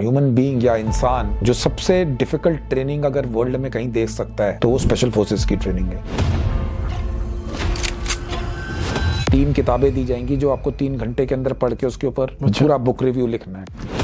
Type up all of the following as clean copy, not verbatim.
Human being या इंसान जो सबसे डिफिकल्ट ट्रेनिंग अगर वर्ल्ड में कहीं देख सकता है तो वो स्पेशल फोर्सेस की ट्रेनिंग है। 3 किताबें दी जाएंगी जो आपको 3 घंटे के अंदर पढ़ के उसके ऊपर पूरा बुक रिव्यू लिखना है।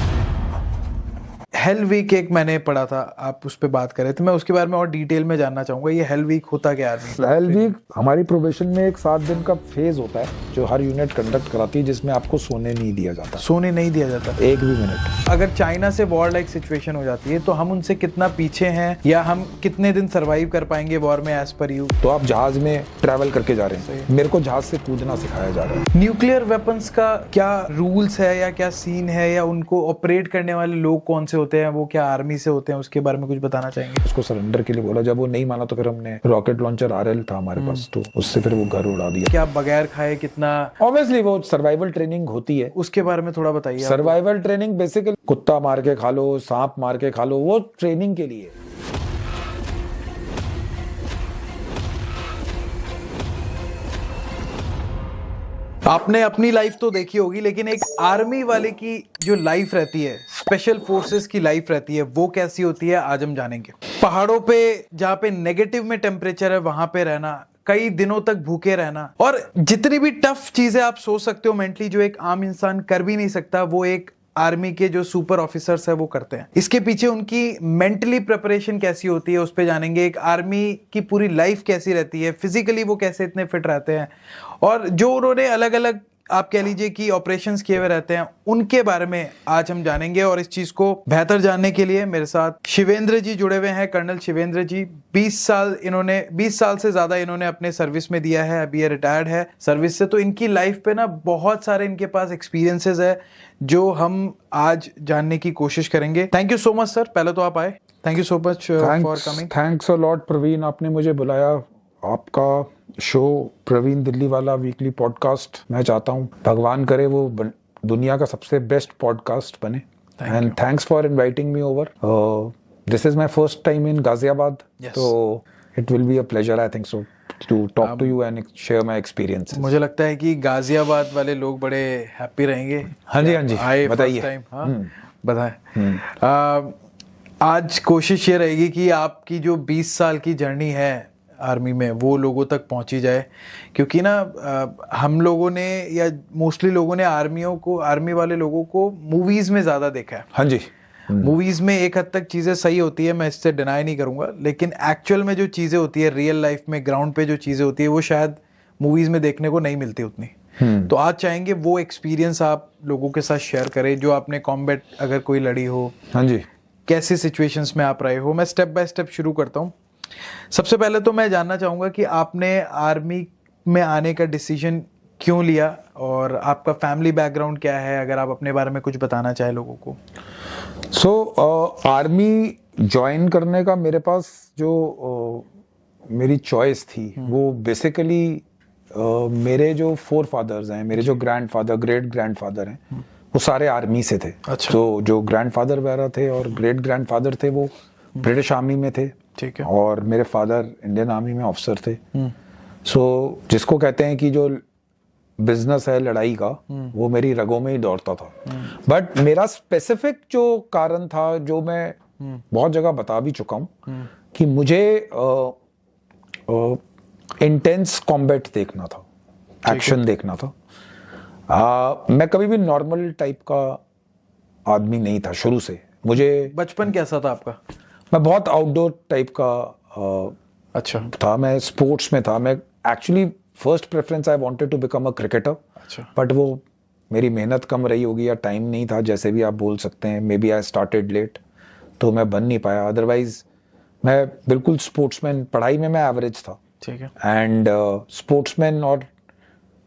हेल वीक एक मैंने पढ़ा था, आप उस पर बात कर रहे थे, मैं उसके बारे में और डिटेल में जानना चाहूंगा। ये हेल वीक होता क्या है? हेल वीक हमारी प्रोबेशन में एक 7 दिन का फेज होता है जो हर यूनिट कंडक्ट कराती है, जिसमें आपको सोने नहीं दिया जाता। सोने नहीं दिया जाता एक भी मिनट। अगर चाइना से वॉर लाइक सिचुएशन हो जाती है तो हम उनसे कितना पीछे हैं, या हम कितने दिन सरवाइव कर पाएंगे वॉर में एज पर यू? तो आप जहाज में ट्रैवल करके जा रहे हैं, मेरे को जहाज से कूदना सिखाया जा रहा है। न्यूक्लियर वेपन्स का क्या रूल्स है या क्या सीन है, या उनको ऑपरेट करने वाले लोग कौन से होते हैं, वो क्या आर्मी से होते हैं, उसके बारे में कुछ बताना चाहेंगे? उसको सरेंडर के लिए बोला, जब वो नहीं माना तो फिर हमने रॉकेट लॉन्चर आरएल था हमारे पास, तो उससे फिर वो घर उड़ा दिया। क्या बगैर खाए कितना? ऑब्वियसली वो सर्वाइवल ट्रेनिंग होती है, उसके बारे में थोड़ा बताइए। सर्वाइवल ट्रेनिंग बेसिकली कुत्ता मार के खा लो, सांप मार के खा लो, वो ट्रेनिंग के लिए। आपने अपनी लाइफ तो देखी होगी, लेकिन एक आर्मी वाले की जो लाइफ रहती है, स्पेशल फोर्सेस की लाइफ रहती है, वो कैसी होती है आज हम जानेंगे। पहाड़ों पे जहाँ पे नेगेटिव में टेम्परेचर है वहां पे रहना, कई दिनों तक भूखे रहना, और जितनी भी टफ चीजें आप सोच सकते हो मेंटली जो एक आम इंसान कर भी नहीं सकता, वो एक आर्मी के जो सुपर ऑफिसर्स है वो करते हैं। इसके पीछे उनकी मेंटली प्रिपरेशन कैसी होती है उस पे जानेंगे। एक आर्मी की पूरी लाइफ कैसी रहती है, फिजिकली वो कैसे इतने फिट रहते हैं, और जो उन्होंने अलग अलग आप कह लीजिए कि ऑपरेशंस किए हुए रहते हैं, उनके बारे में आज हम जानेंगे। और इस चीज को बेहतर जानने के लिए मेरे साथ शिवेंद्र जी जुड़े हुए हैं। कर्नल शिवेंद्र जी 20 साल से ज्यादा इन्होंने अपने सर्विस में दिया है। अभी ये रिटायर्ड है सर्विस से, तो इनकी लाइफ पे ना बहुत सारे इनके पास एक्सपीरियंसेस है जो हम आज जानने की कोशिश करेंगे। Thank you so much sir, पहले तो आप आए, thank you so much for coming. Thanks a lot Praveen, आपने मुझे बुलाया। आपका शो प्रवीण दिल्ली वाला वीकली पॉडकास्ट, मैं चाहता हूँ भगवान करे वो दुनिया का सबसे बेस्ट पॉडकास्ट बने। And thanks for inviting me over. This is my first time in Ghaziabad, तो it will be a pleasure I think so to talk to you and share my experiences. मुझे लगता है कि गाजियाबाद वाले लोग बड़े हैप्पी रहेंगे। हाँ जी, बताइए। बताएं। आज कोशिश ये रहेगी कि आपकी जो 20 साल की जर्नी है आर्मी में वो लोगों तक पहुंची जाए, क्योंकि ना हम लोगों ने या मोस्टली लोगों ने आर्मी वाले लोगों को मूवीज में ज्यादा देखा है। हाँ जी, मूवीज में एक हद तक चीजें सही होती है, मैं इससे डिनाई नहीं करूंगा, लेकिन एक्चुअल में जो चीजें होती है रियल लाइफ में, ग्राउंड पे जो चीजें होती है, वो शायद मूवीज में देखने को नहीं मिलती उतनी। तो आज चाहेंगे वो एक्सपीरियंस आप लोगों के साथ शेयर करें, जो आपने कॉम्बैट अगर कोई लड़ी हो, हाँ जी, कैसी सिचुएशंस में आप रहे हो। मैं स्टेप बाय स्टेप शुरू करता हूँ। सबसे पहले तो मैं जानना चाहूंगा कि आपने आर्मी में आने का डिसीजन क्यों लिया, और आपका फैमिली बैकग्राउंड क्या है, अगर आप अपने बारे में कुछ बताना चाहे लोगों को। आर्मी ज्वाइन करने का मेरे पास जो मेरी चॉइस थी वो बेसिकली मेरे जो 4 फादर्स हैं, मेरे जो ग्रैंडफादर, ग्रेट ग्रैंडफादर हैं, वो सारे आर्मी से थे। अच्छा। तो जो ग्रैंडफादर वगैरह थे और ग्रेट ग्रैंडफादर थे वो ब्रिटिश आर्मी में थे। ठीक है। और मेरे फादर इंडियन आर्मी में ऑफिसर थे। सो जिसको कहते हैं कि जो बिजनेस है लड़ाई का, वो मेरी रगों में ही दौड़ता था। बट मेरा स्पेसिफिक जो कारण था, जो मैं बहुत जगह बता भी चुका हूं, कि मुझे इंटेंस कॉम्बैट देखना था, एक्शन देखना था। मैं कभी भी नॉर्मल टाइप का आदमी नहीं था शुरू से। मुझे बचपन कैसा था आपका? मैं बहुत आउटडोर टाइप का अच्छा था। मैं स्पोर्ट्स में था। मैं actually first preference I wanted to become a cricketer. अच्छा। बट वो मेरी मेहनत कम रही होगी या टाइम नहीं था, जैसे भी आप बोल सकते हैं। Maybe I started late, तो मैं बन नहीं पाया। अदरवाइज मैं बिल्कुल स्पोर्ट्समैन, पढ़ाई में मैं एवरेज था। ठीक है। एंड स्पोर्ट्समैन और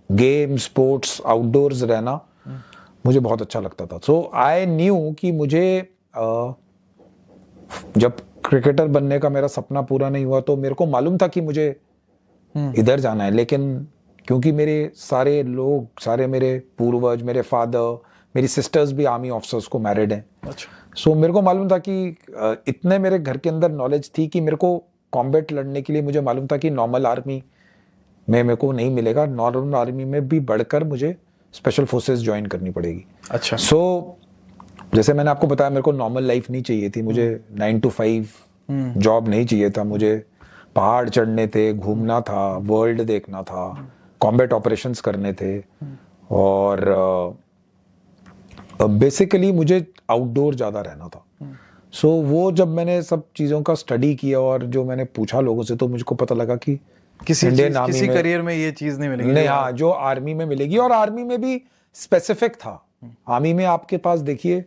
गेम, स्पोर्ट्स, आउटडोर्स रहना मुझे बहुत अच्छा लगता था। सो आई न्यू कि मुझे जब क्रिकेटर बनने का मेरा सपना पूरा नहीं हुआ, तो मेरे को मालूम था कि मुझे इधर जाना है। लेकिन क्योंकि मेरे सारे लोग, सारे मेरे पूर्वज, मेरे फादर, मेरी सिस्टर्स भी आर्मी ऑफिसर्स को मैरिड हैं। अच्छा। सो मेरे को मालूम था कि इतने मेरे घर के अंदर नॉलेज थी कि मेरे को कॉम्बैट लड़ने के लिए मुझे मालूम था कि नॉर्मल आर्मी में मेरे को नहीं मिलेगा। नॉर्मल आर्मी में भी बढ़कर मुझे स्पेशल फोर्सेस ज्वाइन करनी पड़ेगी। अच्छा। सो जैसे मैंने आपको बताया मेरे को नॉर्मल लाइफ नहीं चाहिए थी, मुझे 9 to 5 जॉब नहीं चाहिए था, मुझे पहाड़ चढ़ने थे, घूमना था, वर्ल्ड देखना था, कॉम्बैट ऑपरेशंस करने थे और बेसिकली मुझे आउटडोर ज़्यादा रहना था। सो वो जब मैंने सब चीज़ों का स्टडी किया और जो मैंने पूछा लोगों से, तो मुझको पता लगा कि किसी करियर में ये चीज नहीं मिलेगी। नहीं, हाँ, जो आर्मी में मिलेगी, और आर्मी में भी स्पेसिफिक था। आर्मी में आपके पास देखिए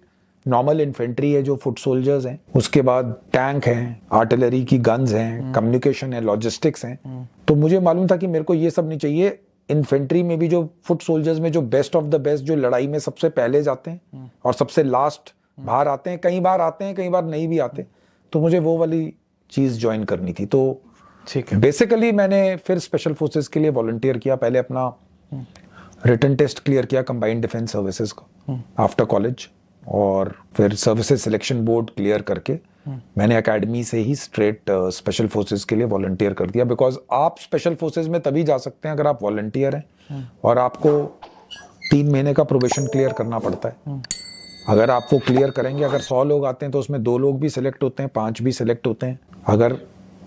नॉर्मल इन्फेंट्री है जो फुट सोल्जर्स हैं, उसके बाद टैंक हैं, आर्टिलरी की गन्स हैं, कम्युनिकेशन है, लॉजिस्टिक्स हैं। तो मुझे मालूम था कि मेरे को ये सब नहीं चाहिए। इन्फेंट्री में भी जो फुट सोल्जर्स में जो बेस्ट ऑफ द बेस्ट, जो लड़ाई में सबसे पहले जाते हैं और सबसे लास्ट बाहर आते हैं, कई बार आते हैं, कई बार नहीं भी आते, तो मुझे वो वाली चीज ज्वाइन करनी थी। तो ठीक है, बेसिकली मैंने फिर स्पेशल फोर्सेस के लिए वॉलंटियर किया। पहले अपना रिटन टेस्ट क्लियर किया कंबाइंड डिफेंस सर्विसेज का आफ्टर कॉलेज, और फिर सर्विसेज सिलेक्शन बोर्ड क्लियर करके मैंने एकेडमी से ही स्ट्रेट स्पेशल फोर्सेस के लिए वॉलंटियर कर दिया। बिकॉज आप स्पेशल फोर्सेस में तभी जा सकते हैं अगर आप वॉलंटियर हैं और आपको 3 महीने का प्रोबेशन क्लियर करना पड़ता है। अगर आप वो क्लियर करेंगे, अगर 100 लोग आते हैं तो उसमें 2 लोग भी सिलेक्ट होते हैं, 5 भी सिलेक्ट होते हैं, अगर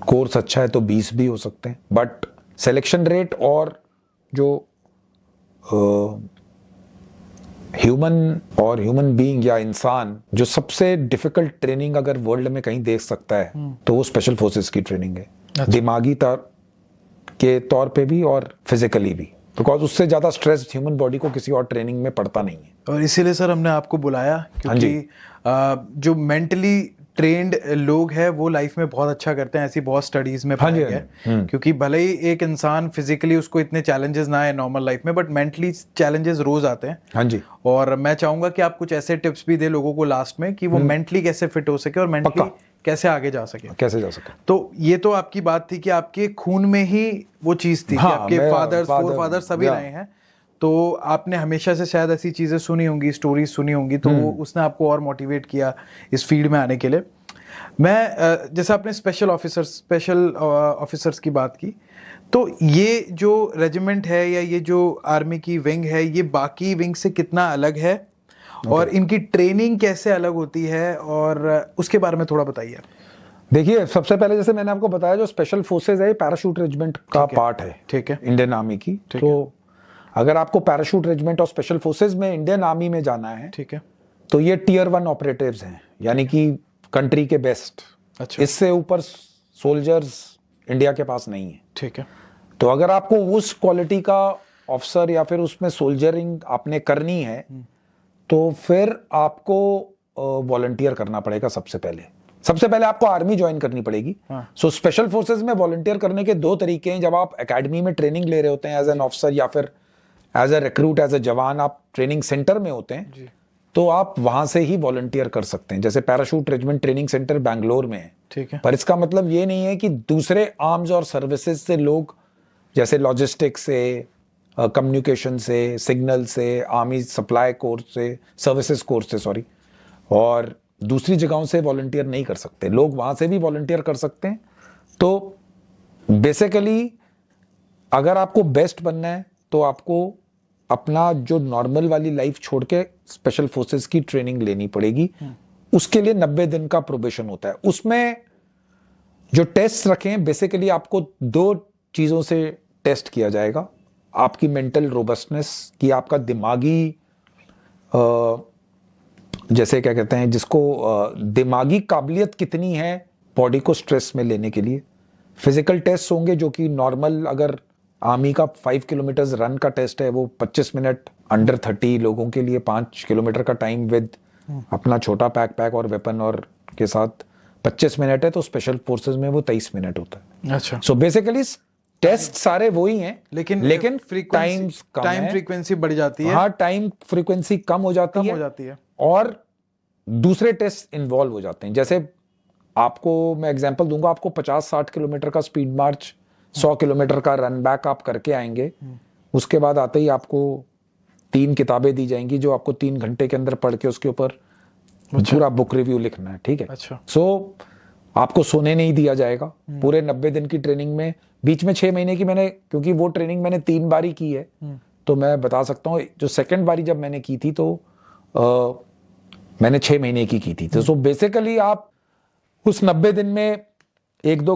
कोर्स अच्छा है तो 20 भी हो सकते हैं। बट सिलेक्शन रेट और जो ह्यूमन बीइंग या इंसान जो सबसे डिफिकल्ट ट्रेनिंग अगर वर्ल्ड में कहीं देख सकता है तो वो स्पेशल फोर्सेस की ट्रेनिंग है। अच्छा। दिमागी के तौर पे भी और फिजिकली भी, बिकॉज उससे ज्यादा स्ट्रेस ह्यूमन बॉडी को किसी और ट्रेनिंग में पड़ता नहीं है। और इसीलिए सर हमने आपको बुलाया क्योंकि जो मेंटली ट्रेंड लोग हैं वो लाइफ में बहुत अच्छा करते हैं, ऐसी बहुत स्टडीज में पाया गया है। क्योंकि भले ही एक इंसान फिजिकली उसको इतने चैलेंजेस ना आए नॉर्मल लाइफ में, बट मेंटली चैलेंजेस रोज आते हैं। हाँ जी। और मैं चाहूंगा कि आप कुछ ऐसे टिप्स भी दे लोगों को लास्ट में कि वो मेंटली कैसे फिट हो सके और मेंटली कैसे आगे जा सके। कैसे जा सके, तो ये तो आपकी बात थी कि आपके खून में ही वो चीज थी। हाँ, कि आपके फादर्स फोर फादर्स सभी रहे हैं, तो आपने हमेशा से शायद ऐसी चीजें सुनी होंगी, स्टोरीज सुनी होंगी, तो उसने आपको और मोटिवेट किया इस फील्ड में आने के लिए। मैं जैसे आपने स्पेशल ऑफिसर्स की बात की, तो ये जो रेजिमेंट है या ये जो आर्मी की विंग है, ये बाकी विंग से कितना अलग है और इनकी ट्रेनिंग कैसे अलग होती है, और उसके बारे में थोड़ा बताइए। देखिए, सबसे पहले जैसे मैंने आपको बताया, जो स्पेशल फोर्सेज है पैराशूट रेजिमेंट का पार्ट है, ठीक है, इंडियन आर्मी की। तो अगर आपको पैराशूट रेजिमेंट और स्पेशल फोर्सेज में इंडियन आर्मी में जाना है, ठीक है, तो ये टियर 1 ऑपरेटिव्स हैं, यानी कि कंट्री के बेस्ट। अच्छा, इससे ऊपर सोल्जर्स इंडिया के पास नहीं है। ठीक है। तो अगर आपको उस क्वालिटी का ऑफिसर या फिर उसमें सोल्जरिंग आपने करनी है, तो फिर आपको वॉलंटियर करना पड़ेगा। सबसे पहले आपको आर्मी ज्वाइन करनी पड़ेगी। सो स्पेशल फोर्सेज में वॉलंटियर करने के 2 तरीके हैं। जब आप एकेडमी में ट्रेनिंग ले रहे होते हैं एज एन ऑफिसर या फिर as a recruit, as a jawan, आप ट्रेनिंग सेंटर में होते हैं जी, तो आप वहां से ही वॉलंटियर कर सकते हैं। जैसे parachute regiment training centre Bangalore में है, ठीक है, पर इसका मतलब ये नहीं है कि दूसरे आर्म्स और सर्विसेज से लोग, जैसे लॉजिस्टिक्स से, कम्युनिकेशन से, सिग्नल से, आर्मी सप्लाई कोर्स से, सर्विसेज कोर्स से, सॉरी, और दूसरी जगहों से वॉलंटियर नहीं कर सकते। लोग वहां से भी वॉलंटियर कर सकते हैं। तो बेसिकली अगर आपको बेस्ट बनना है तो आपको अपना जो नॉर्मल वाली लाइफ छोड़ के स्पेशल फोर्सेस की ट्रेनिंग लेनी पड़ेगी। उसके लिए 90 दिन का प्रोबेशन होता है। उसमें जो टेस्ट रखे हैं, बेसिकली आपको 2 चीजों से टेस्ट किया जाएगा। आपकी मेंटल रोबस्टनेस, की आपका दिमागी जैसे क्या कहते हैं जिसको, दिमागी काबिलियत कितनी है बॉडी को स्ट्रेस में लेने के लिए। फिजिकल टेस्ट होंगे जो कि नॉर्मल, अगर आर्मी का 5 किलोमीटर रन का टेस्ट है वो 25 मिनट, अंडर 30 लोगों के लिए 5 किलोमीटर का टाइम विद अपना छोटा पैक और वेपन और के साथ 25 मिनट है। तो स्पेशल फोर्सेज में वो 23 मिनट होता है। अच्छा, सो बेसिकली टेस्ट सारे वही हैं, लेकिन टाइम फ्रीक्वेंसी बढ़ जाती है। हाँ, टाइम फ्रीक्वेंसी कम हो जाती है और दूसरे टेस्ट इन्वॉल्व हो जाते हैं। जैसे आपको मैं एग्जांपल दूंगा, आपको 50-60 किलोमीटर का स्पीड मार्च, 100 किलोमीटर का रन बैक आप करके आएंगे। उसके बाद आते ही आपको 3 किताबें दी जाएंगी जो आपको 3 घंटे के अंदर पढ़ के उसके ऊपर पूरा बुक रिव्यू लिखना है, ठीक है। अच्छा। सो आपको सोने नहीं दिया जाएगा पूरे 90 दिन की ट्रेनिंग में। बीच में 6 महीने की मैंने, क्योंकि वो ट्रेनिंग मैंने 3 बारी की है, तो मैं बता सकता हूँ। जो सेकंड बारी जब मैंने की थी तो मैंने 6 महीने की थी। तो सो बेसिकली आप उस 90 दिन में 2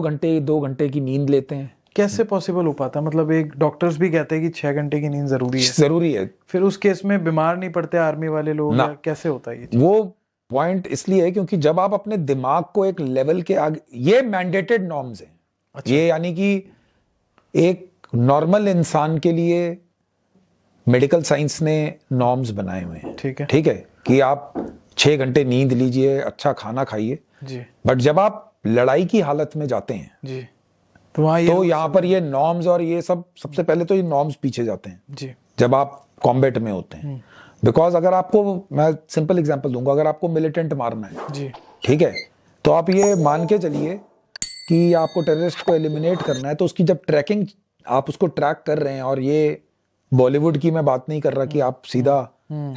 घंटे की नींद लेते हैं। कैसे पॉसिबल हो पाता है? मतलब एक डॉक्टर्स भी कहते हैं कि 6 घंटे की नींद जरूरी है। जरूरी है। फिर उस केस में बीमार नहीं पड़ते आर्मी वाले लोग, ना। या कैसे होता है ये चीज? वो पॉइंट इसलिए है क्योंकि जब आप अपने दिमाग को एक लेवल के आगे, ये मैंडेटेड नॉर्म्स हैं। अच्छा। ये यानी कि एक नॉर्मल इंसान के लिए मेडिकल साइंस ने नॉर्म्स बनाए हुए हैं। ठीक है। ठीक है कि आप 6 घंटे नींद लीजिए, अच्छा खाना खाइए। जी बट जब आप लड़ाई की हालत में जाते हैं जी, तो वहाँ तो यहाँ पर ये नॉर्म्स और ये सब, सबसे पहले तो ये नॉर्म्स पीछे जाते हैं जी जब आप कॉम्बैट में होते हैं। बिकॉज अगर आपको, मैं सिंपल एग्जांपल दूंगा, अगर आपको मिलिटेंट मारना है, जी ठीक है, तो आप ये मान के चलिए कि आपको टेररिस्ट को एलिमिनेट करना है, तो उसकी जब ट्रैकिंग, आप उसको ट्रैक कर रहे हैं, और ये बॉलीवुड की मैं बात नहीं कर रहा कि आप सीधा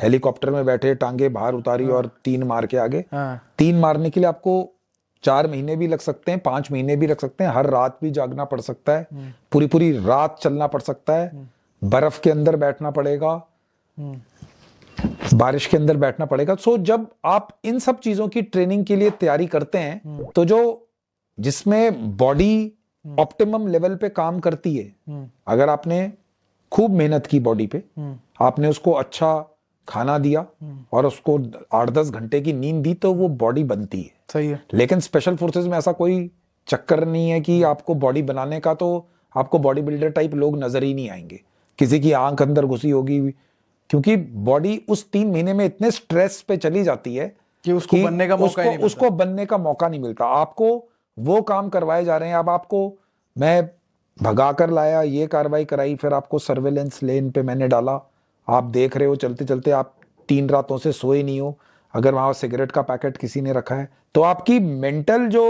हेलीकॉप्टर में बैठे, टांगे बाहर उतारी और 3 मार के आगे। हाँ 3 मारने के लिए आपको 4 महीने भी लग सकते हैं, 5 महीने भी लग सकते हैं, हर रात भी जागना पड़ सकता है, पूरी पूरी रात चलना पड़ सकता है, बर्फ के अंदर बैठना पड़ेगा, बारिश के अंदर बैठना पड़ेगा। सो जब आप इन सब चीजों की ट्रेनिंग के लिए तैयारी करते हैं, तो जो जिसमें बॉडी ऑप्टिमम लेवल पे काम करती है, अगर आपने खूब मेहनत की बॉडी पे, आपने उसको अच्छा खाना दिया और उसको 8-10 घंटे की नींद दी, तो वो बॉडी बनती है। सही है। लेकिन स्पेशल फोर्सेस में ऐसा कोई चक्कर नहीं है कि आपको बॉडी बनाने का, तो आपको बॉडी बिल्डर टाइप लोग नजर ही नहीं आएंगे, किसी की आंख अंदर घुसी होगी, क्योंकि बॉडी उस 3 महीने में इतने स्ट्रेस पे चली जाती है कि उसको बनने का मौका ही नहीं मिलता। उसको बनने का मौका नहीं मिलता। आपको वो काम करवाए जा रहे हैं। अब आपको मैं भगा कर लाया, ये कार्रवाई कराई, फिर आपको सर्वेलेंस लेन पे मैंने डाला, आप देख रहे हो चलते चलते, आप 3 रातों से सोए नहीं हो, अगर वहां सिगरेट का पैकेट किसी ने रखा है, तो आपकी मेंटल जो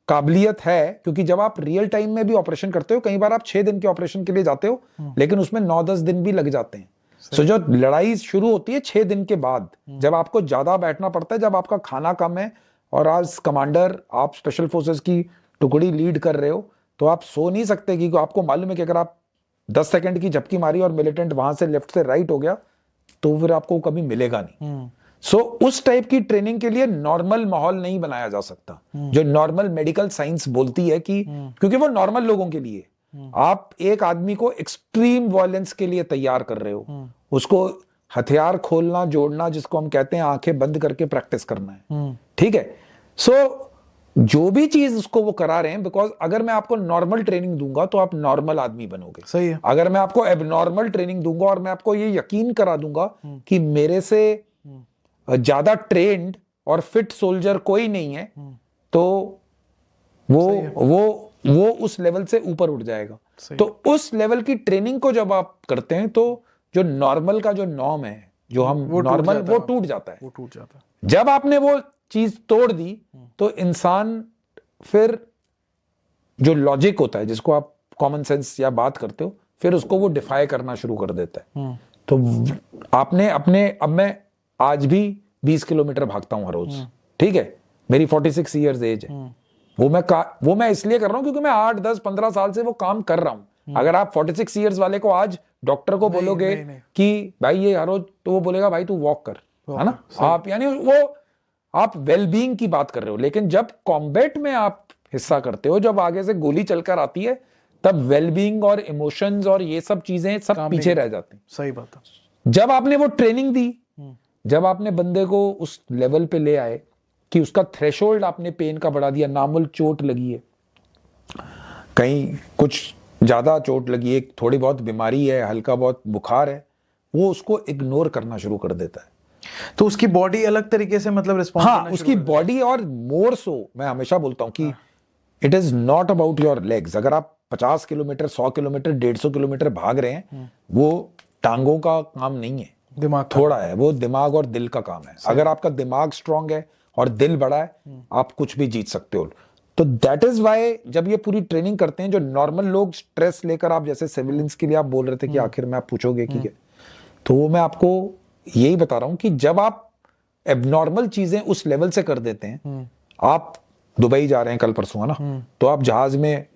काबिलियत है, क्योंकि जब आप रियल टाइम में भी ऑपरेशन करते हो, कई बार आप 6 दिन के ऑपरेशन के लिए जाते हो, लेकिन उसमें 9-10 दिन भी लग जाते हैं। सो जो लड़ाई शुरू होती है 6 दिन के बाद, जब आपको ज्यादा बैठना पड़ता है, जब आपका खाना कम है, और आज कमांडर, आप स्पेशल फोर्सेस की टुकड़ी लीड कर रहे हो, तो आप सो नहीं सकते, कि आपको मालूम है कि अगर आप 10 सेकंड की झपकी मारी और मिलिटेंट वहां से लेफ्ट से राइट हो गया, तो फिर आपको कभी मिलेगा नहीं। सो उस टाइप की ट्रेनिंग के लिए नॉर्मल माहौल नहीं बनाया जा सकता, जो नॉर्मल मेडिकल साइंस बोलती है कि, क्योंकि वो नॉर्मल लोगों के लिए, आप एक आदमी को एक्सट्रीम वायलेंस के लिए तैयार कर रहे हो, उसको हथियार खोलना जोड़ना, जिसको हम कहते हैं आंखें बंद करके प्रैक्टिस करना है। ठीक है। सो जो भी चीज उसको वो करा रहे हैं, बिकॉज अगर मैं आपको नॉर्मल ट्रेनिंग दूंगा तो आप नॉर्मल आदमी बनोगे। सही है। अगर मैं आपको एबनॉर्मल ट्रेनिंग दूंगा और मैं आपको ये यकीन करा दूंगा कि मेरे से ज्यादा ट्रेंड और फिट सोल्जर कोई नहीं है, तो वो उस लेवल से ऊपर उठ जाएगा। तो उस लेवल की ट्रेनिंग को जब आप करते हैं, तो जो नॉर्मल का जो नॉर्म है, जो हम नॉर्मल, वो टूट जाता है। वो टूट जाता है। जब आपने वो चीज तोड़ दी, तो इंसान फिर जो लॉजिक होता है, जिसको आप कॉमन सेंस या बात करते हो, फिर उसको वो डिफाई करना शुरू कर देता है। तो आपने अपने, अब मैं आज भी 20 किलोमीटर भागता हूं हर रोज, ठीक है, मेरी 46 ईयर्स एज है। वो मैं इसलिए कर रहा हूं क्योंकि मैं 8, 10, 15 साल से वो काम कर रहा हूं। अगर आप 46 ईयर्स वाले को आज डॉक्टर को बोलोगे कि भाई ये हर रोज, तो वो बोलेगा भाई तू वॉक कर, है ना। आप यानी वो आप वेलबींग की बात कर रहे हो। लेकिन जब कॉम्बैट में आप हिस्सा करते हो, जब आगे से गोली चलकर आती है, तब वेलबींग और इमोशंस और ये सब चीजें सब पीछे रह जाती हैं। सही बात है। जब आपने वो ट्रेनिंग दी, जब आपने बंदे को उस लेवल पे ले आए कि उसका थ्रेशोल्ड आपने पेन का बढ़ा दिया, नामुल चोट लगी है, कहीं कुछ ज्यादा चोट लगी है, थोड़ी बहुत बीमारी है, हल्का बहुत बुखार है, वो उसको इग्नोर करना शुरू कर देता है। तो उसकी बॉडी अलग तरीके से मतलब रिस्पॉन्स, हाँ, उसकी बॉडी, और मोर सो मैं हमेशा बोलता हूं कि it is not about your legs. अगर आप 50 किलोमीटर, 100 किलोमीटर, 150 किलोमीटर भाग रहे हैं, वो टांगों का काम नहीं है, दिमाग थोड़ा है, वो दिमाग और दिल का काम है। अगर आपका दिमाग स्ट्रांग है और दिल बड़ा है, आप कुछ भी जीत सकते हो। तो दैट इज वाई जब ये पूरी ट्रेनिंग करते हैं, जो नॉर्मल लोग स्ट्रेस लेकर, आप जैसे सिविलियंस के लिए आप बोल रहे थे कि आखिर में आप पूछोगे कि, तो वो मैं आपको यही बता रहा हूं कि जब आप एबनॉर्मल चीजें उस लेवल से कर देते हैं, आप दुबई जा रहे हैं कल परसों, है ना, तो आप जहाज में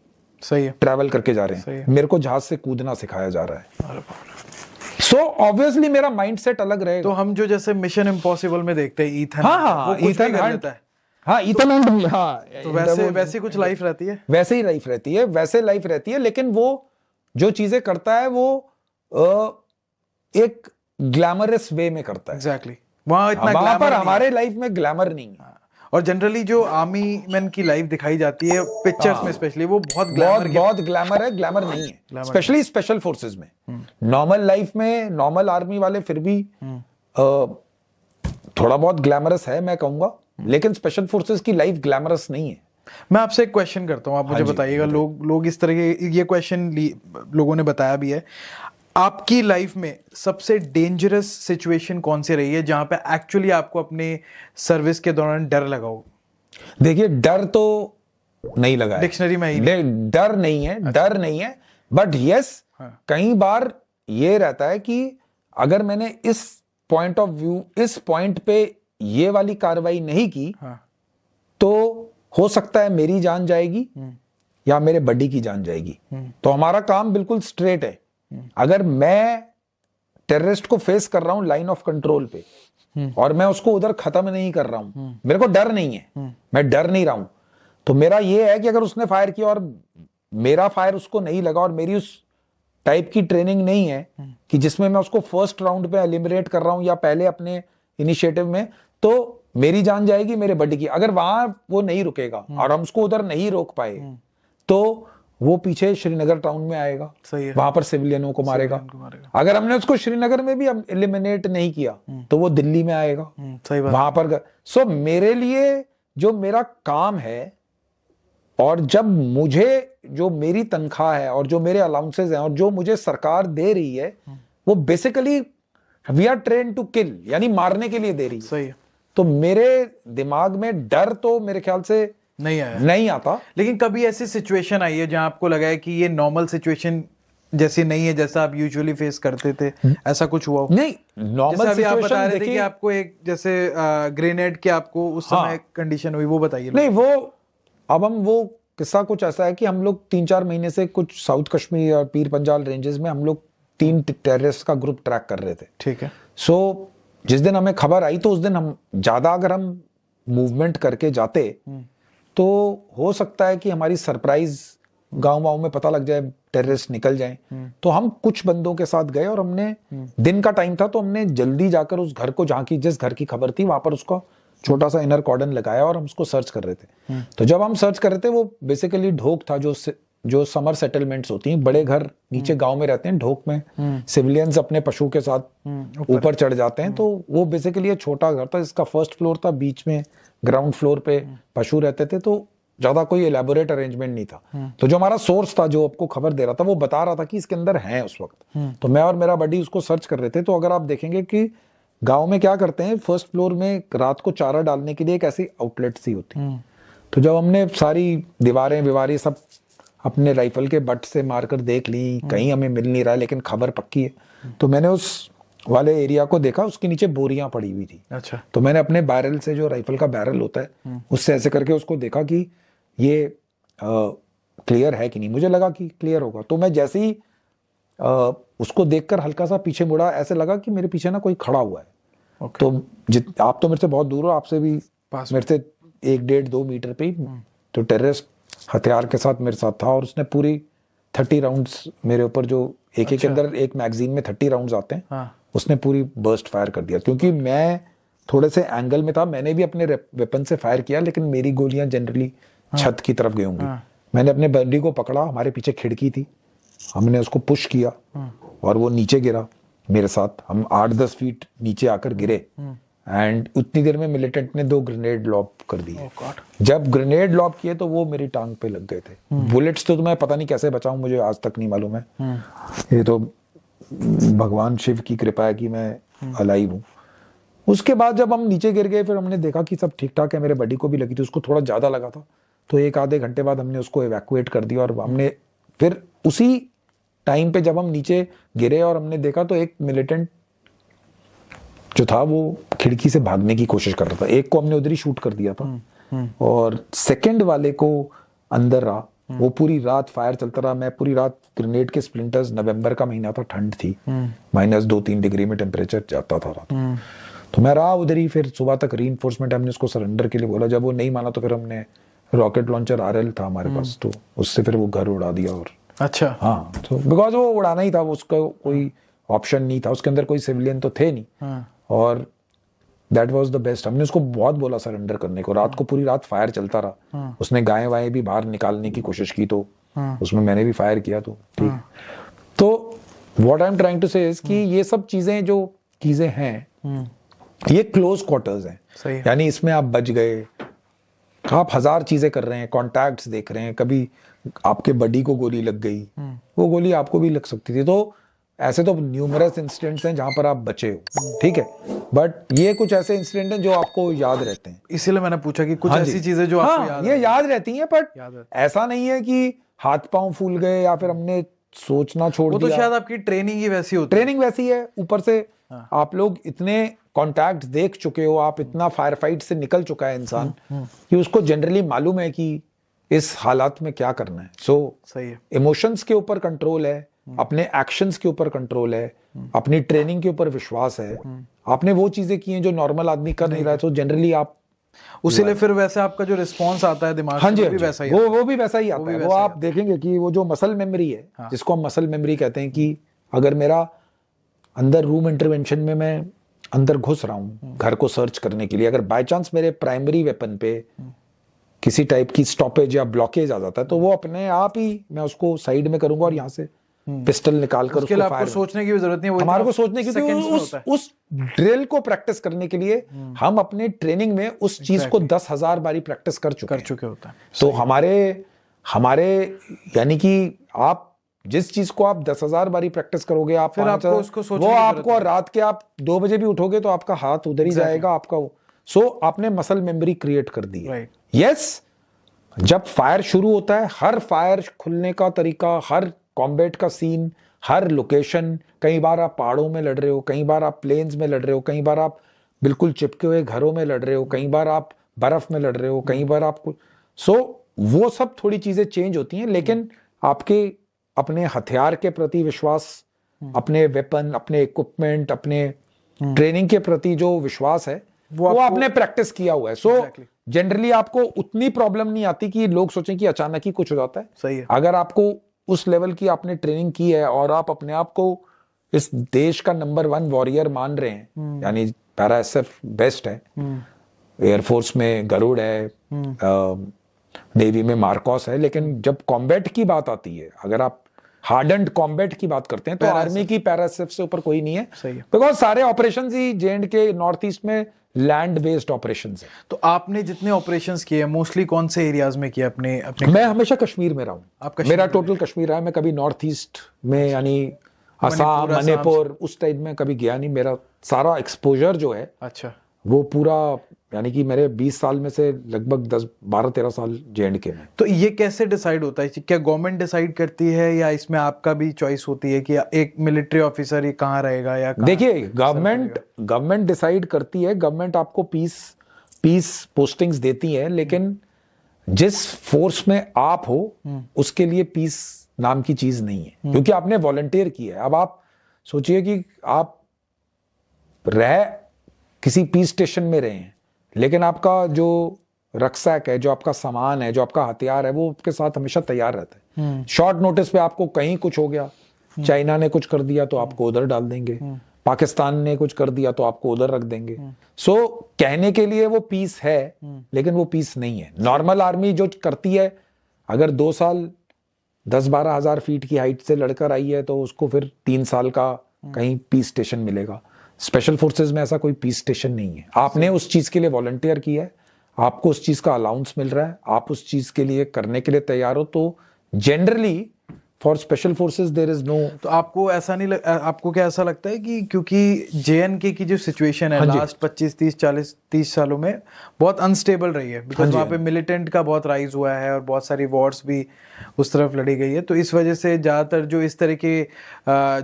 सही है ट्रैवल करके जा रहे हैं, मेरे को जहाज से कूदना सिखाया जा रहा है। सो ऑब्वियसली मेरा माइंडसेट अलग रहेगा। तो हम जो जैसे मिशन इम्पॉसिबल में देखते हैं ईथन, हाँ, वो कुछ भी ईथन कर हंट, लेता है, हाँ ईथन हंट, हाँ तो वैसे कुछ लाइफ रहती है, वैसे ही लाइफ रहती है, वैसे लाइफ रहती है। लेकिन वो जो चीजें करता है वो एक ग्लैमरस वे में करता है। एग्जैक्टली, वहां इतना वहां ग्लैमर पर नहीं हमारे लाइफ में ग्लैमर नहीं है। है। और जनरली जो आर्मी मैन की लाइफ दिखाई जाती है पिक्चर्स में स्पेशली, वो बहुत ग्लैमर बहुत ग्लैमर है, ग्लैमर नहीं है, स्पेशली स्पेशल फोर्सेस में। नॉर्मल लाइफ में नॉर्मल आर्मी वाले फिर भी थोड़ा बहुत ग्लैमरस है मैं कहूंगा, लेकिन स्पेशल फोर्सेस की लाइफ ग्लैमरस नहीं है। मैं आपसे एक क्वेश्चन करता हूँ, आप मुझे बताइएगा। लोग इस तरह के ये क्वेश्चन लोगों ने बताया भी है। आपकी लाइफ में सबसे डेंजरस सिचुएशन कौन सी रही है जहां पे एक्चुअली आपको अपने सर्विस के दौरान डर लगा हो? देखिए, डर तो नहीं लगा है, डिक्शनरी में ही डर नहीं है। अच्छा। डर नहीं है, बट यस, कई बार ये रहता है कि अगर मैंने इस पॉइंट ऑफ व्यू, इस पॉइंट पे ये वाली कार्रवाई नहीं की, तो हो सकता है मेरी जान जाएगी या मेरे बड्डी की जान जाएगी। तो हमारा काम बिल्कुल स्ट्रेट है। अगर मैं टेररिस्ट को फेस कर रहा हूं लाइन ऑफ कंट्रोल पे और मैं उसको उधर खत्म नहीं कर रहा हूं, मेरे को डर नहीं है, मैं डर नहीं रहा हूं, तो मेरा ये है कि अगर उसने फायर किया और मेरा फायर उसको नहीं लगा और मेरी उस टाइप की ट्रेनिंग नहीं है कि जिसमें मैं उसको फर्स्ट राउंड पे एलिमिनेट कर रहा हूं या पहले अपने इनिशिएटिव में, तो मेरी जान जाएगी, मेरे बड्डी की। अगर वहां वो नहीं रुकेगा और हम उसको उधर नहीं रोक पाए, तो वो पीछे श्रीनगर टाउन में आएगा, सही है, वहां पर सिविलियनों को मारेगा। अगर हमने उसको श्रीनगर में भी एलिमिनेट नहीं किया तो वो दिल्ली में आएगा, सही बात, वहां पर। सो मेरे लिए जो मेरा काम है और जब मुझे जो मेरी तनख्वाह है और जो मेरे अलाउंसेस हैं और जो मुझे सरकार दे रही है, वो basically we are train to kill, यानी मारने के लिए दे रही है। सही है। तो मेरे दिमाग में डर तो मेरे ख्याल से नहीं आता। लेकिन कभी ऐसी सिचुएशन आई है जहां आपको लगा है कि ये नॉर्मल सिचुएशन जैसी नहीं है जैसा आप यूजुअली फेस करते थे, ऐसा कुछ हुआ हो? नहीं, नॉर्मल सिचुएशन आप बता रहे थे कि आपको एक जैसे ग्रेनेड के आपको उस समय कंडीशन हुई, वो बताइए। नहीं, वो अब हम वो किस्सा कुछ ऐसा है कि हम लोग 3-4 महीने से कुछ साउथ कश्मीर और पीर पंजाल रेंजेस में हम लोग 3 टेररिस्ट का ग्रुप ट्रैक कर रहे थे। ठीक है। सो जिस दिन हमें खबर आई तो उस दिन हम ज्यादा अगर हम मूवमेंट करके जाते तो हो सकता है कि हमारी सरप्राइज गांव में पता लग जाए, टेररिस्ट निकल जाएं। तो हम कुछ बंदों के साथ गए और हमने, दिन का टाइम था तो हमने जल्दी जाकर उस घर को, जहां की जिस घर की खबर थी वहां पर उसका छोटा सा इनर कॉर्डन लगाया और हम उसको सर्च कर रहे थे। तो जब हम सर्च कर रहे थे, वो बेसिकली ढोक था, जो समर सेटलमेंट्स होती हैं, बड़े घर नीचे गांव में रहते हैं, ढोक में सिविलियंस अपने पशु के साथ ऊपर चढ़ जाते हैं। तो वो बेसिकली एक छोटा घर था, इसका फर्स्ट फ्लोर था, बीच में ग्राउंड फ्लोर पे पशु रहते थे, तो ज्यादा कोई एलैबोरेट अरेंजमेंट नहीं था। तो जो हमारा सोर्स था, जो आपको खबर दे रहा था, वो बता रहा था कि इसके अंदर हैं उस वक्त। तो मैं और मेरा बडी उसको सर्च कर रहे थे। तो अगर आप देखेंगे कि गांव में क्या करते हैं, फर्स्ट फ्लोर में रात को चारा डालने के लिए एक ऐसी आउटलेट सी होती। तो जब हमने सारी दीवारें सब अपने राइफल के बट से मारकर देख ली, कहीं हमें मिल नहीं रहा है, लेकिन खबर पक्की है, तो मैंने उस वाले एरिया को देखा, उसके नीचे बोरियां पड़ी हुई थी। अच्छा। तो मैंने अपने बैरल से, जो राइफल का बैरल होता है, उससे ऐसे करके उसको देखा कि ये क्लियर है कि नहीं। मुझे लगा कि क्लियर होगा। तो मैं जैसे ही उसको देखकर हल्का सा पीछे मुड़ा, ऐसे लगा कि मेरे पीछे ना कोई खड़ा हुआ है। तो आप तो मेरे से बहुत दूर हो, आपसे भी मेरे से 1-1.5-2 मीटर पे ही, तो टेररिस्ट हथियार के साथ मेरे साथ था और उसने पूरी 30 राउंड्स मेरे ऊपर, जो एक के अंदर एक मैगजीन में 30 राउंड्स आते हैं, हाँ। उसने पूरी बर्स्ट फायर कर दिया। क्योंकि मैं थोड़े से एंगल में था, मैंने भी अपने वेपन से फायर किया, लेकिन मेरी गोलियां जनरली छत की तरफ गई होंगी। मैंने अपने बंडी को पकड़ा, हमारे पीछे खिड़की थी, हमने उसको पुश किया और वो नीचे गिरा मेरे साथ। हम 8-10 फीट नीचे आकर गिरे एंड उतनी देर में मिलिटेंट ने 2 ग्रेनेड लॉब कर दिए। जब ग्रेनेड लॉब किए तो वो मेरी टांग पे लग गए थे। बुलेट्स तो मैं पता नहीं कैसे बचाऊं, मुझे आज तक नहीं मालूम है। ये तो भगवान शिव की कृपा है कि मैं अलाइव हूँ। उसके बाद जब हम नीचे गिर गए, फिर हमने देखा कि सब ठीक ठाक है। मेरे बडी को भी लगी थी, उसको थोड़ा ज्यादा लगा था, तो 1-आधे घंटे बाद हमने उसको इवैक्यूएट कर दिया। और हमने फिर उसी टाइम पे जब हम नीचे गिरे और हमने देखा तो एक मिलिटेंट जो था वो खिड़की से भागने की कोशिश कर रहा था। एक को हमने उधर ही शूट कर दिया था और सेकंड वाले को अंदर रहा वो पूरी रात फायर चलता रहा, मैं पूरी रात ग्रेनेड के स्प्लिंटर्स, नवंबर का महीना था, ठंड थी, -2-3 डिग्री में टेम्परेचर जाता था रात। तो मैं रहा उधर ही, फिर सुबह तक रीइंफोर्समेंट, हमने उसको सरेंडर के लिए बोला, जब वो नहीं माना तो फिर हमने रॉकेट लॉन्चर RL था हमारे पास, तो उससे फिर वो घर उड़ा दिया। और अच्छा, हाँ, तो बिकॉज वो उड़ाना ही था, उसका कोई ऑप्शन नहीं था, उसके अंदर कोई सिविलियन तो थे नहीं, और दैट वाज द बेस्ट। हमने उसको बहुत बोला सरेंडर करने को, रात को पूरी रात फायर चलता रहा, उसने गाय वाय भी बाहर निकालने की कोशिश की, तो उसमें मैंने भी फायर किया, तो ठीक। तो what I am trying to say is कि ये सब चीजें जो चीजें हैं, ये क्लोज क्वार्टर्स हैं, यानी इसमें आप बच गए, आप 1000 चीजें कर रहे हैं, कॉन्टैक्ट्स देख रहे हैं, कभी आपके बडी को गोली लग गई, वो गोली आपको भी लग सकती थी, तो ऐसे तो न्यूमरस इंसिडेंट्स हैं जहां पर आप बचे हो, ठीक है, बट ये कुछ ऐसे इंसिडेंट हैं जो आपको याद रहते हैं। इसीलिए मैंने पूछा कि कुछ ऐसी चीजें जो आपको ये याद रहती हैं, बट ऐसा नहीं है कि हाथ पांव फूल गए या फिर हमने सोचना छोड़ दिया। वो तो शायद आपकी ट्रेनिंग ही वैसी होती है। ट्रेनिंग वैसी है, ऊपर से आप लोग इतने कॉन्टैक्ट देख चुके हो, आप इतना फायर फाइट से निकल चुका है इंसान कि उसको जनरली मालूम है कि इस हालात में क्या करना है। सही है, इमोशंस के ऊपर कंट्रोल है, अपने एक्शंस के ऊपर कंट्रोल है, अपनी ट्रेनिंग के ऊपर विश्वास है, आपने वो चीजें की हैं जो नॉर्मल आदमी कर नहीं रहा है, तो जनरली आप उसीलिए फिर वैसे आपका जो रिस्पॉन्स आता है दिमाग हाँ जी, में भी वैसा ही वो भी वैसा ही आता है। वो आप देखेंगे कि वो जो मसल मेमोरी है, जिसको हम मसल मेमोरी कहते हैं, कि अगर मेरा अंदर रूम इंटरवेंशन में मैं अंदर घुस रहा हूँ घर को सर्च करने के लिए, अगर बाय चांस मेरे प्राइमरी वेपन पे किसी टाइप की स्टॉपेज या ब्लॉकेज आ जाता है, तो वो अपने आप ही मैं उसको साइड में करूंगा और यहाँ से पिस्टल निकाल कर उसको फायर। सोचने की भी जरूरत नहीं है, हमारे को सोचने की, उस ड्रिल को प्रैक्टिस करने के लिए हम अपने ट्रेनिंग में उस चीज को 10,000 बारी प्रैक्टिस कर चुके होता है। तो हमारे यानी कि आप जिस चीज को आप 10,000 बारी प्रैक्टिस करोगे, आप फिर आपको उसको सोचने वो आपको रात के आप 2 बजे भी उठोगे तो आपका हाथ उधर ही जाएगा आपका। आपने मसल मेमोरी क्रिएट कर दी है। यस, जब फायर शुरू होता है, हर फायर खुलने का तरीका, हर कॉम्बैट का सीन, हर लोकेशन, कई बार आप पहाड़ों में लड़ रहे हो, कई बार आप प्लेन्स में लड़ रहे हो, कई बार आप बिल्कुल चिपके हुए घरों में लड़ रहे हो, कई बार आप बर्फ में लड़ रहे हो, कई बार आप वो सब थोड़ी चीजें चेंज होती हैं, लेकिन आपके अपने हथियार के प्रति विश्वास, अपने वेपन, अपने इक्विपमेंट, अपने ट्रेनिंग के प्रति जो विश्वास है, वो आपने प्रैक्टिस किया हुआ है। जनरली आपको उतनी प्रॉब्लम नहीं आती कि लोग सोचें कि अचानक ही कुछ हो जाता है। सही है। अगर आपको उस लेवल की आपने ट्रेनिंग की है और आप अपने आप को इस देश का नंबर 1 वॉरियर मान रहे हैं, यानी पैरा SF बेस्ट है, एयरफोर्स में गरुड़ है, नेवी में मार्कोस है, लेकिन जब कॉम्बैट की बात आती है, अगर आप हार्डन्ड कॉम्बैट की बात करते हैं, तो आर्मी की पैरा SF से ऊपर कोई नहीं है, बिकॉज सारे ऑपरेशंस ही J&K नॉर्थ ईस्ट में लैंड बेस्ड ऑपरेशंस है। तो आपने जितने ऑपरेशंस किए मोस्टली कौन से एरियाज में किए अपने? मैं हमेशा कश्मीर में रहा हूँ, मेरा टोटल कश्मीर रहा है, मैं कभी नॉर्थ ईस्ट में यानी असम, मणिपुर उस टाइप में कभी गया नहीं। मेरा सारा एक्सपोजर जो है, अच्छा, वो पूरा यानी कि मेरे 20 साल में से लगभग 12-13 साल J&K में। तो ये कैसे डिसाइड होता है? क्या गवर्नमेंट डिसाइड करती है या इसमें आपका भी चॉइस होती है कि एक मिलिट्री ऑफिसर ये कहाँ रहेगा या कहाँ? देखिए, गवर्नमेंट डिसाइड करती है, गवर्नमेंट आपको पीस पोस्टिंग्स देती है, लेकिन जिस फोर्स में आप हो उसके लिए पीस नाम की चीज नहीं है, क्योंकि आपने वॉलंटियर किया है। अब आप सोचिए कि आप किसी पीस स्टेशन में रहे हैं, लेकिन आपका जो रक्सैक है, जो आपका सामान है, जो आपका हथियार है, वो आपके साथ हमेशा तैयार रहता है। शॉर्ट नोटिस पे आपको कहीं कुछ हो गया, चाइना ने कुछ कर दिया तो आपको उधर डाल देंगे, पाकिस्तान ने कुछ कर दिया तो आपको उधर रख देंगे। कहने के लिए वो पीस है, लेकिन वो पीस नहीं है। नॉर्मल आर्मी जो करती है, अगर 2 साल 10-12 हजार फीट की हाइट से लड़कर आई है, तो उसको फिर 3 साल का कहीं पीस स्टेशन मिलेगा। स्पेशल फोर्सेस में ऐसा कोई पीस स्टेशन नहीं है। आपने उस चीज के लिए वॉलंटियर किया है, आपको उस चीज का अलाउंस मिल रहा है, आप उस चीज के लिए करने के लिए तैयार हो, तो generally for special forces there is no. तो आपको ऐसा नहीं आपको क्या ऐसा लगता है कि क्योंकि J&K की जो सिचुएशन है लास्ट 25-30 सालों में बहुत अनस्टेबल रही है, बिकॉज वहाँ पे मिलिटेंट का बहुत राइज हुआ है और बहुत सारी वॉर्स भी उस तरफ लड़ी गई है, तो इस वजह से ज़्यादातर जो इस तरह के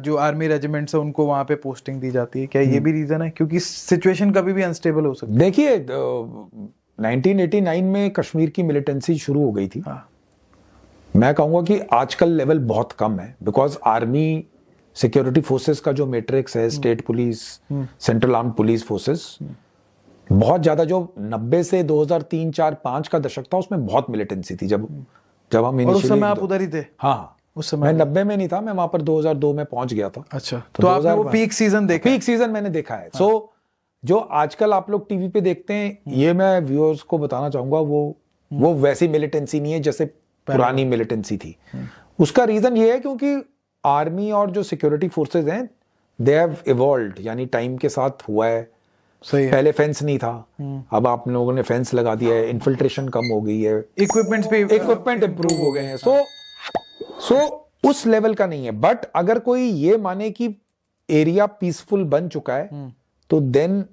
जो आर्मी रेजिमेंट्स है उनको वहाँ पे पोस्टिंग दी जाती है? क्या ये भी रीज़न है, क्योंकि सिचुएशन कभी भी अनस्टेबल हो सकती है? देखिए, 1989 में कश्मीर की मिलिटेंसी शुरू हो गई थी, मैं कहूँगा कि आजकल लेवल बहुत कम है, बिकॉज आर्मी सिक्योरिटी फोर्सेस का जो मैट्रिक्स है, state police, central armed police forces, बहुत ज्यादा जो 90 से 2003, 4, 5 का दशक था, उसमें बहुत मिलिटेंसी थी। जब हम और उस समय आप उधर ही थे? हाँ, उस समय मैं 90 में नहीं था, मैं वहां पर 2002 में पहुंच गया था। अच्छा, तो आपने वो पीक सीजन देखा? पीक सीजन मैंने देखा है। सो जो आजकल आप लोग टीवी पे देखते हैं, ये मैं व्यूअर्स को बताना चाहूंगा, वो वैसी मिलिटेंसी नहीं है जैसे पुरानी मिलिटेंसी थी। उसका रीजन ये है क्योंकि आर्मी और जो सिक्योरिटी फोर्सेज हैं, दे हैव इवॉल्व्ड, यानी टाइम के साथ हुआ है। सही है। पहले फेंस नहीं था, अब आप लोगों ने फेंस लगा दिया है, इन्फिल्ट्रेशन कम हो गई है, इक्विपमेंट इंप्रूव हो गए हैं। सो उस लेवल का नहीं है। बट अगर कोई ये माने कि एरिया पीसफुल बन चुका है, तो देन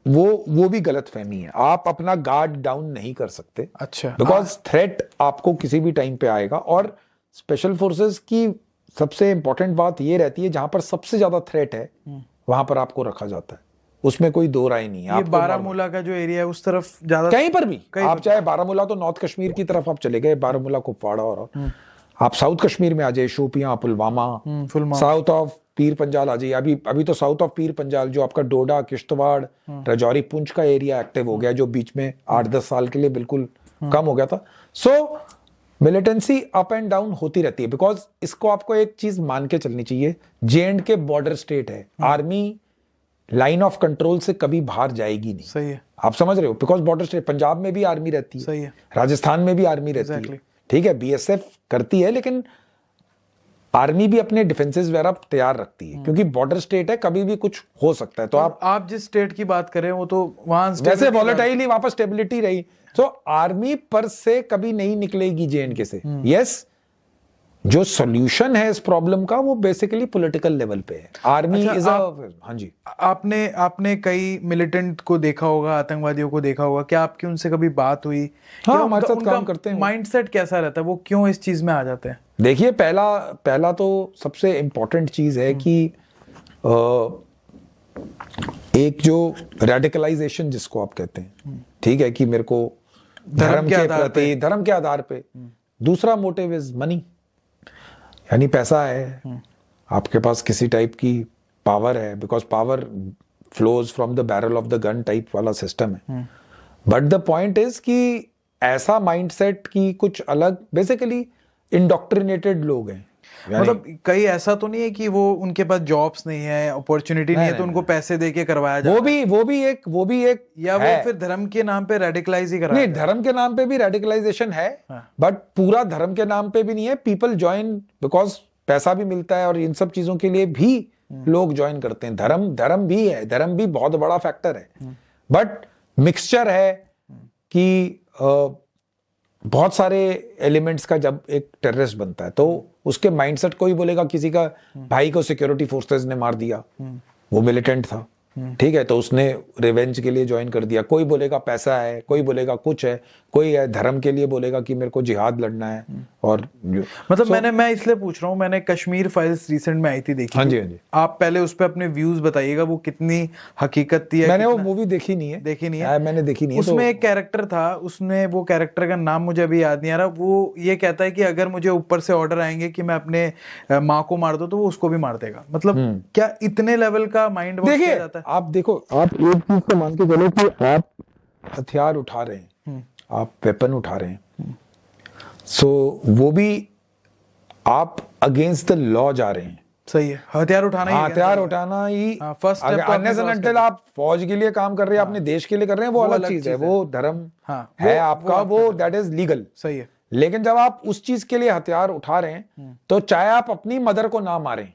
वो भी गलत फहमी है। आप अपना गार्ड डाउन नहीं कर सकते। अच्छा, बिकॉज थ्रेट आपको किसी भी टाइम पे आएगा। और स्पेशल फोर्सेस की सबसे इंपॉर्टेंट बात ये रहती है, जहां पर सबसे ज्यादा थ्रेट है वहां पर आपको रखा जाता है, उसमें कोई दो राय नहीं है। ये बारामूला का जो एरिया है उस तरफ ज्यादा, कहीं पर भी आप चाहे बारामूला तो नॉर्थ कश्मीर की तरफ आप चले गए, बारामूला, कुपवाड़ा, और आप साउथ कश्मीर में आ जाए, शोपियां, पुलवामा, साउथ ऑफ पीर पंजाल आ जाइए। अभी तो साउथ ऑफ पीर पंजाल जो आपका डोडा, किश्तवाड़, राजौरी, पुंछ का एरिया एक्टिव हो गया, जो बीच में 8-10 साल के लिए बिल्कुल कम हो गया था। सो मिलिटेंसी अप एंड डाउन होती रहती है, बिकॉज इसको आपको एक चीज मान के चलनी चाहिए, जे के बॉर्डर स्टेट है, आर्मी लाइन ऑफ कंट्रोल से कभी बाहर जाएगी नहीं। सही है, आप समझ रहे हो, बिकॉज बॉर्डर स्टेट, पंजाब में भी आर्मी रहती है, सही है, राजस्थान में भी आर्मी रहती है, ठीक है, बीएसएफ करती है, लेकिन आर्मी भी अपने डिफेंसेस वगैरह तैयार रखती है, क्योंकि बॉर्डर स्टेट है, कभी भी कुछ हो सकता है। तो आप जिस स्टेट की बात कर रहे हैं वो तो वहां वैसे वॉलेटाइल ही, वहां पर स्टेबिलिटी रही। तो आर्मी पर से कभी नहीं निकलेगी जे से। यस, जो सॉल्यूशन है इस प्रॉब्लम का वो बेसिकली पॉलिटिकल लेवल पे है। आर्मी इज हाँ जी। आपने कई मिलिटेंट को देखा होगा, आतंकवादियों को देखा होगा, क्या आपकी उनसे कभी बात हुई? हाँ, हमारे साथ काम करते हैं। माइंडसेट कैसा रहता है, वो क्यों इस चीज में आ जाते हैं? देखिए, पहला तो सबसे इम्पोर्टेंट चीज है कि एक जो रेडिकलाइजेशन जिसको आप कहते हैं, ठीक है, कि मेरे को धर्म के प्रति, धर्म के आधार पे। दूसरा मोटिव इज मनी, यानी पैसा है, आपके पास किसी टाइप की पावर है, because power flows from the barrel of the gun type वाला सिस्टम है। बट द पॉइंट इज कि ऐसा माइंडसेट की कुछ अलग, बेसिकली इंडोक्ट्रिनेटेड लोग हैं। मतलब कहीं ऐसा तो नहीं है कि वो उनके पास जॉब्स नहीं है, अपॉर्चुनिटी नहीं है, तो उनको पैसे दे के करवाया जाए? वो भी एक या वो फिर धर्म के नाम पे रेडिकलाइज ही कराया? नहीं, धर्म के नाम पे भी रेडिकलाइजेशन है, बट पूरा धर्म के नाम पे भी नहीं है। पीपल ज्वाइन बिकॉज पैसा भी मिलता है, और इन सब चीजों के लिए भी लोग ज्वाइन करते हैं। धर्म भी है, धर्म भी बहुत बड़ा फैक्टर है, बट मिक्सचर है कि बहुत सारे एलिमेंट्स का जब एक टेररिस्ट बनता है, तो उसके माइंडसेट, कोई बोलेगा किसी का भाई को सिक्योरिटी फोर्सेस ने मार दिया, वो मिलिटेंट था, ठीक है, तो उसने रिवेंज के लिए ज्वाइन कर दिया। कोई बोलेगा पैसा है, कोई बोलेगा कुछ है, कोई है धर्म के लिए बोलेगा कि मेरे को जिहाद लड़ना है। और मतलब मैं इसलिए पूछ रहा हूँ, मैंने कश्मीर फाइल्स रिसेंट में आई थी, देखी? हाँ जी, हाँ जी। आप पहले उस पे अपने व्यूज बताइएगा, वो कितनी हकीकत थी? मैंने वो मूवी देखी नहीं है। मैंने देखी नहीं है। उसमें एक कैरेक्टर था, उसमें वो कैरेक्टर का नाम मुझे अभी याद नहीं आ रहा, वो ये कहता है कि अगर मुझे ऊपर से ऑर्डर आएंगे कि मैं अपने माँ को मार दूं, तो वो उसको भी मार देगा। मतलब क्या इतने लेवल का माइंड वॉश किया जाता है? आप देखो, आप एक चीज को मान के चलो कि आप हथियार उठा रहे हैं, आप वेपन उठा रहे हैं, सो वो भी आप अगेंस्ट द लॉ जा रहे हैं। सही है, हथियार उठाना ही फर्स्ट स्टेप। अनलेस आप फौज के लिए काम कर रहे हैं, अपने देश के लिए कर रहे हैं, वो अलग चीज है, वो धर्म है आपका, वो दैट इज लीगल। सही है। लेकिन जब आप उस चीज के लिए हथियार उठा रहे हैं, तो चाहे आप अपनी मदर को ना मारें,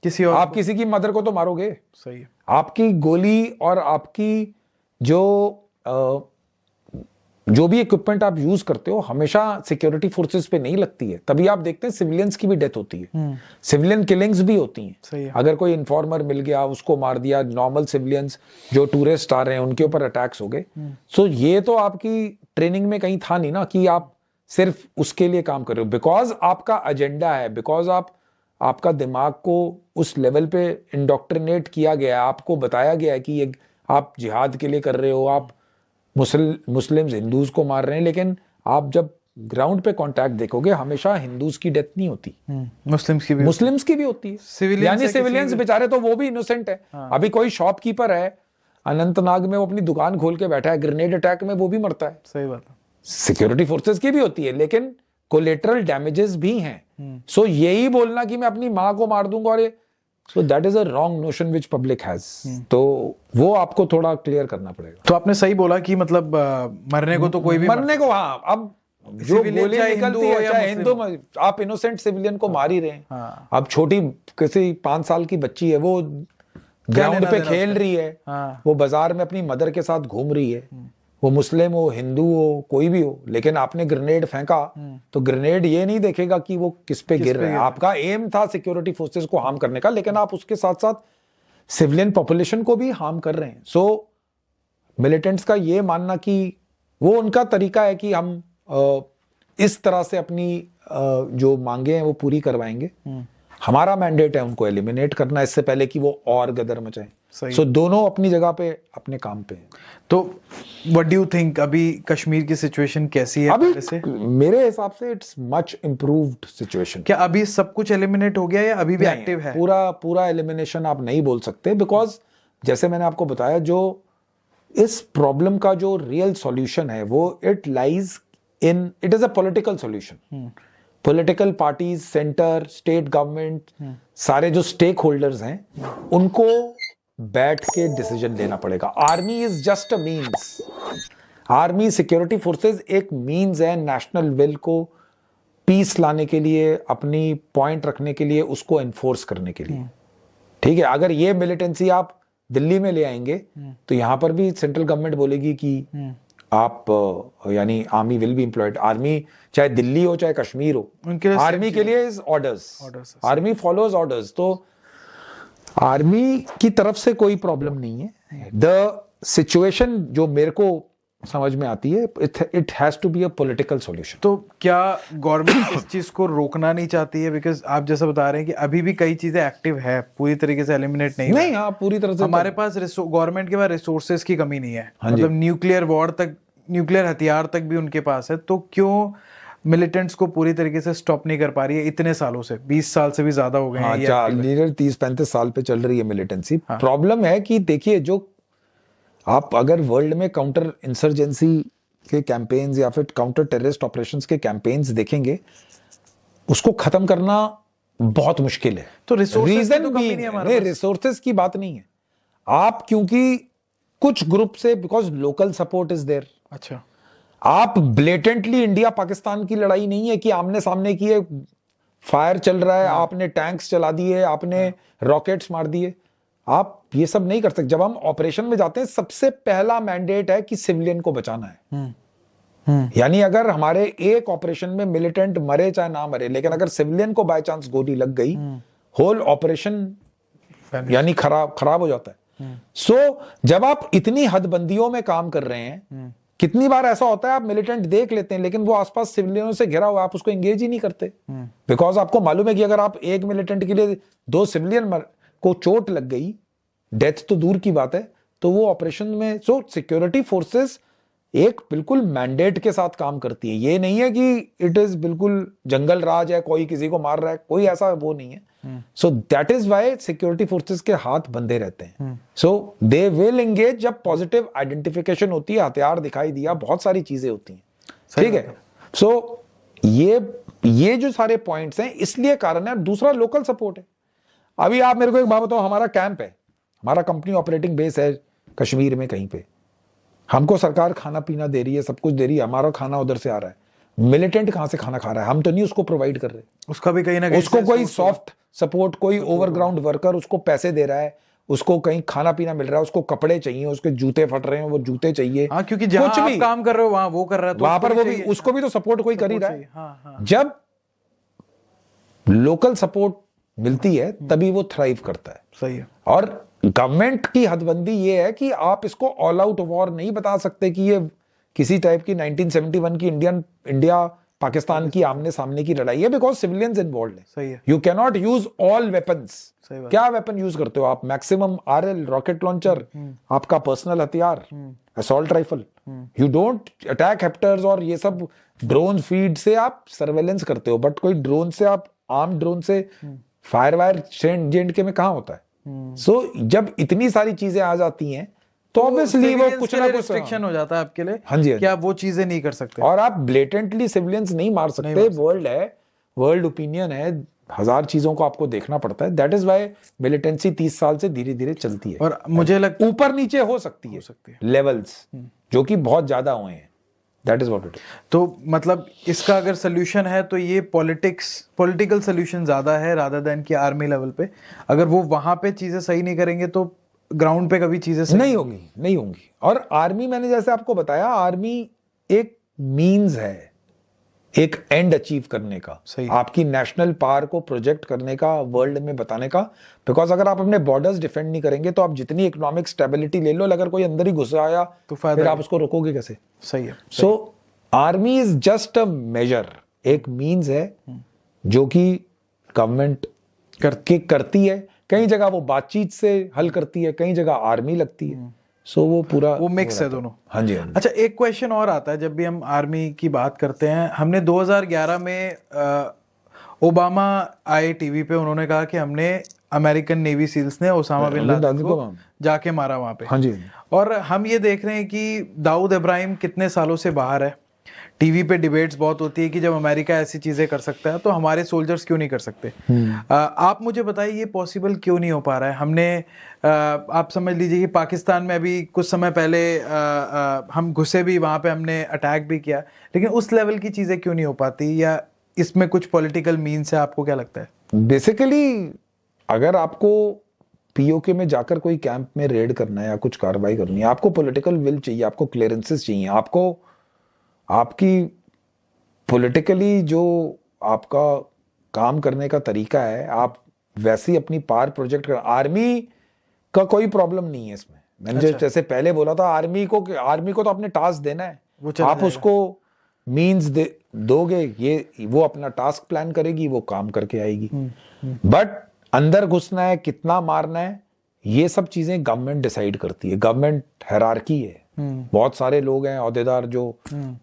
किसी और, आप किसी की मदर को तो मारोगे। सही है। आपकी गोली और आपकी जो भी इक्विपमेंट आप यूज करते हो, हमेशा सिक्योरिटी फोर्सेस पे नहीं लगती है। तभी आप देखते हैं सिविलियंस की भी डेथ होती है, सिविलियन किलिंग्स भी होती हैं। सही है। अगर कोई इन्फॉर्मर मिल गया, उसको मार दिया, नॉर्मल सिविलियंस जो टूरिस्ट आ रहे हैं उनके ऊपर अटैक्स हो गए। सो ये तो आपकी ट्रेनिंग में कहीं था नहीं ना, कि आप सिर्फ उसके लिए काम कर रहे हो, बिकॉज आपका एजेंडा है, बिकॉज आपका दिमाग को उस लेवल पे इंडोक्ट्रिनेट किया गया है, आपको बताया गया है कि ये आप जिहाद के लिए कर रहे हो, आप मुस्लिम्स हिंदूज को मार रहे हैं। लेकिन आप जब ग्राउंड पे कांटेक्ट देखोगे हमेशा हिंदूज की डेथ नहीं होती, मुस्लिम्स की भी मुस्लिम्स की भी होती है। Civilians यानी है, किसी सिविलियंस भी- बेचारे तो वो भी इनोसेंट है। अभी कोई शॉपकीपर है अनंतनाग में, वो अपनी दुकान खोल के बैठा है, ग्रेनेड अटैक में वो भी मरता है। सही बात है। सिक्योरिटी फोर्सेस की भी होती है, लेकिन कोलेटरल डैमेजेस भी हैं। सो यही बोलना कि मैं अपनी माँ को मार दूंगा और ये, सो that is a wrong notion which public has. तो वो आपको थोड़ा क्लियर करना पड़ेगा। तो आपने सही बोला कि मतलब मरने को तो कोई भी मरने को, हाँ, अब जो Civilian गोली चाहे निकलती हिंदू हो है या चाहे मुस्लिम हिंदू, आप इनोसेंट सिविलियन को मार ही रहे हैं। हाँ। अब छोटी किसी 5 साल की बच्ची है, वो ग्राउंड लेना पे देना खेल उसका? रही है, हाँ। वो बाजार में अपनी मदर के साथ घूम रही है, वो मुस्लिम हो, हिंदू हो, कोई भी हो, लेकिन आपने ग्रेनेड फेंका तो ग्रेनेड ये नहीं देखेगा कि वो किस पे गिर रहा है। आपका एम था सिक्योरिटी फोर्सेस को हार्म करने का, लेकिन आप उसके साथ साथ सिविलियन पॉपुलेशन को भी हार्म कर रहे हैं। सो मिलिटेंट्स का ये मानना कि वो उनका तरीका है कि हम इस तरह से अपनी जो मांगे हैं वो पूरी करवाएंगे। हमारा मैंडेट है उनको एलिमिनेट करना, इससे पहले कि वो और गदर मचाएं। सो दोनों अपनी जगह पे अपने काम पे हैं। तो व्हाट डू यू थिंक, अभी कश्मीर की सिचुएशन कैसी है अभी पहले से? मेरे हिसाब से इट्स मच इम्प्रूव्ड सिचुएशन। क्या अभी सब कुछ एलिमिनेट हो गया या अभी भी नहीं, एक्टिव है? पूरा एलिमिनेशन आप नहीं बोल सकते, बिकॉज जैसे मैंने आपको बताया, जो इस प्रॉब्लम का जो रियल सॉल्यूशन है वो it lies in, it is a political solution. Political parties, centre, state government, सारे जो स्टेक होल्डर्स हैं उनको बैठ के डिसीजन लेना पड़ेगा। Army is just a means, army security forces एक मींस है नेशनल विल को पीस लाने के लिए, अपनी पॉइंट रखने के लिए, उसको एनफोर्स करने के लिए। ठीक है, अगर ये मिलिटेंसी आप दिल्ली में ले आएंगे तो यहां पर भी सेंट्रल गवर्नमेंट बोलेगी कि आप यानी army will be employed. Army चाहे दिल्ली हो चाहे कश्मीर हो, उनके लिए आर्मी के लिए is orders, army follows orders. तो आर्मी की तरफ से कोई प्रॉब्लम नहीं है। द सिचुएशन जो मेरे को समझ में आती है, it has to be a political solution. तो क्या गवर्नमेंट इस चीज को रोकना नहीं चाहती है? बिकॉज आप जैसा बता रहे हैं कि अभी भी कई चीजें एक्टिव है, पूरी तरीके से एलिमिनेट नहीं हुआ। नहीं, हाँ, पूरी तरह से हमारे पास गवर्नमेंट के पास रिसोर्सेज की कमी नहीं है। हाँ जी। मतलब न्यूक्लियर वॉर तक, न्यूक्लियर हथियार तक भी उनके पास है। तो क्यों मिलिटेंट्स को पूरी तरीके से स्टॉप नहीं कर पा रही है इतने सालों से? 20 साल से भी ज्यादा हो गए हैं ये active है। लीडर 30-35 साल पे चल रही है मिलिटेंसी। प्रॉब्लम है कि देखिए, जो आप अगर वर्ल्ड में काउंटर इंसर्जेंसी के कैंपेन्स या फिर काउंटर टेररिस्ट ऑपरेशंस के कैंपेन्स देखेंगे, उसको खत्म करना बहुत मुश्किल है। तो resources की रीजन तो कमी नहीं है हमारे नहीं, पास। रिसोर्सेज की बात नहीं है। आप क्योंकि कुछ ग्रुप से, because local support is there. अच्छा, आप ब्लेटेंटली, इंडिया पाकिस्तान की लड़ाई नहीं है कि आमने सामने की है, फायर चल रहा है, आपने टैंक्स चला दिए, आपने रॉकेट्स मार दिए। आप ये सब नहीं कर सकते। जब हम ऑपरेशन में जाते हैं, सबसे पहला मैंडेट है कि सिविलियन को बचाना है। यानी अगर हमारे एक ऑपरेशन में मिलिटेंट मरे चाहे ना मरे, लेकिन अगर सिविलियन को बाय चांस गोली लग गई, होल ऑपरेशन यानी खराब हो जाता है। सो जब आप इतनी हदबंदियों में काम कर रहे हैं, कितनी बार ऐसा होता है आप मिलिटेंट देख लेते हैं लेकिन वो आसपास सिविलियनों से घिरा हुआ, आप उसको एंगेज ही नहीं करते, बिकॉज आपको मालूम है कि अगर आप एक मिलिटेंट के लिए 2 सिविलियन को चोट लग गई, डेथ तो दूर की बात है, तो वो ऑपरेशन में। सो सिक्योरिटी फोर्सेस एक बिल्कुल मैंडेट के साथ काम करती है। ये नहीं है कि इट इज बिल्कुल जंगल राज है, कोई किसी को मार रहा है, कोई ऐसा वो नहीं है। So that is why security forces के हाथ बंधे रहते हैं। सो दे विल एंगेज जब पॉजिटिव आइडेंटिफिकेशन होती है, हथियार दिखाई दिया, बहुत सारी चीजें होती हैं। ठीक है, सो ये जो सारे पॉइंट्स हैं, इसलिए कारण है। दूसरा लोकल सपोर्ट है। अभी आप मेरे को एक बात बताओ, हमारा कैंप है, हमारा कंपनी ऑपरेटिंग बेस है कश्मीर में कहीं पे, हमको सरकार खाना पीना दे रही है, सब कुछ दे रही है, हमारा खाना उधर से आ रहा है। मिलिटेंट कहां से खाना खा रहा है? हम तो नहीं उसको प्रोवाइड कर रहे। उसका भी कहीं ना कहीं उसको कोई सॉफ्ट सपोर्ट, कोई ओवरग्राउंड वर्कर उसको पैसे दे रहा है, उसको कहीं खाना पीना मिल रहा है, उसको कपड़े चाहिए, उसके जूते फट रहे हैं, वो जूते चाहिए। हाँ, क्योंकि जहां कुछ आप भी काम कर रहे हो वहां वो कर रहा है, तो वहां पर वो भी, चाहिए। उसको भी तो सपोर्ट कोई कर ही रहा है। हाँ, हाँ। जब लोकल सपोर्ट मिलती है तभी वो थ्राइव करता है। सही है। और गवर्नमेंट की हदबंदी ये है कि आप इसको ऑल आउट वॉर नहीं बता सकते कि ये किसी टाइप की 1971 की इंडिया पाकिस्तान की आमने सामने की लड़ाई है, बिकॉज सिविलियंस इन्वॉल्व है. सही है. You can not use all weapons. सही बात. क्या वेपन यूज करते हो आप? मैक्सिमम आरएल, रॉकेट लॉन्चर, आपका पर्सनल हथियार, assault rifle. You don't attack हेप्टर्स और ये सब ड्रोन फीड से आप सर्वेलेंस करते हो, बट कोई ड्रोन से आप आर्म ड्रोन से फायर वायर J&K में कहाँ होता है? सो जब इतनी सारी चीजें आ जाती हैं तो ऑब्वियसली वो कुछ ना कुछ रिस्ट्रिक्शन हो जाता है आपके लिए. हाँ जी, हाँ जी. कि आप वो चीजें नहीं कर सकते. और आप ब्लेटेंटली सिविलियंस नहीं मार सकते. वर्ल्ड है, वर्ल्ड ओपिनियन है, 1000 चीजों को आपको देखना पड़ता है. दैट इज व्हाई मिलिटेंसी 30 साल से धीरे धीरे चलती है. और मुझे लगता ऊपर नीचे हो सकती है लेवल्स, जो कि बहुत ज्यादा हुए हैं. That is what it is. तो मतलब इसका अगर सोल्यूशन है तो ये पॉलिटिकल सोल्यूशन ज्यादा है रादर देन कि आर्मी लेवल पे. अगर वो वहां पे चीजें सही नहीं करेंगे तो ग्राउंड पे कभी चीजें सही नहीं होंगी. और आर्मी, मैंने जैसे आपको बताया, आर्मी एक मीन्स है एक एंड अचीव करने का. सही. आपकी नेशनल पावर को प्रोजेक्ट करने का, वर्ल्ड में बताने का. बिकॉज अगर आप अपने बॉर्डर्स डिफेंड नहीं करेंगे तो आप जितनी इकोनॉमिक स्टेबिलिटी ले लो, अगर कोई अंदर ही घुस आया तो फिर आप उसको रोकोगे कैसे? सही है. So army is just a major, एक मीन्स है जो कि गवर्नमेंट करती है. कई जगह वो बातचीत से हल करती है, कई जगह आर्मी लगती है. सो वो पूरा वो मिक्स है दोनों. हाँ जी, हाँ जी. अच्छा, एक क्वेश्चन और आता है जब भी हम आर्मी की बात करते हैं. हमने 2011 में ओबामा आए टीवी पे, उन्होंने कहा कि हमने अमेरिकन नेवी सील्स ने ओसामा बिन लादेन को जाके मारा वहां पे. हाँ जी. और हम ये देख रहे हैं कि दाऊद इब्राहिम कितने सालों से बाहर है. टीवी पे डिबेट्स बहुत होती है कि जब अमेरिका ऐसी चीजें कर सकता है तो हमारे सोल्जर्स क्यों नहीं कर सकते. आप मुझे बताइए ये पॉसिबल क्यों नहीं हो पा रहा है. हमने आप समझ लीजिए कि पाकिस्तान में अभी कुछ समय पहले हम घुसे भी वहां पे, हमने अटैक भी किया, लेकिन उस लेवल की चीजें क्यों नहीं हो पाती, या इसमें कुछ पॉलिटिकल मीन्स है? आपको क्या लगता है? बेसिकली अगर आपको पीओके में जाकर कोई कैंप में रेड करना है या कुछ कार्रवाई करनी है, आपको पॉलिटिकल विल चाहिए, आपको क्लियरेंसेस चाहिए, आपको आपकी पॉलिटिकली जो आपका काम करने का तरीका है, आप वैसे ही अपनी पावर प्रोजेक्ट कर. आर्मी का कोई प्रॉब्लम नहीं है इसमें. मैंने जैसे पहले बोला था, आर्मी को तो अपने टास्क देना है. आप उसको मींस दोगे, ये वो अपना टास्क प्लान करेगी, वो काम करके आएगी. बट अंदर घुसना है, कितना मारना है, ये सब चीजें गवर्नमेंट डिसाइड करती है. गवर्नमेंट हायरार्की है. बहुत सारे लोग हैं, ओहदेदार, जो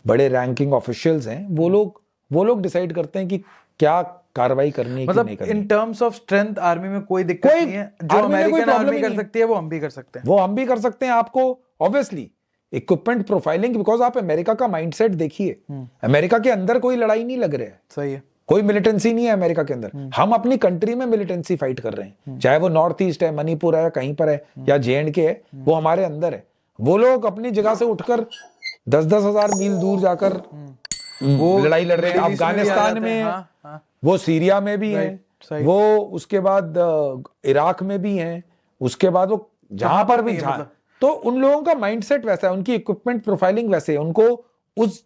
बड़े रैंकिंग ऑफिशियल्स हैं, वो लोग डिसाइड करते हैं कि क्या कार्रवाई करनी है, मतलब कि नहीं करनी. In terms of strength army में कोई दिक्कत नहीं है. जो अमेरिकन आर्मी कर सकती है वो हम भी कर सकते हैं. वो हम भी कर सकते हैं. आपको ऑब्वियसली इक्विपमेंट प्रोफाइलिंग, बिकॉज आप अमेरिका का माइंडसेट देखिए. अमेरिका के अंदर कोई लड़ाई नहीं लग रहा है. सही है. कोई मिलिटेंसी नहीं है अमेरिका के अंदर. हम अपनी कंट्री में मिलिटेंसी फाइट कर रहे हैं, चाहे वो नॉर्थ ईस्ट है, मणिपुर है, कहीं पर है, या J&K है, वो हमारे अंदर है. वो लोग अपनी जगह से उठकर 10-10 हजार मील दूर जाकर वो लड़ाई लड़ रहे हैं. अफगानिस्तान में, वो सीरिया में भी है, वो उसके बाद इराक में भी है, उसके बाद वो जहां पर भी तो उन लोगों का माइंडसेट वैसा है, उनकी इक्विपमेंट प्रोफाइलिंग वैसे है. उनको उस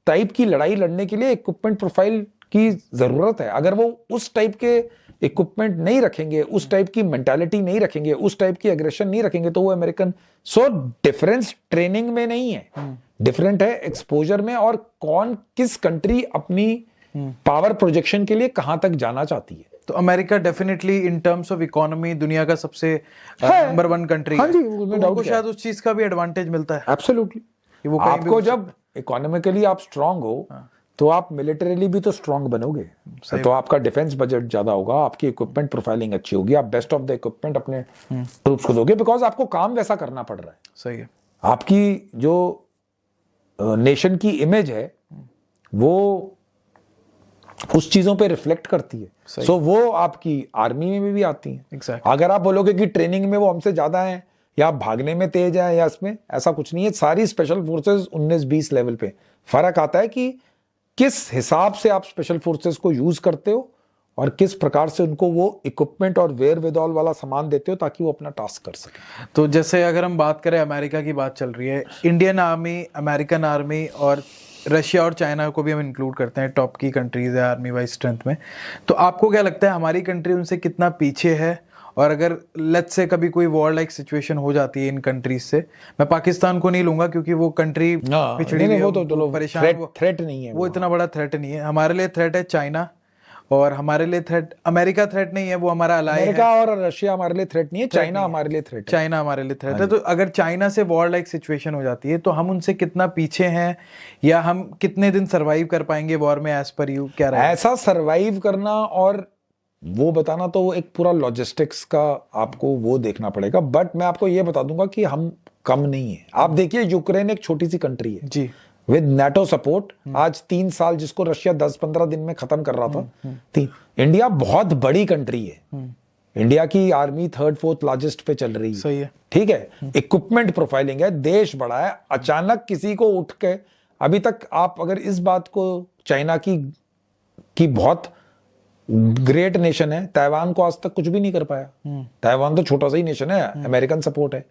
टाइप की लड़ाई लड़ने के लिए इक्विपमेंट प्रोफाइल की जरूरत है. अगर वो उस टाइप के इक्विपमेंट नहीं रखेंगे, उस टाइप की मेंटालिटी नहीं रखेंगे, उस टाइप की एग्रेशन नहीं रखेंगे, तो वो अमेरिकन. सो डिफरेंस ट्रेनिंग में नहीं है, डिफरेंट है एक्सपोजर में, और कौन किस कंट्री अपनी पावर प्रोजेक्शन के लिए कहां तक जाना चाहती है. तो America definitely in terms of economy दुनिया का सबसे नंबर 1 कंट्री है. उनको शायद उस चीज का भी एडवांटेज मिलता है. एब्सोल्युटली. आपको जब इकोनॉमिकली आप स्ट्रांग हो, तो आप मिलिटरीली भी तो स्ट्रांग बनोगे. तो आपका डिफेंस बजट ज्यादा होगा, आपकी इक्विपमेंट प्रोफाइलिंग अच्छी होगी, आप बेस्ट ऑफ द इक्विपमेंट अपने ट्रूप्स को दोगे, बिकॉज आपको काम वैसा करना पड़ रहा है. सही है. आपकी जो नेशन की इमेज है वो उस चीजों पे रिफ्लेक्ट करती है. सो वो आपकी आर्मी में भी आती है. Exactly. अगर आप बोलोगे कि ट्रेनिंग में वो हमसे ज्यादा हैं, या भागने में तेज है, या इसमें, ऐसा कुछ नहीं है. सारी स्पेशल फोर्सेस 19-20 लेवल पे फर्क आता है कि किस हिसाब से आप स्पेशल फोर्सेस को यूज करते हो और किस प्रकार से उनको वो इक्विपमेंट और वेयर विदॉल वाला सामान देते हो ताकि वो अपना टास्क कर सके. तो जैसे अगर हम बात करें, अमेरिका की बात चल रही है, इंडियन आर्मी, अमेरिकन आर्मी और रशिया और चाइना को भी हम इंक्लूड करते हैं, टॉप की कंट्रीज है आर्मी वाइज स्ट्रेंथ में. तो आपको क्या लगता है हमारी कंट्री उनसे कितना पीछे है, और अगर लेट्स से कभी कोई वॉर लाइक सिचुएशन हो जाती है इन कंट्रीज से, मैं पाकिस्तान को नहीं लूंगा क्योंकि वो कंट्री पिछड़ी हुई है, वो तो चलो परेशान, थ्रेट नहीं है, वो इतना बड़ा थ्रेट नहीं है। हमारे लिए थ्रेट है चाइना, और हमारे लिए थ्रेट अमेरिका थ्रेट नहीं है, वो हमारा अलाय है। अमेरिका और रशिया हमारे लिए थ्रेट नहीं है, चाइना हमारे लिए थ्रेट है। चाइना हमारे लिए थ्रेट है। तो अगर चाइना से वॉर लाइक सिचुएशन हो जाती है तो हम उनसे कितना पीछे हैं, या हम कितने दिन सरवाइव कर पाएंगे वॉर में, एज पर यू क्या रहेगा? ऐसा सरवाइव करना और वो बताना तो वो एक पूरा लॉजिस्टिक्स का आपको वो देखना पड़ेगा। बट मैं आपको ये बता दूंगा कि हम कम नहीं है। आप देखिए यूक्रेन एक छोटी सी कंट्री है जी, विद नेटो सपोर्ट, आज 3 साल जिसको रशिया 10-15 दिन में खत्म कर रहा था। इंडिया बहुत बड़ी कंट्री है, इंडिया की आर्मी 3rd-4th लार्जेस्ट पे चल रही है, सही है। ठीक है, इक्विपमेंट प्रोफाइलिंग है, देश बड़ा है। अचानक किसी को उठ के, अभी तक आप अगर इस बात को, चाइना की बहुत ग्रेट नेशन है, ताइवान को आज तक कुछ भी नहीं कर पाया। ताइवान तो छोटा सा ही नेशन है, अमेरिकन सपोर्ट है।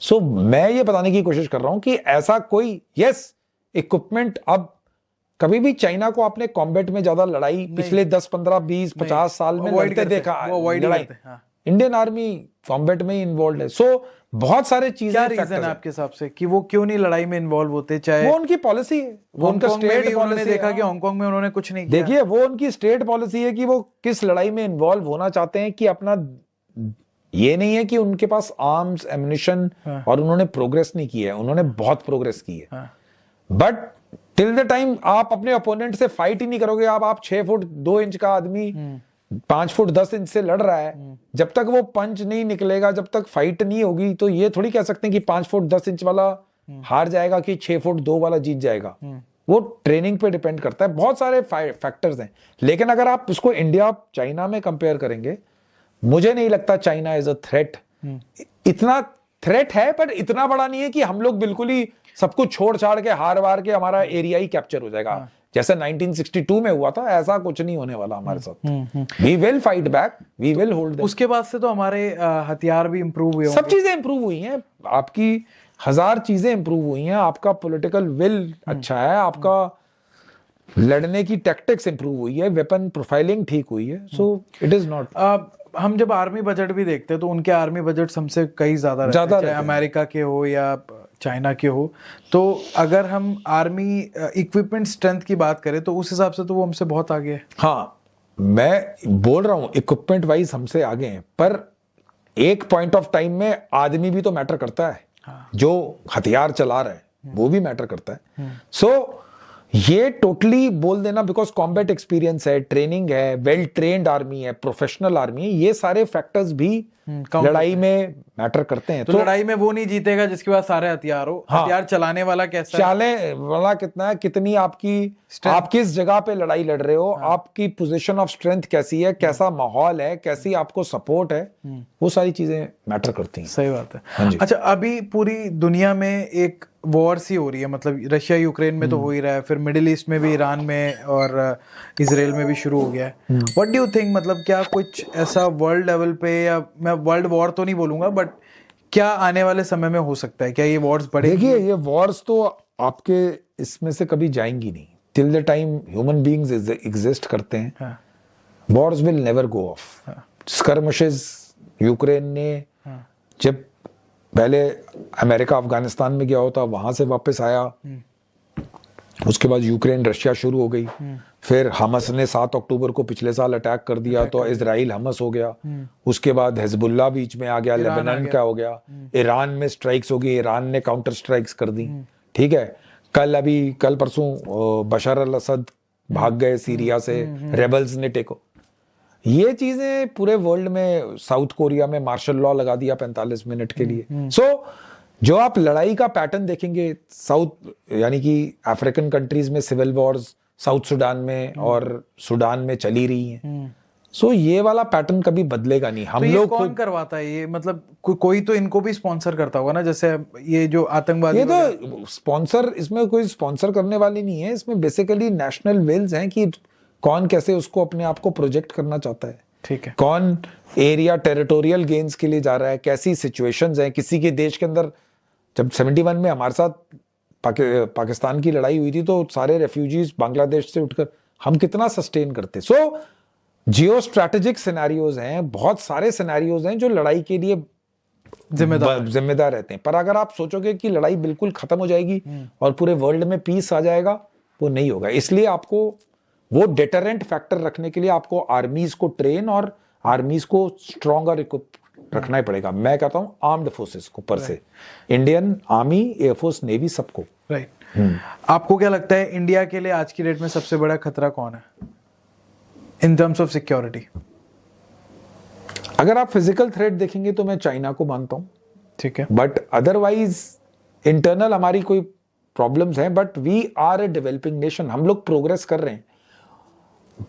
सो मैं ये बताने की कोशिश कर रहा हूं कि ऐसा कोई, यस इक्विपमेंट, अब कभी भी चाइना को आपने कॉम्बैट में ज्यादा लड़ाई पिछले 10, 15, 20, 50 साल में लड़ते देखा? लड़ाई इंडियन आर्मी कॉम्बैट में ही इन्वॉल्व है। सो बहुत सारे चीजें, क्या रीजन है आपके हिसाब से कि वो क्यों नहीं लड़ाई में इन्वॉल्व होते? चाहे वो उनकी पॉलिसी है, वो उनका स्टेट उन्होंने देखा कि हांगकांग में उन्होंने कुछ नहीं किया। देखिए वो उनकी स्टेट पॉलिसी है कि वो किस लड़ाई में इन्वॉल्व होना चाहते हैं, कि अपना, ये नहीं है कि उनके पास आर्म्स एम्युनिशन और उन्होंने प्रोग्रेस नहीं की है, उन्होंने बहुत प्रोग्रेस की है। बट टिल द टाइम आप अपने ओपोनेंट से फाइट ही नहीं करोगे, आप 6 फुट 2 इंच का आदमी 5 फुट 10 इंच से लड़ रहा है, जब तक वो पंच नहीं निकलेगा, जब तक फाइट नहीं होगी, तो ये थोड़ी कह सकते हैं कि 5 फुट 10 इंच वाला हार जाएगा कि 6 फुट 2 वाला जीत जाएगा। वो ट्रेनिंग पे डिपेंड करता है, बहुत सारे फैक्टर्स हैं। लेकिन अगर आप इसको इंडिया चाइना में कंपेयर करेंगे, मुझे नहीं लगता चाइना इज अ थ्रेट। इतना थ्रेट है पर इतना बड़ा नहीं है कि हम लोग बिल्कुल ही सब कुछ छोड़ छाड़ के हार वार के हमारा एरिया ही कैप्चर हो जाएगा। जैसे 1962 में हुआ था, ऐसा कुछ नहीं होने वाला हमारे साथ। We will fight back, we will hold. उसके बाद से तो हमारे हथियार भी इंप्रूव हुए, सब चीजें इंप्रूव हुई हैं, आपकी 1000 चीजें इंप्रूव हुई हैं, आपका पॉलिटिकल विल अच्छा है, आपका लड़ने की टैक्टिक्स इंप्रूव हुई है, वेपन प्रोफाइलिंग ठीक हुई है। So it is not. हम जब आर्मी बजट भी देखते हैं तो उनके आर्मी बजट हमसे कई ज्यादा रहते हैं, चाहे अमेरिका के हो या चाइना के हो। तो अगर हम आर्मी इक्विपमेंट स्ट्रेंथ की बात करें तो उस हिसाब से तो वो हमसे बहुत आगे है। हाँ, मैं बोल रहा हूं इक्विपमेंट वाइज हमसे आगे हैं, पर एक पॉइंट ऑफ टाइम में आदमी भी तो मैटर करता है। हाँ। जो हथियार चला रहा है वो भी मैटर करता है। सो ये टोटली बोल देना, बिकॉज कॉम्बैट एक्सपीरियंस है, ट्रेनिंग है, वेल ट्रेन्ड आर्मी है, प्रोफेशनल आर्मी है, ये सारे फैक्टर्स भी लड़ाई में मैटर करते हैं। तो लड़ाई में वो नहीं जीतेगा जिसके पास सारे हथियार हो। हाँ, हथियार चलाने वाला कैसा है, चलाने वाला कितना है, कितनी आपकी, आप किस जगह पे लड़ाई लड़ रहे हो, आपकी पोजीशन ऑफ स्ट्रेंथ कैसी है, कैसा माहौल है, कैसी आपको सपोर्ट है, वो सारी चीजें मैटर करती हैं। सही बात है। अच्छा, अभी पूरी दुनिया में एक वॉर सी हो रही है, मतलब रशिया यूक्रेन में तो हो ही रहा है, फिर मिडिल ईस्ट में भी, ईरान में और इजराइल में भी शुरू हो गया है। व्हाट डू यू थिंक, मतलब क्या कुछ ऐसा वर्ल्ड लेवल पे, या मैं वर्ल्ड वॉर तो नहीं बोलूंगा, बट क्या आने वाले समय में हो सकता है? क्या ये वॉर्स बढ़ेगी? देखिए, ये वॉर्स तो आपके इसमें से कभी जाएंगी नहीं, till the time human beings exist करते हैं। Wars will never go off. Skirmishes Ukraine ने, जब पहले अमेरिका अफगानिस्तान में गया होता, वहां से वापस आया, उसके बाद यूक्रेन रशिया शुरू हो गई, फिर हमस ने 7 अक्टूबर को पिछले साल अटैक कर दिया, तो इजराइल हमस हो गया, उसके बाद हिजबुल्लाह बीच में आ गया, लेबनान का हो गया, ईरान में स्ट्राइक्स हो गई, ईरान ने काउंटर स्ट्राइक्स कर दी, ठीक है। कल परसों बशर अल असद भाग गए सीरिया से, रेबल्स ने टेको। ये चीजें पूरे वर्ल्ड में, साउथ कोरिया में मार्शल लॉ लगा दिया 45 मिनट के लिए। सो जो आप लड़ाई का पैटर्न देखेंगे, साउथ यानी कि अफ्रीकन कंट्रीज में सिविल वॉर्स, साउथ सुडान में और सुडान में चली रही हैं। सो ये वाला पैटर्न कभी बदलेगा नहीं। हम लोग कौन करवाता है ये, मतलब कोई तो इनको भी स्पॉन्सर करता होगा ना, जैसे ये जो आतंकवादी, ये तो स्पॉन्सर, इसमें कोई स्पॉन्सर करने वाली नहीं है, इसमें बेसिकली नेशनल विल्स हैं कि कौन कैसे उसको अपने आप को प्रोजेक्ट करना चाहता है, ठीक है, कौन एरिया टेरिटोरियल गेन्स के लिए जा रहा है, कैसी सिचुएशंस हैं किसी के देश के अंदर। जब 71 में हमारे साथ पाकिस्तान की लड़ाई हुई थी, तो सारे रेफ्यूजीज बांग्लादेश से उठकर हम कितना सस्टेन करते। सो जियो स्ट्रैटेजिक सिनेरियोज हैं, बहुत सारे सिनेरियोज हैं जो लड़ाई के लिए जिम्मेदार रहते हैं। पर अगर आप सोचोगे कि लड़ाई बिल्कुल खत्म हो जाएगी और पूरे वर्ल्ड में पीस आ जाएगा, वो नहीं होगा। इसलिए आपको वो डिटरेंट फैक्टर रखने के लिए आपको आर्मीज को ट्रेन और आर्मीज को स्ट्रॉन्ग और इक्विप रखना ही पड़ेगा। मैं कहता हूं आर्म्ड फोर्सेस को, पर से इंडियन आर्मी, एयरफोर्स, नेवी, सबको। राइट। आपको क्या लगता है इंडिया के लिए आज की डेट में सबसे बड़ा खतरा कौन है इन टर्म्स ऑफ सिक्योरिटी? अगर आप फिजिकल थ्रेट देखेंगे तो मैं चाइना को मानता हूं, ठीक है, बट अदरवाइज इंटरनल हमारी कोई प्रॉब्लम्स हैं, but we are a developing nation, हम लोग प्रोग्रेस कर रहे हैं।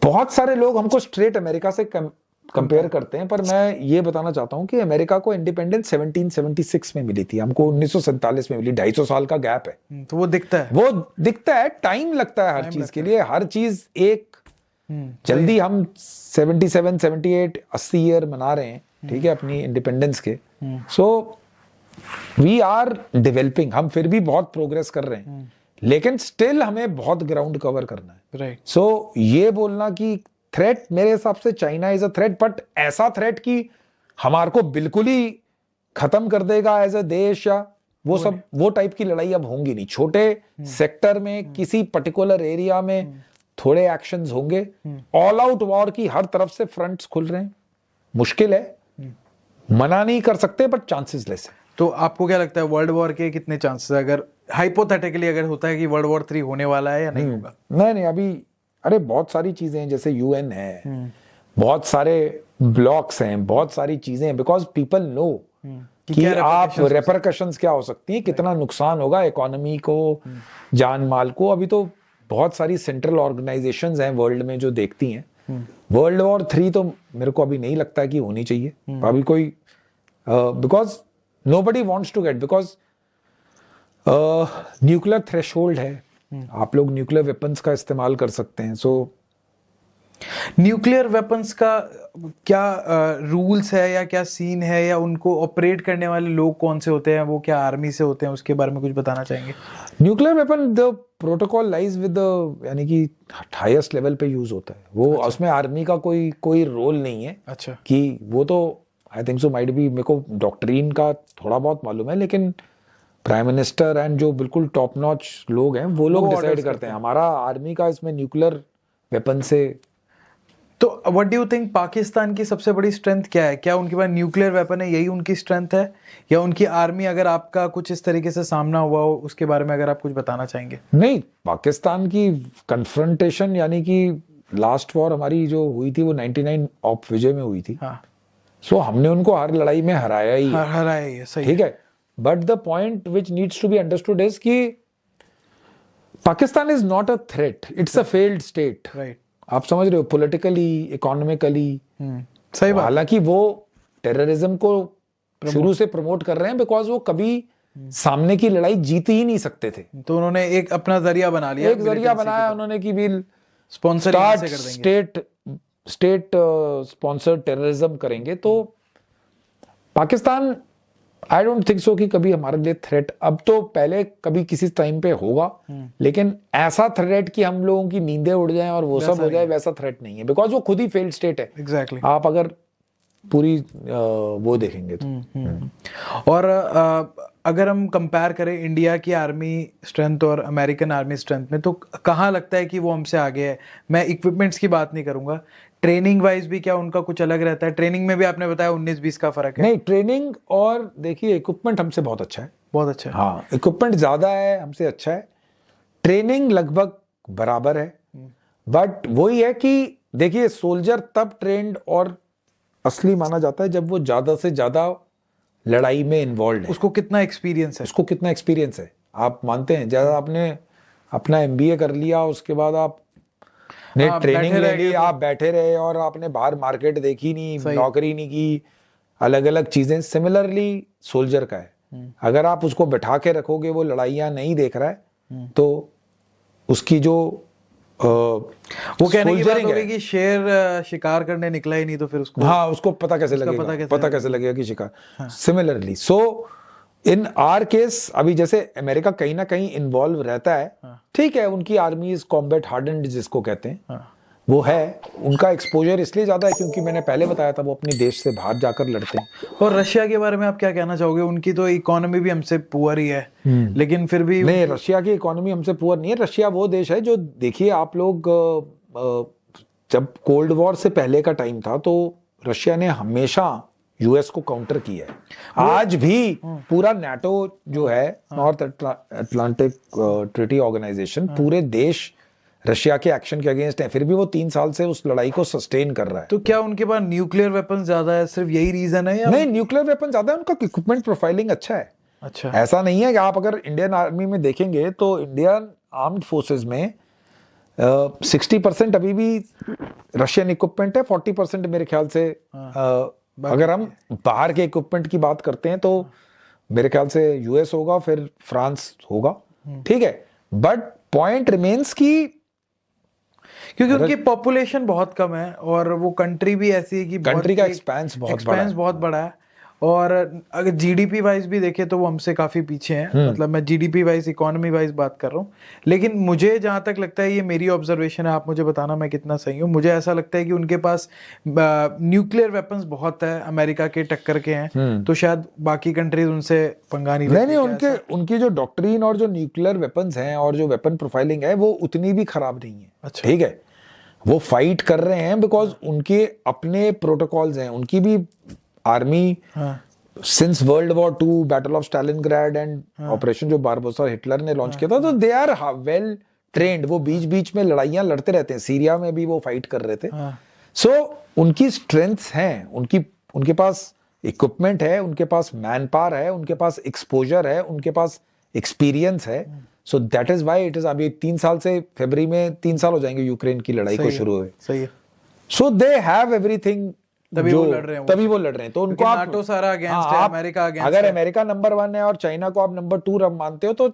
बहुत सारे लोग हमको स्ट्रेट अमेरिका से कंपेयर करते हैं, पर मैं ये बताना चाहता हूं कि अमेरिका को इंडिपेंडेंस 1776 में मिली थी, हमको 1947 में मिली, 250 साल का गैप है। तो वो दिखता है, टाइम लगता है हर चीज के लिए, हर चीज एक जल्दी हम 77, 78, 80 ईयर मना रहे हैं, ठीक है, अपनी इंडिपेंडेंस के। सो वी आर डेवलपिंग, हम फिर भी बहुत प्रोग्रेस कर रहे हैं, लेकिन स्टिल हमें बहुत ग्राउंड कवर करना है। राइट। सो ये बोलना कि थ्रेट, मेरे हिसाब से China is a threat, but ऐसा थ्रेट कि हमारे को बिल्कुल ही खत्म कर देगा एज अ देश, या वो टाइप की लड़ाई अब होंगी नहीं। छोटे सेक्टर में, किसी पर्टिकुलर एरिया में थोड़े एक्शंस होंगे। ऑल आउट वॉर की हर तरफ से फ्रंट्स खुल रहे हैं, मुश्किल है, मना नहीं कर सकते, बट चांसेस लेस है। तो आपको क्या लगता है वर्ल्ड वॉर के कितने चांसेस है, अगर हाइपोथेटिकली अगर होता है कि वर्ल्ड वॉर 3 होने वाला है या नहीं होगा? नहीं, अभी अरे बहुत सारी चीजें हैं, जैसे यूएन है, बहुत सारे ब्लॉक्स हैं, बहुत सारी चीजें हैं, बिकॉज पीपल नो कि आप रेपरकशंस क्या हो सकती है, कितना नुकसान होगा इकोनॉमी को, जान माल को। अभी तो बहुत सारी सेंट्रल ऑर्गेनाइजेशंस हैं वर्ल्ड में जो देखती हैं। वर्ल्ड वॉर 3 तो मेरे को अभी नहीं लगता कि होनी चाहिए अभी कोई, because nobody wants to get, because nuclear threshold है, आप लोग न्यूक्लियर वेपन्स का इस्तेमाल कर सकते हैं। सो न्यूक्लियर वेपन्स का क्या रूल्स है या क्या सीन है, या उनको ऑपरेट करने वाले लोग कौन से होते हैं, वो क्या आर्मी से होते हैं, उसके बारे में कुछ बताना चाहेंगे? Nuclear weapon, the protocol lies with the, यानी कि हाईएस्ट लेवल पे यूज होता है वो। अच्छा। उसमें आर्मी का कोई रोल नहीं है। अच्छा। कि वो तो आई थिंक सो माइट बी, मेरे को डॉक्ट्रीन का थोड़ा बहुत मालूम है, लेकिन प्राइम मिनिस्टर एंड जो बिल्कुल टॉप नॉच लोग हैं वो लोग डिसाइड करते हैं। हमारा आर्मी का इसमें न्यूक्लियर वेपन से। तो what do you think Pakistan की सबसे बड़ी स्ट्रेंथ क्या है? क्या उनके पास न्यूक्लियर वेपन है, यही उनकी स्ट्रेंथ है, या उनकी आर्मी? अगर आपका कुछ इस तरीके से सामना हुआ हो उसके बारे में अगर आप कुछ बताना चाहेंगे। नहीं, पाकिस्तान की कन्फ्रंटेशन, यानी कि लास्ट वॉर हमारी जो हुई थी वो 99 ऑफ विजय में हुई थी। हाँ। सो हमने उनको हर लड़ाई में हराया ही है, सही, ठीक है। But the point which needs to be understood is कि Pakistan is not a threat, it's a failed state. Right. आप समझ रहे हो, पॉलिटिकली, इकोनॉमिकली। सही बात। हालांकि वो टेररिज्म को शुरू से प्रमोट कर रहे हैं, बिकॉज वो कभी सामने की लड़ाई जीत ही नहीं सकते थे। तो उन्होंने एक अपना जरिया बना लिया, एक जरिया बनाया उन्होंने कि बिल स्टेट स्पॉन्सर्ड टेररिज्म करेंगे। तो Pakistan, I don't think so कि कभी हमारे लिए थ्रेट, अब तो पहले कभी किसी टाइम पे होगा, लेकिन ऐसा थ्रेट कि हम लोगों की नींदें उड़ जाएं और वो सब हो जाए, वैसा थ्रेट नहीं है, बिकॉज वो खुद ही फेल्ड स्टेट है। एग्जैक्टली। आप अगर पूरी वो देखेंगे तो। और अगर हम कंपेयर करें इंडिया की आर्मी स्ट्रेंथ और अमेरिकन आर्मी स्ट्रेंथ में, तो कहाँ लगता है कि वो हमसे आगे है? मैं इक्विपमेंट्स की बात नहीं करूंगा, ट्रेनिंग वाइज भी क्या उनका कुछ अलग रहता है? ट्रेनिंग में भी आपने बताया 19-20 का फर्क है। नहीं, ट्रेनिंग और देखिए इक्विपमेंट हमसे बहुत अच्छा है। बहुत अच्छा है। हाँ, इक्विपमेंट ज्यादा है, हमसे अच्छा है। ट्रेनिंग लगभग बराबर है, बट वही है कि देखिए सोल्जर तब ट्रेंड और असली माना जाता है जब वो ज्यादा से ज्यादा लड़ाई में इन्वॉल्व है। उसको कितना एक्सपीरियंस है? आप मानते हैं ज्यादा, आपने अपना MBA कर लिया, उसके बाद आप ने ट्रेनिंग ले ली, आप बैठे रहे और आपने बाहर मार्केट देखी नहीं, नौकरी नहीं की, अलग अलग चीजें। सिमिलरली सोल्जर का है, अगर आप उसको बैठा के रखोगे, वो लड़ाइयां नहीं देख रहा है, तो उसकी जो वो कहने की बात होगी कि शेर शिकार करने निकला ही नहीं, तो फिर उसको, हाँ, उसको पता कैसे लगेगा कि शिकार। Similarly so in are case, अभी जैसे अमेरिका कहीं ना कहीं इन्वॉल्व रहता है, ठीक है, उनकी आर्मी इज कॉम्बैट हार्डन्ड जिसको कहते हैं, वो है, उनका एक्सपोजर इसलिए ज्यादा है क्योंकि मैंने पहले बताया था वो अपने देश से बाहर जाकर लड़ते हैं। और रशिया के बारे में आप क्या कहना चाहोगे? उनकी तो इकोनॉमी भी हमसे पुअर ही है, लेकिन फिर भी नहीं, रशिया की इकोनॉमी हमसे पुअर नहीं है। रशिया वो देश है जो, देखिए आप लोग, जब कोल्ड वॉर से पहले का टाइम था तो रशिया ने हमेशा यूएस को काउंटर किया है। आज भी पूरा नाटो जो है, नॉर्थ अटलांटिक ट्रीटी ऑर्गेनाइजेशन, पूरे देश रशिया के एक्शन के अगेंस्ट है, फिर भी वो 3 साल से उस लड़ाई को सस्टेन कर रहा है। तो क्या उनके पास न्यूक्लियर वेपन ज्यादा है, सिर्फ यही रीजन है या नहीं, न्यूक्लियर वेपन ज्यादा है, उनका इक्विपमेंट प्रोफाइलिंग अच्छा है। अच्छा, ऐसा नहीं है कि आप अगर इंडियन आर्मी में देखेंगे तो इंडियन आर्म्ड फोर्सेस में 60% अभी भी रशियन इक्विपमेंट है, 40% मेरे ख्याल से अगर हम बाहर के इक्विपमेंट की बात करते हैं तो मेरे ख्याल से यूएस होगा, फिर फ्रांस होगा, ठीक है। बट पॉइंट रिमेन्स की, क्योंकि उनकी पॉपुलेशन बहुत कम है और वो कंट्री भी ऐसी है कि कंट्री का एक्सपेंस बहुत बड़ा है, और अगर जीडीपी वाइज भी देखे तो वो हमसे काफी पीछे हैं। मतलब मैं जीडीपी वाइज, इकोनॉमी वाइज बात कर रहा हूँ। लेकिन मुझे जहां तक लगता है, ये मेरी ऑब्जर्वेशन है, आप मुझे बताना मैं कितना सही हूँ, मुझे ऐसा लगता है कि उनके पास न्यूक्लियर वेपन्स बहुत है, अमेरिका के टक्कर के हैं, तो शायद बाकी कंट्रीज उनसे पंगा नहीं लेती। नहीं, उनकी जो डॉक्ट्रिन और जो न्यूक्लियर वेपन्स हैं और जो वेपन प्रोफाइलिंग है वो उतनी भी खराब नहीं है। अच्छा, ठीक है, वो फाइट कर रहे हैं बिकॉज उनके अपने प्रोटोकॉल्स हैं। उनकी भी army since world war 2, battle of Stalingrad and operation जो बारबोसा हिटलर ने लॉन्च किया था, तो दे आर वेल ट्रेंड। वो बीच बीच में लड़ाइयां लड़ते रहते हैं, सीरिया में भी वो फाइट कर रहे थे। सो उनकी स्ट्रेंथ्स हैं, उनके पास इक्विपमेंट है, उनके पास मैन पावर है, उनके पास एक्सपोजर है, उनके पास एक्सपीरियंस है। So that is why it is, अभी 3 साल से, फरवरी में 3 साल हो जाएंगे यूक्रेन की लड़ाई को शुरू हुए। सही है। सो दे हैव एवरीथिंग, तभी वो लड़ रहे हैं। तो उनको आप नाटो सारा अगेंस्ट है, अमेरिका अगेंस्ट अगर अमेरिका नंबर 1 है और चाइना को आप नंबर 2 मानते हो, तो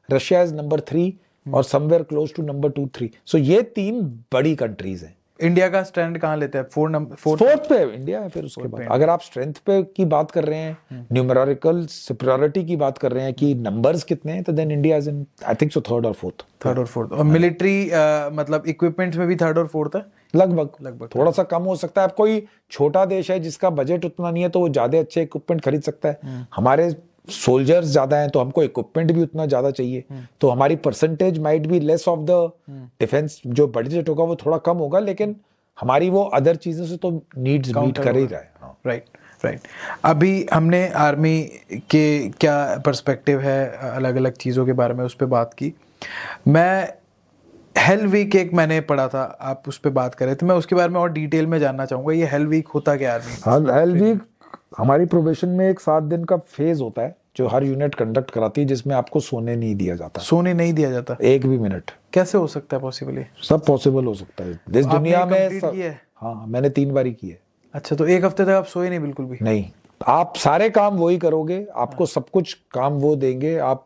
रशिया इज नंबर 3 और समवेयर क्लोज टू नंबर 2, 3। सो ये 3 बड़ी कंट्रीज हैं। इंडिया का स्टैंड कहाँ लेते हैं? फोर्थ पे इंडिया है। फिर उसके बाद अगर आप स्ट्रेंथ पे की बात कर रहे हैं, न्यूमेरिकल सुपीरियरिटी की बात कर रहे हैं कि नंबर्स कितने हैं, तो then India is in, I think so, third और फोर्थ। और मिलिट्री मतलब इक्विपमेंट्स में भी थर्ड और फोर्थ है लगभग। थोड़ा सा कम हो सकता है। अब कोई छोटा देश है जिसका बजट उतना नहीं है तो वो ज्यादा अच्छे इक्विपमेंट खरीद सकता है। हमारे सोल्जर्स ज्यादा हैं तो हमको इक्विपमेंट भी उतना ज्यादा चाहिए, तो हमारी percentage might be less of the defence, जो बजट होगा वो थोड़ा कम होगा, लेकिन हमारी वो अदर चीजों से तो नीड्स मीट कर ही रहा है। राइट। अभी हमने आर्मी के क्या पर्सपेक्टिव है अलग अलग चीज़ों के बारे में उस पर बात की। मैं हेल वीक एक मैंने पढ़ा था, आप उस पर बात कर रहे थे, मैं उसके बारे में और डिटेल में जानना चाहूँगा। ये हेल वीक होता क्या आर्मी? हाँ, हेल वीक हमारी प्रोबेशन में एक 7 दिन का फेज होता है जो हर यूनिट कंडक्ट कराती है, जिसमें आपको सोने नहीं दिया जाता। सोने नहीं दिया जाता 1 भी मिनट? कैसे हो सकता है पॉसिबल? सब पॉसिबल हो सकता है इस दुनिया में। हाँ, मैंने 3 बारी की है। अच्छा, तो 1 हफ्ते तक आप सोए नहीं बिल्कुल भी? नहीं, आप सारे काम वही करोगे, आपको सब कुछ काम वो देंगे, आप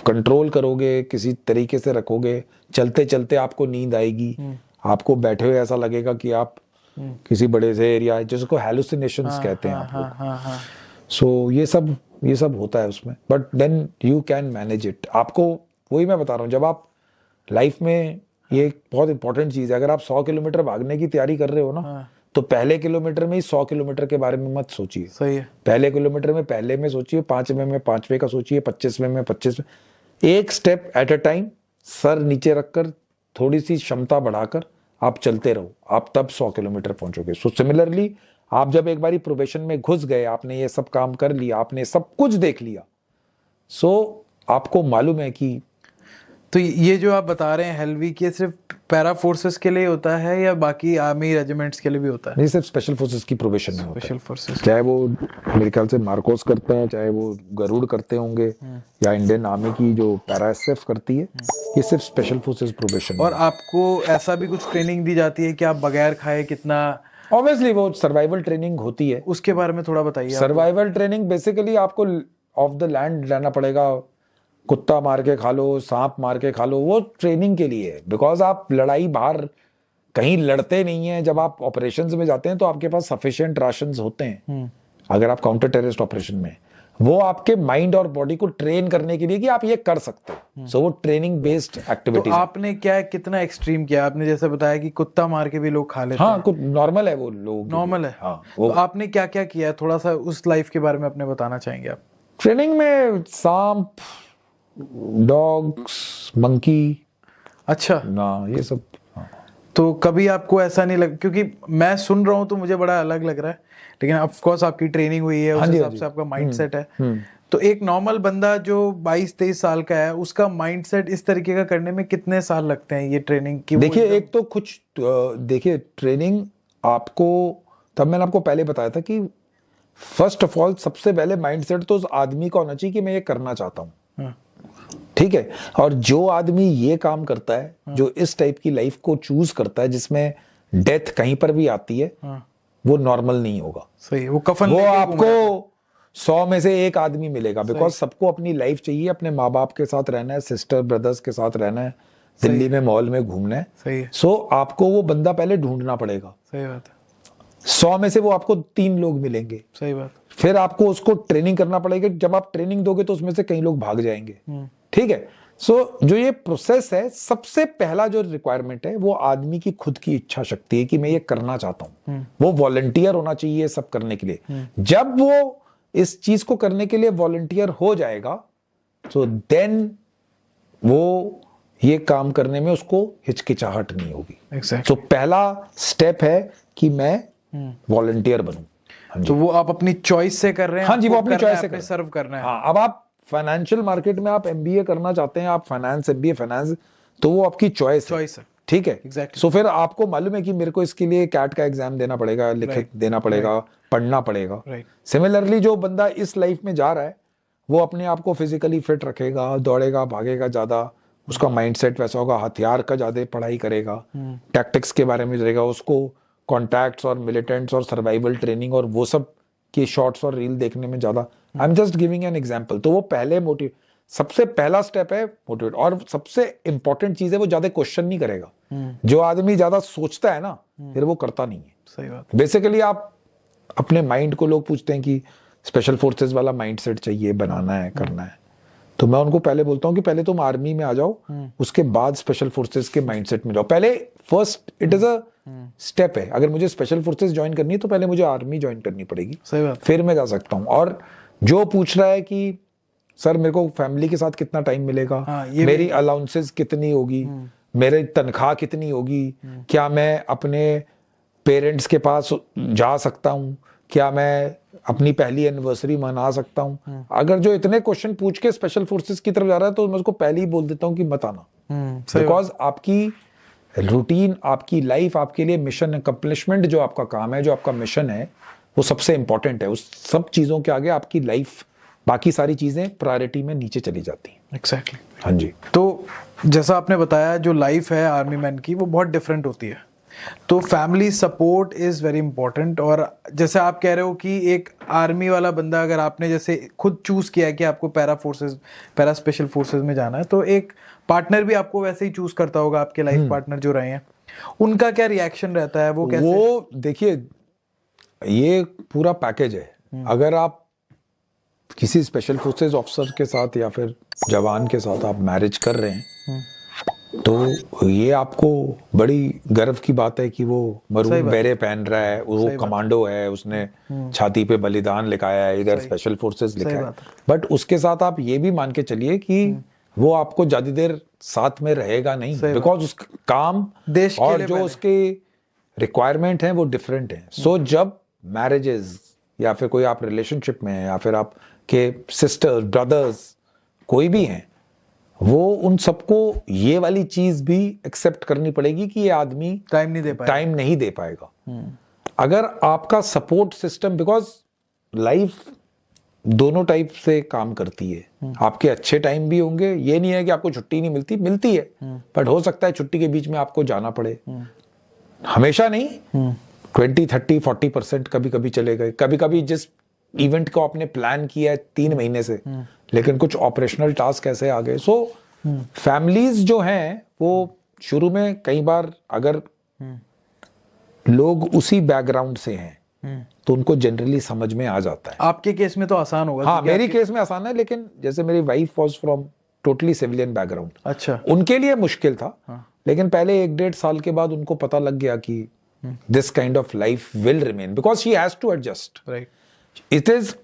कंट्रोल करोगे, किसी तरीके से रखोगे, चलते चलते आपको नींद आएगी, आपको बैठे हुए ऐसा लगेगा कि आप किसी बड़े से एरिया, जिसको हैलुसिनेशंस कहते हैं आप लोग। सो ये सब होता है उसमें, but then you can manage it. आपको, वही मैं बता रहा हूँ, जब आप लाइफ में, ये एक बहुत इंपॉर्टेंट चीज है, अगर आप 100 किलोमीटर भागने की तैयारी कर रहे हो ना, तो पहले किलोमीटर में ही 100 किलोमीटर के बारे में मत सोचिए। सही है। पहले किलोमीटर में पहले में सोचिए, 5वें में 5वें का सोचिए, 25वें में 25वें। एक step at a time, sir नीचे रखकर, थोड़ी सी क्षमता बढ़ाकर आप चलते रहो, आप तब 100 किलोमीटर पहुंचोगे। सो सिमिलरली, आप जब एक बारी प्रोबेशन में घुस गए, आपने ये सब काम कर लिया, आपने सब कुछ देख लिया, सो आपको मालूम है कि, तो ये जो आप बता रहे हैं हेल वीक, ये सिर्फ पैरा फोर्सेस के लिए होता है या बाकी आर्मी रेजिमेंट्स के लिए भी होता है? नहीं, सिर्फ स्पेशल फोर्सेस की प्रोबेशन में होता है। स्पेशल फोर्सेस, चाहे वो मेरे ख्याल से मार्कोस करता है, चाहे वो गरुड़ करते होंगे, या इंडियन आर्मी की जो पैरा एसएफ करती है, ये सिर्फ स्पेशल फोर्सेस प्रोबेशन। और आपको ऐसा भी कुछ ट्रेनिंग दी जाती है कि आप बगैर खाए कितना? ऑब्वियसली वो सर्वाइवल ट्रेनिंग होती है, उसके बारे में थोड़ा बताइए। सर्वाइवल ट्रेनिंग बेसिकली आपको ऑफ द लैंड रहना पड़ेगा, कुत्ता मार के खा लो, सांप मार के खा लो, वो ट्रेनिंग के लिए है। बिकॉज आप लड़ाई बाहर कहीं लड़ते नहीं है, जब आप ऑपरेशंस में जाते हैं तो आपके पास सफिशिएंट राशंस होते हैं। अगर आप काउंटर टेररिस्ट ऑपरेशन में, वो आपके माइंड और बॉडी को ट्रेन करने के लिए कि आप ये कर सकते हो। सो वो ट्रेनिंग बेस्ड तो एक्टिविटीज। आपने क्या कितना एक्सट्रीम किया? आपने जैसे बताया कि कुत्ता मार के भी लोग खा लेते हाँ, हैं, कुछ नॉर्मल है वो लोग, नॉर्मल है। हाँ। तो आपने क्या क्या किया, थोड़ा सा उस लाइफ के बारे में अपने बताना चाहेंगे आप? ट्रेनिंग में सांप, डॉग्स, मंकी, अच्छा, ना ये सब। हाँ। तो कभी आपको ऐसा नहीं लगा, क्योंकि मैं सुन रहा हूँ तो मुझे बड़ा अलग लग रहा है, लेकिन ऑफ कोर्स आपकी ट्रेनिंग हुई है, उस हिसाब से आपका माइंडसेट है। तो एक नॉर्मल बंदा जो 22-23 साल का है, उसका माइंडसेट इस तरीके का करने में कितने साल लगते हैं ये ट्रेनिंग की? देखिए, एक तो कुछ देखिए, ट्रेनिंग आपको, तब मैंने आपको पहले बताया था कि फर्स्ट ऑफ ऑल सबसे पहले माइंडसेट तो उस आदमी का होना चाहिए कि मैं ये करना चाहता हूँ। हाँ, ठीक है। और जो आदमी ये काम करता है, जो इस टाइप की लाइफ को चूज करता है जिसमें डेथ कहीं पर भी आती है, हाँ, वो नॉर्मल नहीं होगा। सही। वो कफन वो लेके आपको 100 में से एक आदमी मिलेगा, बिकॉज सबको अपनी लाइफ चाहिए, अपने माँ बाप के साथ रहना है, सिस्टर ब्रदर्स के साथ रहना है, दिल्ली में मॉल में घूमना है। सही है, सो आपको वो बंदा पहले ढूंढना पड़ेगा। सही बात है, 100 में से वो आपको 3 लोग मिलेंगे, सही बात। फिर आपको उसको ट्रेनिंग करना पड़ेगा। जब आप ट्रेनिंग दोगे तो उसमें से कई लोग भाग जाएंगे। ठीक है। सो जो ये प्रोसेस है, सबसे पहला जो रिक्वायरमेंट है वो आदमी की खुद की इच्छा शक्ति है कि मैं ये करना चाहता हूं। वो वॉलंटियर होना चाहिए सब करने के लिए। जब वो इस चीज को करने के लिए वॉलंटियर हो जाएगा, तो देन वो ये काम करने में उसको हिचकिचाहट नहीं होगी। Exactly. तो पहला स्टेप है कि मैं वॉलंटियर बनूं। हाँ जी। तो वो आप अपनी चॉइस से कर रहे हैं? हाँ जी, वो आपको अपनी करना है, चॉइस से आपने कर सर्व करना है। हाँ, अब आप फाइनेंशियल मार्केट में आप एमबीए करना चाहते हैं, आप फाइनेंस, एमबीए फाइनेंस, तो वो आपकी चॉइस है। ठीक है। Exactly. सो फिर आपको मालूम है कि मेरे को इसके लिए कैट का एग्जाम देना पड़ेगा, लिखित देना पड़ेगा, पढ़ना पड़ेगा। सिमिलरली जो बंदा इस लाइफ में जा रहा है, वो अपने आप को फिजिकली फिट रखेगा, दौड़ेगा, भागेगा ज्यादा, उसका माइंडसेट वैसा होगा, हथियार का ज्यादा पढ़ाई करेगा, टैक्टिक्स के बारे में जाएगा, उसको कॉन्टैक्ट्स और मिलिटेंट्स और सर्वाइवल ट्रेनिंग और वो सब के शॉर्ट्स और रील देखने में ज्यादा। I am just giving an example. तो वो पहले मोटिव, सबसे पहला स्टेप है मोटिवेट। और सबसे इंपॉर्टेंट चीज है, वो ज्यादा क्वेश्चन नहीं करेगा। जो आदमी ज्यादा सोचता है ना, फिर वो करता नहीं है। सही बात। बेसिकली आप अपने माइंड को, लोग पूछते हैं कि स्पेशल फोर्सेस वाला माइंडसेट चाहिए, बनाना है, करना है, तो मैं उनको पहले बोलता हूँ कि पहले तुम आर्मी में आ जाओ, उसके बाद स्पेशल फोर्सेस के माइंडसेट में जाओ। पहले first it is a step है। अगर मुझे स्पेशल फोर्सेस ज्वाइन करनी है तो पहले मुझे आर्मी ज्वाइन करनी पड़ेगी, सही बात। फिर मैं जा सकता हूँ। और जो पूछ रहा है कि सर मेरे को फैमिली के साथ कितना टाइम मिलेगा, मेरी अलाउंसेस कितनी होगी, मेरी तनख्वाह कितनी होगी, क्या मैं अपने पेरेंट्स के पास जा सकता हूँ, क्या मैं अपनी पहली एनिवर्सरी मना सकता हूँ, अगर जो इतने क्वेश्चन पूछ के स्पेशल फोर्सेस की तरफ जा रहा है तो मैं उसको पहले ही बोल देता हूँ कि मत आना। बिकॉज आपकी रूटीन, आपकी लाइफ, आपके लिए मिशन अकम्प्लिशमेंट, जो आपका काम है, जो आपका मिशन है, वो सबसे इंपॉर्टेंट है। उस सब चीजों के आगे आपकी लाइफ, बाकी सारी चीजें प्रायोरिटी में नीचे चली जाती हैं। एग्जैक्टली। हाँ जी। तो जैसा आपने बताया, जो लाइफ है आर्मी मैन की वो बहुत डिफरेंट होती है, तो family support is very important. और जैसे आप कह रहे हो कि एक आर्मी वाला बंदा, अगर आपने जैसे खुद चूज़ किया कि आपको पैरा स्पेशल फोर्सेज में जाना है, तो एक पार्टनर भी आपको वैसे ही चूज़ करता होगा, आपके लाइफ पार्टनर जो रहे हैं, उनका क्या रिएक्शन रहता है? वो कैसे? वो देखिए, ये पूरा पैकेज है। अगर आप किसी स्पेशल फोर्सेज ऑफिसर के साथ या फिर जवान के साथ आप मैरिज कर रहे हैं, तो ये आपको बड़ी गर्व की बात है कि वो मरून बेरे पहन रहा है, वो कमांडो है, उसने छाती पे बलिदान लिखाया है, इधर स्पेशल फोर्सेस लिखा है। बट उसके साथ आप ये भी मान के चलिए कि वो आपको ज्यादा देर साथ में रहेगा नहीं, बिकॉज उसका काम देश और जो उसके रिक्वायरमेंट है वो डिफरेंट है। सो जब मैरिजेस या फिर कोई आप रिलेशनशिप में है, या फिर आपके सिस्टर्स, ब्रदर्स कोई भी हैं, वो उन सबको ये वाली चीज भी एक्सेप्ट करनी पड़ेगी कि ये आदमी टाइम नहीं दे पाएगा। अगर आपका सपोर्ट सिस्टम, बिकॉज लाइफ दोनों टाइप से काम करती है, आपके अच्छे टाइम भी होंगे, ये नहीं है कि आपको छुट्टी नहीं मिलती है, बट हो सकता है छुट्टी के बीच में आपको जाना पड़े, हमेशा नहीं, 20, 30, 40% कभी कभी चले गए। कभी कभी जिस इवेंट को आपने प्लान किया है 3 महीने से, लेकिन कुछ ऑपरेशनल टास्क ऐसे आ गए। सो फैमिलीज जो हैं वो शुरू में कई बार, अगर लोग उसी बैकग्राउंड से हैं, तो उनको जनरली समझ में आ जाता है। आपके केस में तो आसान होगा। हाँ, क्योंकि मेरी केस में आसान है, लेकिन जैसे मेरी wife was from totally civilian background, अच्छा, उनके लिए मुश्किल था। हाँ। लेकिन पहले 1-1.5 साल के बाद उनको पता लग गया कि this kind of life will remain because she has to adjust. Right, it is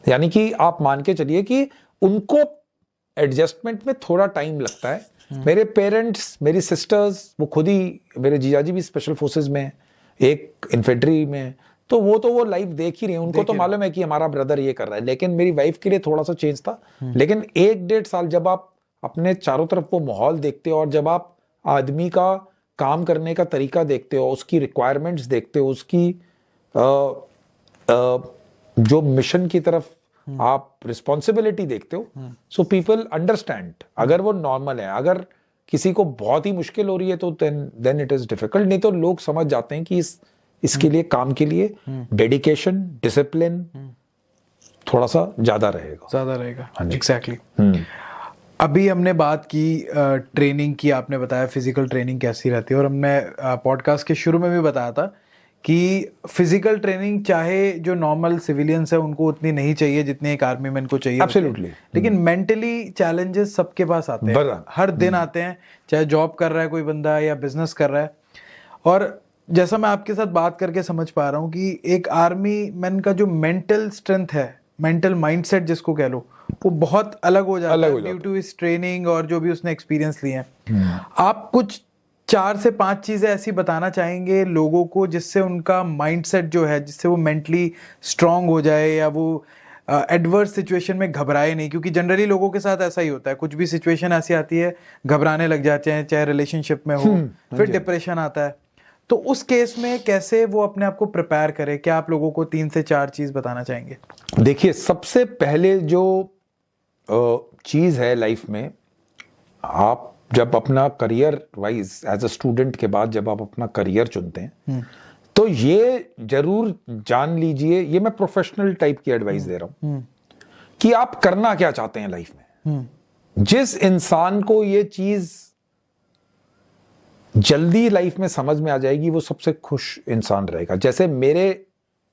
यानी कि आप मान के चलिए कि उनको एडजस्टमेंट में थोड़ा टाइम लगता है। मेरे पेरेंट्स, मेरी सिस्टर्स, वो खुद ही, मेरे जीजाजी भी स्पेशल फोर्सेस में, एक इन्फेंट्री में, तो वो लाइफ देख ही रहे हैं। उनको तो मालूम है कि हमारा ब्रदर ये कर रहा है। लेकिन मेरी वाइफ के लिए थोड़ा सा चेंज था। लेकिन 1-1.5 साल जब आप अपने चारों तरफ वो माहौल देखते हो और जब आप आदमी का काम करने का तरीका देखते हो, उसकी रिक्वायरमेंट्स देखते हो, उसकी जो मिशन की तरफ आप रिस्पॉन्सिबिलिटी देखते हो, सो पीपल अंडरस्टैंड। अगर वो नॉर्मल है, अगर किसी को बहुत ही मुश्किल हो रही है तो देन इट इज डिफिकल्ट। नहीं तो लोग समझ जाते हैं कि इसके लिए, काम के लिए डेडिकेशन, डिसिप्लिन थोड़ा सा ज्यादा रहेगा। एग्जैक्टली। अभी हमने बात की ट्रेनिंग की, आपने बताया फिजिकल ट्रेनिंग कैसी रहती है, और हमने पॉडकास्ट के शुरू में भी बताया था कि फिजिकल ट्रेनिंग चाहे जो नॉर्मल सिविलियंस है उनको उतनी नहीं चाहिए जितनी एक आर्मी मैन को चाहिए। एब्सोल्युटली। लेकिन मेंटली चैलेंजेस सबके पास आते हैं, हर दिन आते हैं, चाहे जॉब कर रहा है कोई बंदा या बिजनेस कर रहा है। और जैसा मैं आपके साथ बात करके समझ पा रहा हूँ कि एक आर्मी मैन का जो मेंटल स्ट्रेंथ है, मेंटल माइंडसेट जिसको कह लो, वो बहुत अलग हो जाता है ड्यू टू इस ट्रेनिंग और जो भी उसने एक्सपीरियंस लिए हैं। आप कुछ 4 से 5 चीजें ऐसी बताना चाहेंगे लोगों को जिससे उनका माइंडसेट जो है, जिससे वो मेंटली स्ट्रांग हो जाए या वो एडवर्स सिचुएशन में घबराए नहीं? क्योंकि जनरली लोगों के साथ ऐसा ही होता है, कुछ भी सिचुएशन ऐसी आती है घबराने लग जाते हैं, चाहे रिलेशनशिप में हो, फिर डिप्रेशन आता है। तो उस केस में कैसे वो अपने आप को प्रिपेयर करे? क्या आप लोगों को 3 से 4 चीज बताना चाहेंगे? देखिए, सबसे पहले जो चीज है लाइफ में, आप जब अपना career wise as a student के बाद जब आप अपना करियर चुनते हैं, तो ये जरूर जान लीजिए, ये मैं प्रोफेशनल टाइप की एडवाइस दे रहा हूं, कि आप करना क्या चाहते हैं लाइफ में। जिस इंसान को ये चीज जल्दी लाइफ में समझ में आ जाएगी, वो सबसे खुश इंसान रहेगा। जैसे मेरे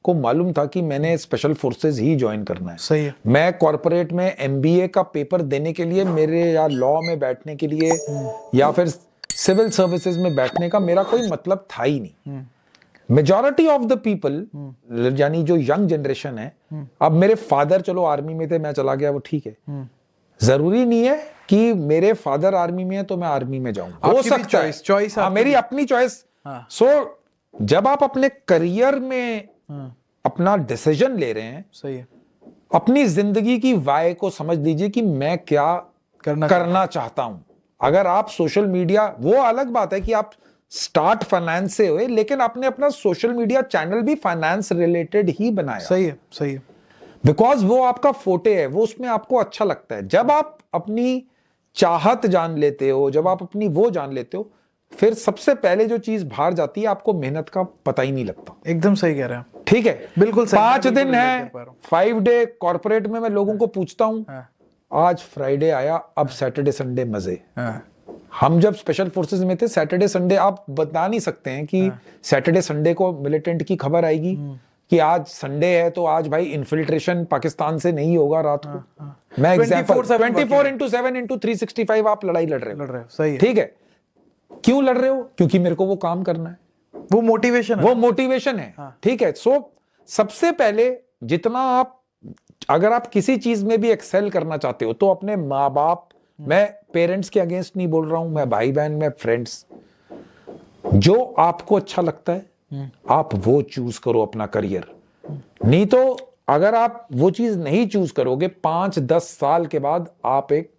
को मालूम था कि मैंने स्पेशल फोर्सेस ही ज्वाइन करना है। सही है। मैं कॉर्पोरेट में MBA का पेपर देने के लिए, मेरे या लॉ में बैठने के लिए या फिर सिविल सर्विसेज में बैठने का मेरा कोई मतलब था ही नहीं। मेजॉरिटी ऑफ द पीपल, यानी जो यंग जनरेशन है, अब मेरे फादर चलो आर्मी में थे, मैं चला गया, वो ठीक है। जरूरी नहीं है कि मेरे फादर आर्मी में है तो मैं आर्मी में जाऊं, हो सकता है चॉइस, मेरी अपनी चॉइस। सो जब आप अपने करियर में अपना डिसीजन ले रहे हैं, सही है, अपनी जिंदगी की वाय को समझ लीजिए कि मैं क्या करना चाहता हूं। अगर आप सोशल मीडिया, वो अलग बात है कि आप स्टार्ट फाइनेंस से हुए, लेकिन आपने अपना सोशल मीडिया चैनल भी फाइनेंस रिलेटेड ही बनाया। सही है, सही है, बिकॉज वो आपका फोटे है, वो उसमें आपको अच्छा लगता है। जब आप अपनी चाहत जान लेते हो, जब आप अपनी वो जान लेते हो, फिर सबसे पहले जो चीज बाहर जाती है, आपको मेहनत का पता ही नहीं लगता। एकदम सही कह रहे हैं। ठीक है, बिल्कुल सही। 5 दिन है, 5 डे कॉर्पोरेट में मैं लोगों को पूछता हूं, आज फ्राइडे आया, अब सैटरडे संडे मजे। हम जब स्पेशल फोर्सेस में थे, सैटरडे संडे आप बता नहीं सकते हैं कि सैटरडे संडे को मिलिटेंट की खबर आएगी कि आज संडे है तो आज भाई इन्फिल्ट्रेशन पाकिस्तान से नहीं होगा रात को। मैं एग्जांपल 24/7/365 आप लड़ाई लड़ रहे हो। सही है, ठीक है, क्यों लड़ रहे हो? क्योंकि मेरे को वो काम करना है, वो मोटिवेशन है। ठीक है। सो सबसे पहले जितना आप, अगर आप किसी चीज में भी एक्सेल करना चाहते हो, तो अपने माँ बाप, मैं पेरेंट्स के अगेंस्ट नहीं बोल रहा हूं, मैं भाई बहन, मैं फ्रेंड्स, जो आपको अच्छा लगता है आप वो चूज करो अपना करियर। नहीं तो अगर आप वो चीज नहीं चूज करोगे, 5-10 साल के बाद आप एक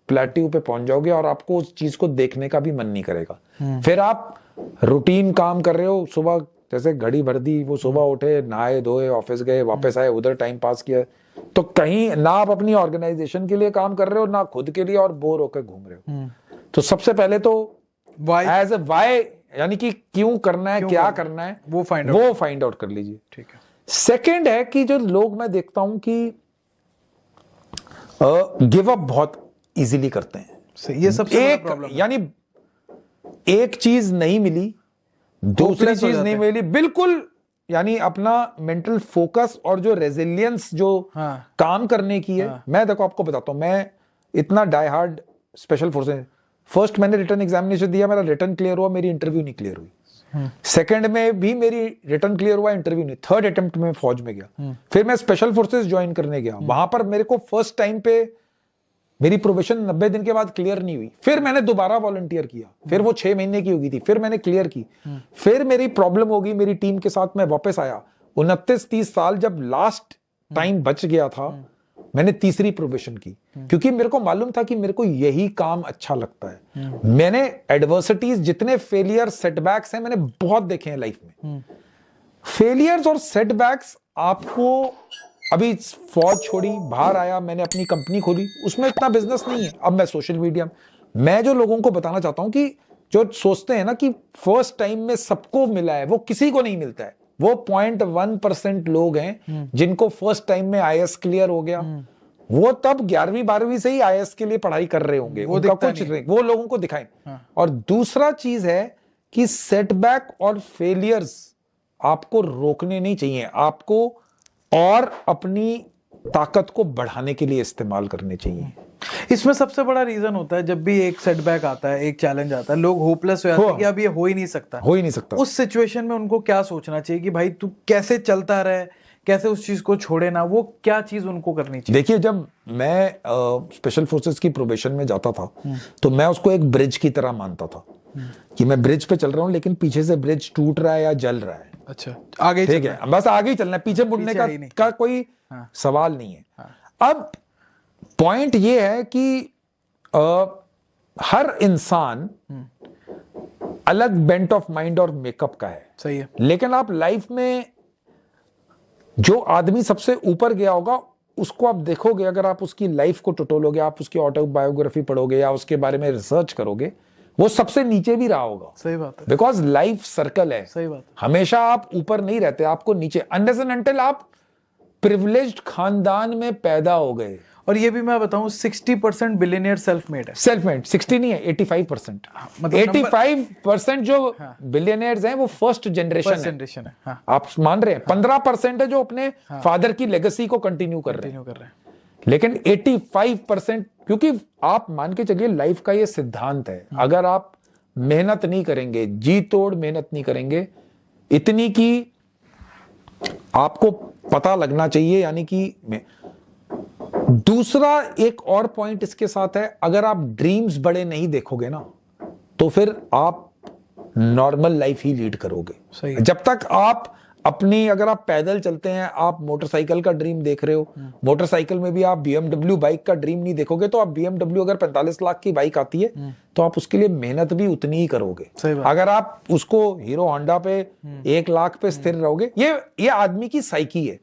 प्लेट्यू पे पहुंच जाओगे और आपको उस चीज को देखने का भी मन नहीं करेगा। फिर आप रूटीन काम कर रहे हो, सुबह जैसे घड़ी भर दी, वो सुबह उठे, नहाए धोए, ऑफिस गए, वापस आए, उधर टाइम पास किया, तो कहीं ना आप अपनी ऑर्गेनाइजेशन के लिए काम कर रहे हो, ना खुद के लिए, और बोर होकर घूम रहे हो। तो सबसे पहले तो एज ए वाई, यानी कि क्यों करना है, क्या करना है, वो फाइंड आउट कर लीजिए। ठीक है। सेकेंड है कि जो लोग मैं देखता हूं कि गिव अप बहुत इजीली करते हैं। ये सबसे बड़ा प्रॉब्लम है। यानी एक चीज नहीं मिली, दूसरी चीज नहीं मिली, बिल्कुल यानी अपना मेंटल फोकस और जो रेजिलियंस जो काम करने की है, मैं देखो आपको बताता हूँ, मैं इतना die hard special forces, first मैंने रिटर्न एग्जामिनेशन दिया, मेरा रिटर्न क्लियर हुआ, मेरी इंटरव्यू नहीं क्लियर हुई। सेकंड में भी मेरी रिटर्न क्लियर हुआ, इंटरव्यू नहीं। थर्ड अटेम्प्ट में फौज में गया, फिर मैं स्पेशल फोर्सेस ज्वाइन करने गया, वहां पर मेरे को फर्स्ट टाइम पे मेरी प्रोबेशन 90 दिन के बाद क्लियर नहीं हुई, फिर मैंने दोबारा वॉलंटियर किया, फिर वो 6 महीने की होगी थी, फिर मैंने क्लियर की, फिर मेरी प्रॉब्लम हो गई मेरी टीम के साथ, मैं वापस आया। 29-30 साल जब लास्ट टाइम बच गया था, मैंने तीसरी प्रोबेशन की, क्योंकि मेरे को मालूम था कि मेरे को यही काम अच्छा लगता है। मैंने एडवर्सिटीज, जितने फेलियर सेटबैक्स हैं, मैंने बहुत देखे हैं लाइफ में। फेलियर्स और सेटबैक्स आपको, अभी फौज छोड़ी, बाहर आया, मैंने अपनी कंपनी खोली, उसमें इतना बिजनेस नहीं है। अब मैं सोशल मीडिया, मैं जो लोगों को बताना चाहता हूं कि जो सोचते हैं ना कि फर्स्ट टाइम में सबको मिला है, वो किसी को नहीं मिलता है। वो 0.1% लोग हैं जिनको फर्स्ट टाइम में आईएएस क्लियर हो गया। वो तब 11वीं 12वीं से ही आईएएस के लिए पढ़ाई कर रहे होंगे, उनका कुछ नहीं, वो लोगों को दिखाएं। और दूसरा चीज है कि सेटबैक और फेलियर्स आपको रोकने नहीं चाहिए, आपको और अपनी ताकत को बढ़ाने के लिए इस्तेमाल करने चाहिए। इसमें सबसे बड़ा रीजन होता है, जब भी एक सेटबैक आता है, एक चैलेंज आता है, लोग होपलेस हो जाते हैं कि अब ये हो ही नहीं सकता। उस सिचुएशन में उनको क्या सोचना चाहिए कि भाई तू कैसे चलता रहे, कैसे उस चीज को छोड़े ना, वो क्या चीज उनको करनी चाहिए? देखिए, जब मैं स्पेशल फोर्सेस की प्रोबेशन में जाता था, तो मैं उसको एक ब्रिज की तरह मानता था कि मैं ब्रिज पे चल रहा हूं, लेकिन पीछे से ब्रिज टूट रहा है या जल रहा है। अच्छा, आगे ठीक है, बस आगे ही चलना है, पीछे मुड़ने का कोई सवाल नहीं है। अब पॉइंट ये है कि हर इंसान अलग बेंट ऑफ माइंड और मेकअप का है। सही है। लेकिन आप लाइफ में जो आदमी सबसे ऊपर गया होगा, उसको आप देखोगे, अगर आप उसकी लाइफ को टटोलोगे, आप उसकी ऑटोबायोग्राफी पढ़ोगे या उसके बारे में रिसर्च करोगे, वो सबसे नीचे भी रहा होगा। सही बात है। बिकॉज लाइफ सर्कल है। सही बात। हमेशा आप ऊपर नहीं रहते, आपको नीचे, अनलेस एंड अनटिल आप प्रिविलेज्ड खानदान में पैदा हो गए। और ये भी मैं बताऊं, 60% बिलियनियर सेल्फ मेड है। सेल्फ मेड 60 नहीं है, 85%। 85% जो बिलियनियर्स हैं वो फर्स्ट जनरेशन है। हाँ। आप मान रहे हैं 15% है जो अपने फादर की लेगेसी को कंटिन्यू कर रहे हैं। लेकिन 85%, क्योंकि आप मान के चलिए लाइफ का ये सिद्धांत है, अगर आप मेहनत नहीं करेंगे, जी तोड़ मेहनत नहीं करेंगे, इतनी की आपको पता लगना चाहिए, यानी कि दूसरा एक और पॉइंट इसके साथ है, अगर आप ड्रीम्स बड़े नहीं देखोगे ना, तो फिर आप नॉर्मल लाइफ ही लीड करोगे। सही है। जब तक आप अपनी, अगर आप पैदल चलते हैं, आप मोटरसाइकिल का ड्रीम देख रहे हो, मोटरसाइकिल में भी आप BMW बाइक का ड्रीम नहीं देखोगे, तो आप BMW अगर 45 लाख की बाइक आती है तो आप उसके लिए मेहनत भी उतनी ही करोगे। अगर आप उसको हीरो होंडा पे 1 लाख पे स्थिर रहोगे, ये आदमी की साइकी है।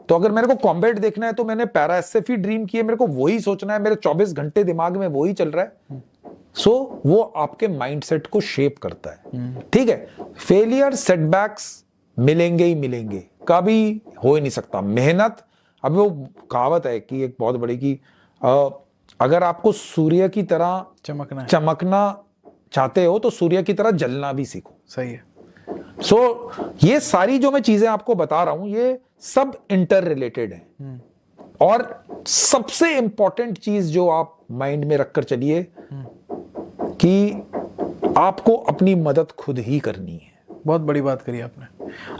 तो अगर मेरे को कॉम्बैट देखना है तो मैंने पैरा एसएफई ड्रीम किए, मेरे को वही सोचना है, मेरे 24 घंटे दिमाग में वही चल रहा है। सो वो आपके माइंडसेट को शेप करता है। ठीक है, फेलियर सेटबैक्स मिलेंगे ही मिलेंगे, कभी हो ही नहीं सकता। मेहनत, अभी वो कहावत है कि एक बहुत बड़ी, कि अगर आपको सूर्य की तरह चमकना चाहते हो तो सूर्य की तरह जलना भी सीखो। सही है। सो ये सारी जो मैं चीजें आपको बता रहा हूं, ये सब इंटर रिलेटेड है। और सबसे इंपॉर्टेंट चीज जो आप माइंड में रखकर चलिए कि आपको अपनी मदद खुद ही करनी है। बहुत बड़ी बात करी आपने।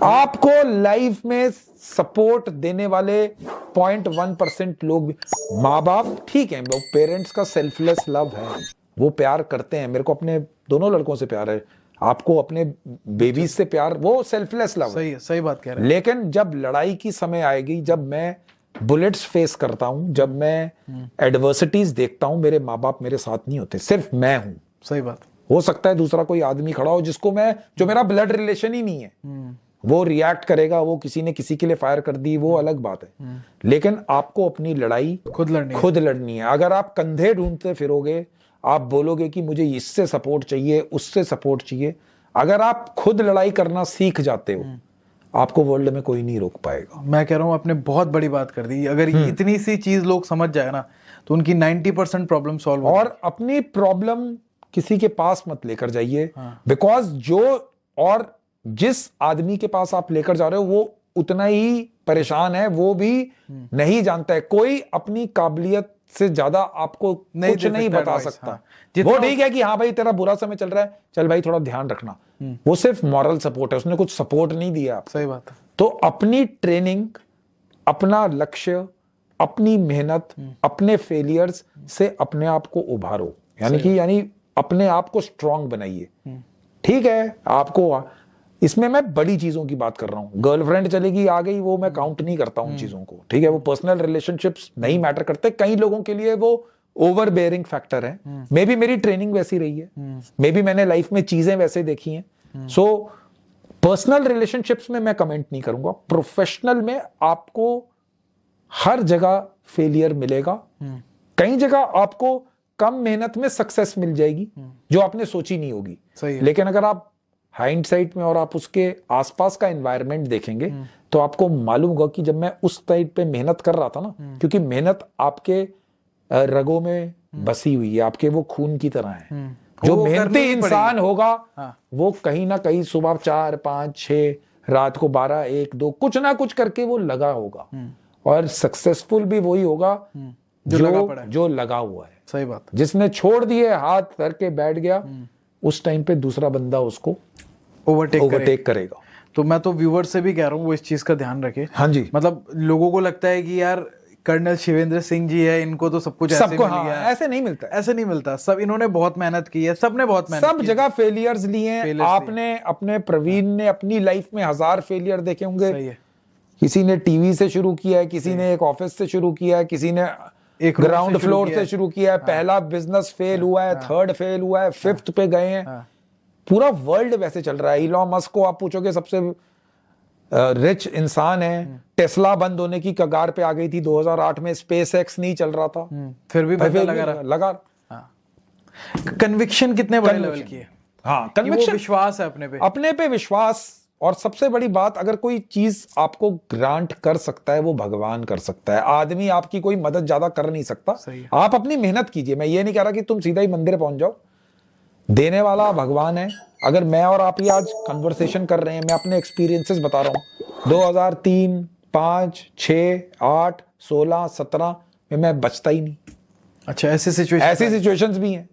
आपको लाइफ में सपोर्ट देने वाले 0.1% लोग, माँ बाप ठीक है, वो पेरेंट्स का सेल्फलेस लव है, वो प्यार करते हैं। मेरे को अपने दोनों लड़कों से प्यार है, आपको अपने बेबीज से प्यार, वो सेल्फलेस लव है। सही है, सही बात कह रहे हैं। लेकिन जब लड़ाई की समय आएगी, जब मैं बुलेट्स फेस करता हूं, जब मैं एडवर्सिटीज देखता हूं, मेरे माँ बाप मेरे साथ नहीं होते, सिर्फ मैं हूं। सही बात। हो सकता है दूसरा कोई आदमी खड़ा हो जिसको मैं, जो मेरा ब्लड रिलेशन ही नहीं है, वो रिएक्ट करेगा, वो किसी ने किसी के लिए फायर कर दी, वो अलग बात है। लेकिन आपको अपनी लड़ाई खुद लड़नी है। अगर आप कंधे ढूंढते फिरोगे, आप बोलोगे कि मुझे इससे सपोर्ट चाहिए, उससे सपोर्ट चाहिए, अगर आप खुद लड़ाई करना सीख जाते हो, आपको वर्ल्ड में कोई नहीं रोक पाएगा। मैं कह रहा हूं, आपने बहुत बड़ी बात कर दी। अगर इतनी सी चीज लोग समझ जाए ना, तो उनकी 90% प्रॉब्लम सॉल्व हो। और अपनी प्रॉब्लम किसी के पास मत लेकर जाइए, बिकॉज जो, और जिस आदमी के पास आप लेकर जा रहे हो वो उतना ही परेशान है, वो भी नहीं जानता है। कोई अपनी काबिलियत से ज्यादा आपको नहीं कुछ दे नहीं सकता बता advice, सकता। हाँ। वो ठीक है कि हाँ भाई तेरा बुरा समय चल रहा है, चल भाई थोड़ा ध्यान रखना, वो सिर्फ मॉरल सपोर्ट है, उसने कुछ सपोर्ट नहीं दिया आपको। सही बात है। तो अपनी ट्रेनिंग, अपना लक्ष्य, अपनी मेहनत, अपने फेलियर्स से अपने आप को उभारो, यानी अपने आप को स्ट्रांग बनाइए। ठीक है, आपको इसमें मैं बड़ी चीजों की बात कर रहा हूं, गर्लफ्रेंड चलेगी आ गई, वो मैं काउंट नहीं करता हूं चीजों को। ठीक है, वो पर्सनल रिलेशनशिप्स नहीं मैटर करते, कई लोगों के लिए वो ओवर बेयरिंग फैक्टर है। मे बी मेरी ट्रेनिंग वैसी रही है, मे बी मैंने लाइफ में चीजें वैसे देखी हैं। सो पर्सनल रिलेशनशिप्स में मैं कमेंट नहीं करूंगा, प्रोफेशनल में आपको हर जगह फेलियर मिलेगा, कई जगह आपको कम मेहनत में सक्सेस मिल जाएगी जो आपने सोची नहीं होगी। सही है। लेकिन अगर आप हाइंडसाइट में और आप उसके आसपास का एनवायरनमेंट देखेंगे तो आपको मालूम होगा कि जब मैं उस टाइप पे मेहनत कर रहा था ना, क्योंकि मेहनत आपके रगों में बसी हुई है, आपके वो खून की तरह है। जो वो मेहनती करनी ही इंसान होगा हाँ। वो कहीं ना कहीं सुबह 4, 5, 6, रात को 12, 1, 2 कुछ ना कुछ करके वो लगा होगा, और सक्सेसफुल भी वही होगा जो लगा हुआ है। सही बात। जिसने छोड़ दिए, हाथ धर के बैठ गया, उस टाइम पे दूसरा बंदा उसको ओवरटेक करेगा। तो मैं तो व्यूअर से भी कह रहा हूँ वो इस चीज का ध्यान रखे। हाँ जी, मतलब लोगों को लगता है कि यार कर्नल शिवेंद्र सिंह जी है, इनको तो सब कुछ ऐसे सबको, मिल हाँ, गया है। ऐसे नहीं मिलता है। ऐसे नहीं मिलता, सब इन्होंने बहुत मेहनत की है, सबने बहुत मेहनत सब की जगह फेलियर्स लिए हैं। Failures आपने अपने प्रवीण ने अपनी लाइफ में 1000 फेलियर देखे होंगे। सही है। किसी ने टीवी से शुरू किया है, किसी ने एक ऑफिस से शुरू किया है, किसी ने एक room ग्राउंड से शुरू फ्लोर किया से है। शुरू किया है। पहला बिजनेस फेल हुआ है, थर्ड फेल हुआ है, फिफ्थ पे गए हैं। पूरा वर्ल्ड वैसे चल रहा है। इलॉन मस्क को आप पूछोगे सबसे रिच इंसान है, टेस्ला बंद होने की कगार पे आ गई थी 2008 में, स्पेस एक्स नहीं चल रहा था, फिर भी बंदा लगा कन्विक्शन कितने बड़े लेवल की है। हाँ, कि वो कन्विक्शन, विश्वास है अपने पे विश्वास। और सबसे बड़ी बात, अगर कोई चीज आपको ग्रांट कर सकता है वो भगवान कर सकता है, आदमी आपकी कोई मदद ज्यादा कर नहीं सकता। सही है। आप अपनी मेहनत कीजिए। मैं ये नहीं कह रहा कि तुम सीधा ही मंदिर पहुंच जाओ, देने वाला भगवान है। अगर मैं और आप ही आज कन्वर्सेशन कर रहे हैं, मैं अपने एक्सपीरियंसेस बता रहा हूं, 2003, 5, 6, 8, 16, 17 में मैं बचता ही नहीं। अच्छा, ऐसी सिचुएशंस भी हैं।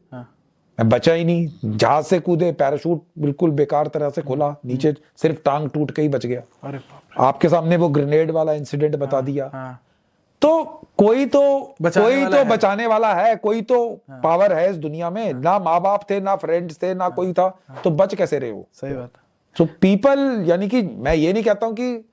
मैं बचा ही नहीं, जहाज से कूदे, पैराशूट बिल्कुल बेकार तरह से खोला, नीचे सिर्फ टांग टूट के ही बच गया। अरे आपके सामने वो ग्रेनेड वाला इंसिडेंट बता दिया। तो कोई तो बचाने वाला है, कोई तो पावर है इस दुनिया में। ना माँ बाप थे, ना फ्रेंड्स थे, ना कोई था, तो बच कैसे रहे हो? सही बात है। तो पीपल, यानी कि मैं ये नहीं कहता हूं कि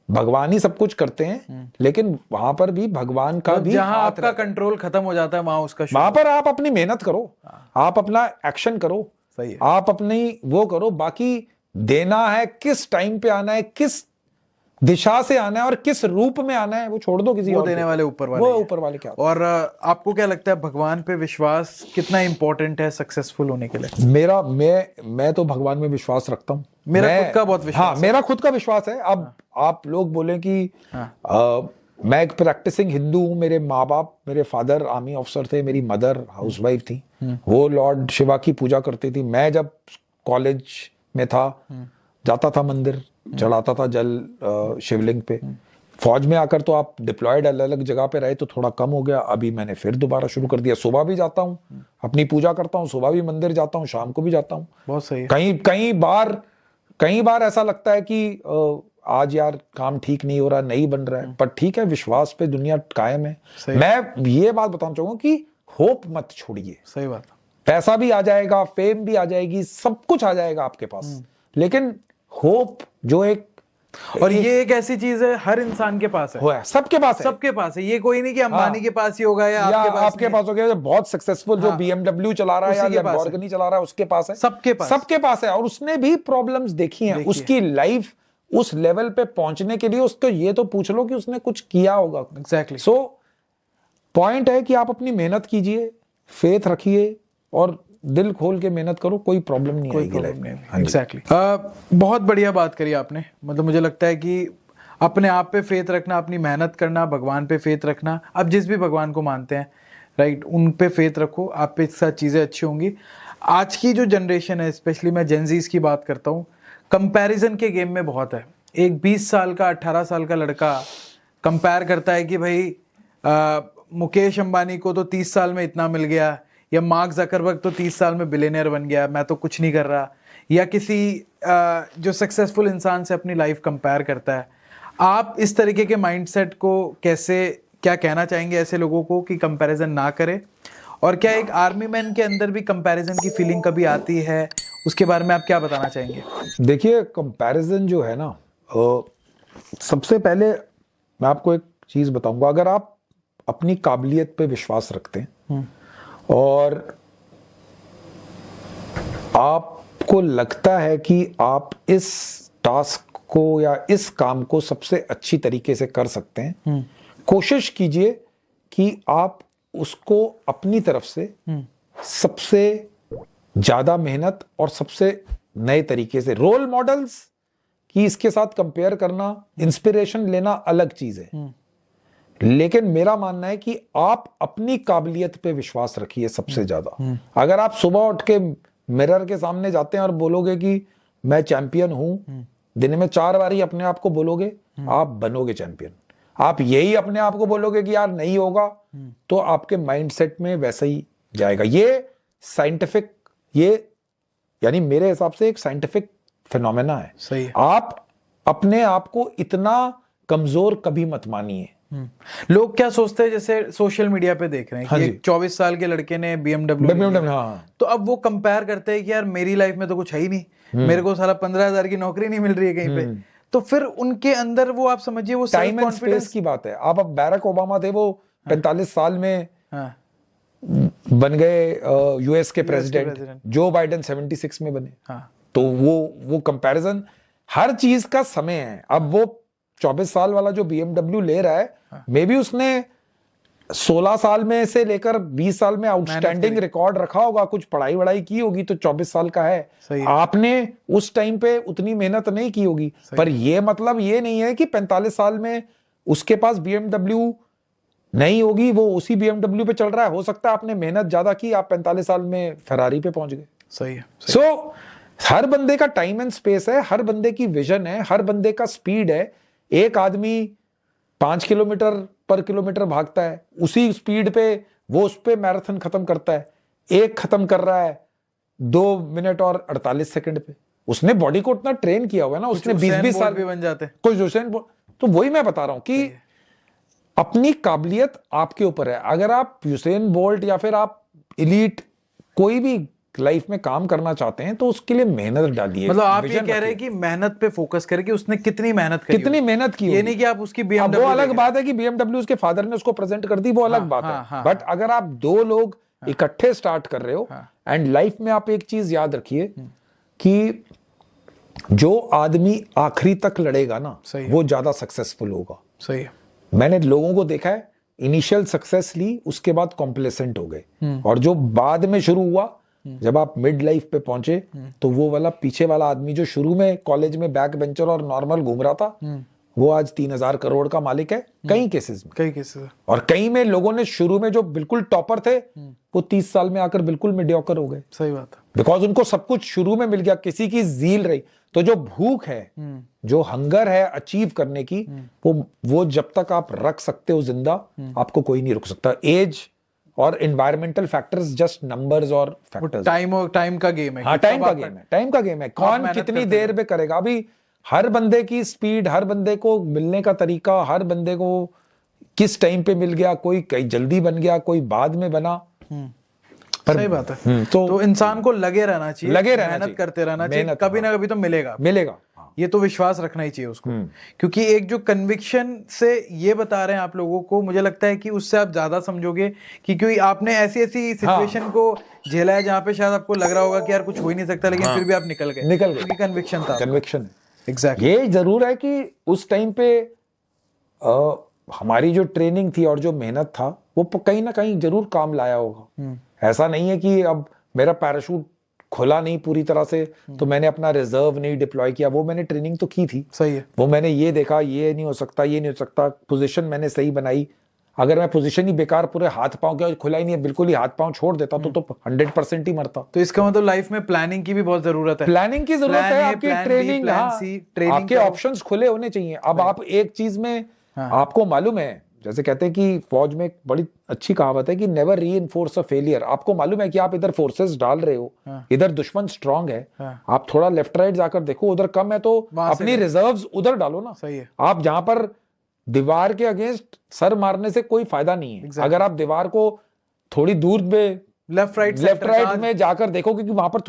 भगवान ही सब कुछ करते हैं, लेकिन वहां पर भी भगवान का भी जहां आपका कंट्रोल खत्म हो जाता है, वहां पर आप अपनी मेहनत करो, आप अपना एक्शन करो, सही है। आप अपनी वो करो। बाकी देना है, किस टाइम पे आना है, किस दिशा से आना है और किस रूप में आना है, वो छोड़ दो किसी वो और देने वाले ऊपर वाले, वो ऊपर वाले क्या। और आपको क्या लगता है भगवान पे विश्वास कितना इंपॉर्टेंट है सक्सेसफुल होने के लिए? मैं तो भगवान में विश्वास रखता हूँ। मेरा खुद का बहुत विश्वास है। मेरा खुद का विश्वास है। अब आप लोग बोले कि मैं एक प्रैक्टिसिंग हिंदू हूँ, मेरे माँ बाप, मेरे फादर आर्मी ऑफिसर थे, मेरी मदर हाउसवाइफ थी, वो लॉर्ड शिवा की पूजा करती थी। मैं जब कॉलेज में था, जाता था मंदिर, चढ़ाता था जल शिवलिंग पे। फौज में आकर तो आप डिप्लॉयड अलग अलग जगह पे रहे तो थोड़ा कम हो गया, अभी मैंने फिर दोबारा शुरू कर दिया। सुबह भी जाता हूँ, अपनी पूजा करता हूँ, सुबह भी मंदिर जाता हूँ, शाम को भी जाता हूँ। बहुत सही है। कई बार ऐसा लगता है कि आज यार काम ठीक नहीं हो रहा, नहीं बन रहा है, पर ठीक है, विश्वास पे दुनिया कायम है। मैं ये बात बताना चाहूंगा कि होप मत छोड़िए। सही बात। पैसा भी आ जाएगा, फेम भी आ जाएगी, सब कुछ आ जाएगा आपके पास, लेकिन होप जो ये एक ऐसी चीज है हर इंसान के पास है, सबके पास है, सबके पास है। ये कोई नहीं कि अंबानी के पास ही होगा या आपके पास हो गया। बहुत सक्सेसफुल जो BMW चला रहा है या लैम्बोर्गिनी चला रहा है, उसके पास है, सबके पास है। और उसने भी प्रॉब्लम्स देखी हैं। उसकी लाइफ उस लेवल पे पहुंचने के लिए उसको ये तो पूछ लो कि उसने कुछ किया होगा। एग्जैक्टली। सो पॉइंट है कि आप अपनी मेहनत कीजिए, फेथ रखिए और दिल खोल के मेहनत करो, कोई प्रॉब्लम नहीं आएगी लाइफ में। एग्जैक्टली। बहुत बढ़िया बात करी आपने। मतलब मुझे लगता है कि अपने आप पे फेथ रखना, अपनी मेहनत करना, भगवान पे फेथ रखना, आप जिस भी भगवान को मानते हैं, राइट, उन पे फेथ रखो, आप पे साथ चीज़ें अच्छी होंगी। आज की जो जनरेशन है, स्पेशली मैं जेनजीज की बात करता हूँ, कंपैरिजन के गेम में बहुत है। एक 20 साल का 18 साल का लड़का कंपेयर करता है कि भाई मुकेश अंबानी को तो 30 साल में इतना मिल गया, या मार्क जकरबर्ग तो 30 साल में बिलियनर बन गया, मैं तो कुछ नहीं कर रहा। या किसी जो सक्सेसफुल इंसान से अपनी लाइफ कंपेयर करता है। आप इस तरीके के माइंडसेट को क्या कहना चाहेंगे ऐसे लोगों को कि कंपैरिजन ना करें? और क्या एक आर्मी मैन के अंदर भी कंपैरिजन की फीलिंग कभी आती है, उसके बारे में आप क्या बताना चाहेंगे? देखिए, कंपैरिजन जो है ना, सबसे पहले मैं आपको एक चीज बताऊंगा। अगर आप अपनी काबिलियत पे विश्वास रखते हैं और आपको लगता है कि आप इस टास्क को या इस काम को सबसे अच्छी तरीके से कर सकते हैं, कोशिश कीजिए कि आप उसको अपनी तरफ से सबसे ज्यादा मेहनत और सबसे नए तरीके से, रोल मॉडल्स की इसके साथ कंपेयर करना, इंस्पिरेशन लेना अलग चीज है, लेकिन मेरा मानना है कि आप अपनी काबिलियत पे विश्वास रखिए सबसे ज्यादा। अगर आप सुबह उठ के मिरर के सामने जाते हैं और बोलोगे कि मैं चैंपियन हूं, दिन में 4 बार ही अपने आप को बोलोगे, आप बनोगे चैंपियन। आप यही अपने आप को बोलोगे कि यार नहीं होगा, तो आपके माइंडसेट में वैसा ही जाएगा। ये साइंटिफिक, ये यानी मेरे हिसाब से एक साइंटिफिक फिनोमेना है। सही है। आप अपने आप को इतना कमजोर कभी मत मानिए। लोग क्या सोचते हैं, जैसे सोशल मीडिया पे देख रहे हैं कि एक 24 साल के लड़के ने BMW, हाँ। तो अब वो कंपेयर करते हैं कि यार मेरी लाइफ में तो कुछ है ही नहीं, मेरे को साला 15,000 की नौकरी नहीं मिल रही है कहीं पे। तो फिर उनके अंदर वो, आप समझिए, वो टाइम एंड स्पेस की बात है। आप अब बैरक ओबामा थे, वो 45 साल में बन गए यूएस के प्रेसिडेंट। जो बाइडेन 76 में बने। तो वो कंपैरिजन, हर चीज का समय है। अब वो 24 साल वाला जो BMW ले रहा है, मे बी उसने 16 साल में से लेकर 20 साल में आउटस्टैंडिंग रिकॉर्ड रखा होगा, कुछ पढ़ाई वढ़ाई की होगी, तो 24 साल का है। आपने उस टाइम पे उतनी मेहनत नहीं की होगी, पर ये मतलब ये नहीं है कि 45 साल में उसके पास BMW नहीं होगी, वो उसी BMW पे चल रहा है। हो सकता है आपने मेहनत ज्यादा की, आप 45 साल में फरारी पे पहुंच गए। सही है। सो हर बंदे का टाइम एंड स्पेस है, हर बंदे की विजन है, हर बंदे का स्पीड है। एक आदमी 5 किलोमीटर पर किलोमीटर भागता है, उसी स्पीड पे वो उस पे मैराथन खत्म करता है। एक खत्म कर रहा है 2 मिनट और 48 सेकंड पे। उसने बॉडी को उतना ट्रेन किया हुआ है ना, उसने 20-20 साल भी बन जाते हैं। कुछ हुसैन बोल्ट। तो वही मैं बता रहा हूं कि अपनी काबिलियत आपके ऊपर है। अगर आप यूसेन बोल्ट या फिर आप एलीट कोई भी लाइफ में काम करना चाहते हैं, तो उसके लिए मेहनत डालिए। मतलब आप ये कह रहे हैं कि मेहनत पे फोकस करें कि उसने कितनी मेहनत करी, कितनी मेहनत की। ये नहीं कि आप उसकी BMW, वो अलग बात है कि BMW उसके फादर ने उसको प्रेजेंट कर दी, वो अलग बात है। बट अगर आप 2 लोग इकट्ठे स्टार्ट कर रहे हो, एंड लाइफ में आप एक चीज याद रखिए कि जो आदमी आखिरी तक लड़ेगा ना, वो ज्यादा सक्सेसफुल होगा। सही है। मैंने लोगों को देखा है, इनिशियल सक्सेस ली, उसके बाद कॉम्प्लेसेंट हो गए, और जो बाद में शुरू हुआ, जब आप मिड लाइफ पे पहुंचे, तो वो वाला पीछे वाला आदमी जो शुरू में कॉलेज में बैक बेंचर और नॉर्मल घूम रहा था, वो आज 3000 करोड़ का मालिक है। कई केसेस में, और कई में लोगों ने शुरू में जो बिल्कुल टॉपर थे, वो 30 साल में आकर बिल्कुल मीडियोकर हो गए। सही बात है। बिकॉज उनको सब कुछ शुरू में मिल गया। किसी की जील रही, तो जो भूख है, जो हंगर है अचीव करने की, वो जब तक आप रख सकते हो जिंदा, आपको कोई नहीं रुक सकता। एज और एनवायरमेंटल फैक्टर्स जस्ट नंबर्स और फैक्टर्स। टाइम का गेम है। हाँ, टाइम का गेम है। कौन कितनी देर में करेगा। अभी हर बंदे की स्पीड, हर बंदे को मिलने का तरीका, हर बंदे को किस टाइम पे मिल गया, कोई कहीं जल्दी बन गया, कोई बाद में बना। सही बात है। तो इंसान को लगे रहना चाहिए, मेहनत करते रहना चाहिए, कभी ना कभी तो मिलेगा। ये तो विश्वास रखना ही चाहिए उसको, क्योंकि एक जो कन्विक्शन से ये बता रहे हैं आप लोगों को, मुझे लगता है कि उससे आप ज्यादा समझोगे कि क्योंकि आपने ऐसी सिचुएशन को झेला है जहां पे शायद आपको लग रहा होगा कि यार कुछ हो ही नहीं सकता, लेकिन फिर भी आप निकल गए क्योंकि कन्विक्शन था। Conviction exactly. ये जरूर है कि उस टाइम पे हमारी जो ट्रेनिंग थी और जो मेहनत था, वो कहीं ना कहीं जरूर काम लाया होगा। ऐसा नहीं है कि अब मेरा पैराशूट खुला नहीं पूरी तरह से, तो मैंने अपना रिजर्व नहीं डिप्लॉय किया। वो मैंने ट्रेनिंग तो की थी। सही है। वो मैंने ये देखा, ये नहीं हो सकता, ये नहीं हो सकता, पोजीशन मैंने सही बनाई। अगर मैं पोजीशन ही बेकार पूरे हाथ पांव के खुला ही नहीं है, बिल्कुल ही हाथ पांव छोड़ देता तो 100% ही मरता। तो इसका मतलब लाइफ में प्लानिंग की भी बहुत जरूरत है। प्लानिंग की जरूरत है, आपकी ट्रेनिंग, आपके ऑप्शंस खुले होने चाहिए। अब आप एक चीज में आपको मालूम है, जैसे कहते हैं कि फौज में एक बड़ी अच्छी कहावत है कि नेवर रीइंफोर्स अ फेलियर। आपको मालूम है कि आप इधर फोर्सेस डाल रहे हो, इधर दुश्मन स्ट्रांग है, आप थोड़ा लेफ्ट राइट जाकर देखो, उधर कम है तो अपनी रिजर्व्स उधर डालो ना। सही है। आप जहां पर दीवार के अगेंस्ट सर मारने से कोई फायदा नहीं है। अगर आप दीवार को थोड़ी दूर में लेफ्ट राइट में जाकर देखोगे कि वहां पर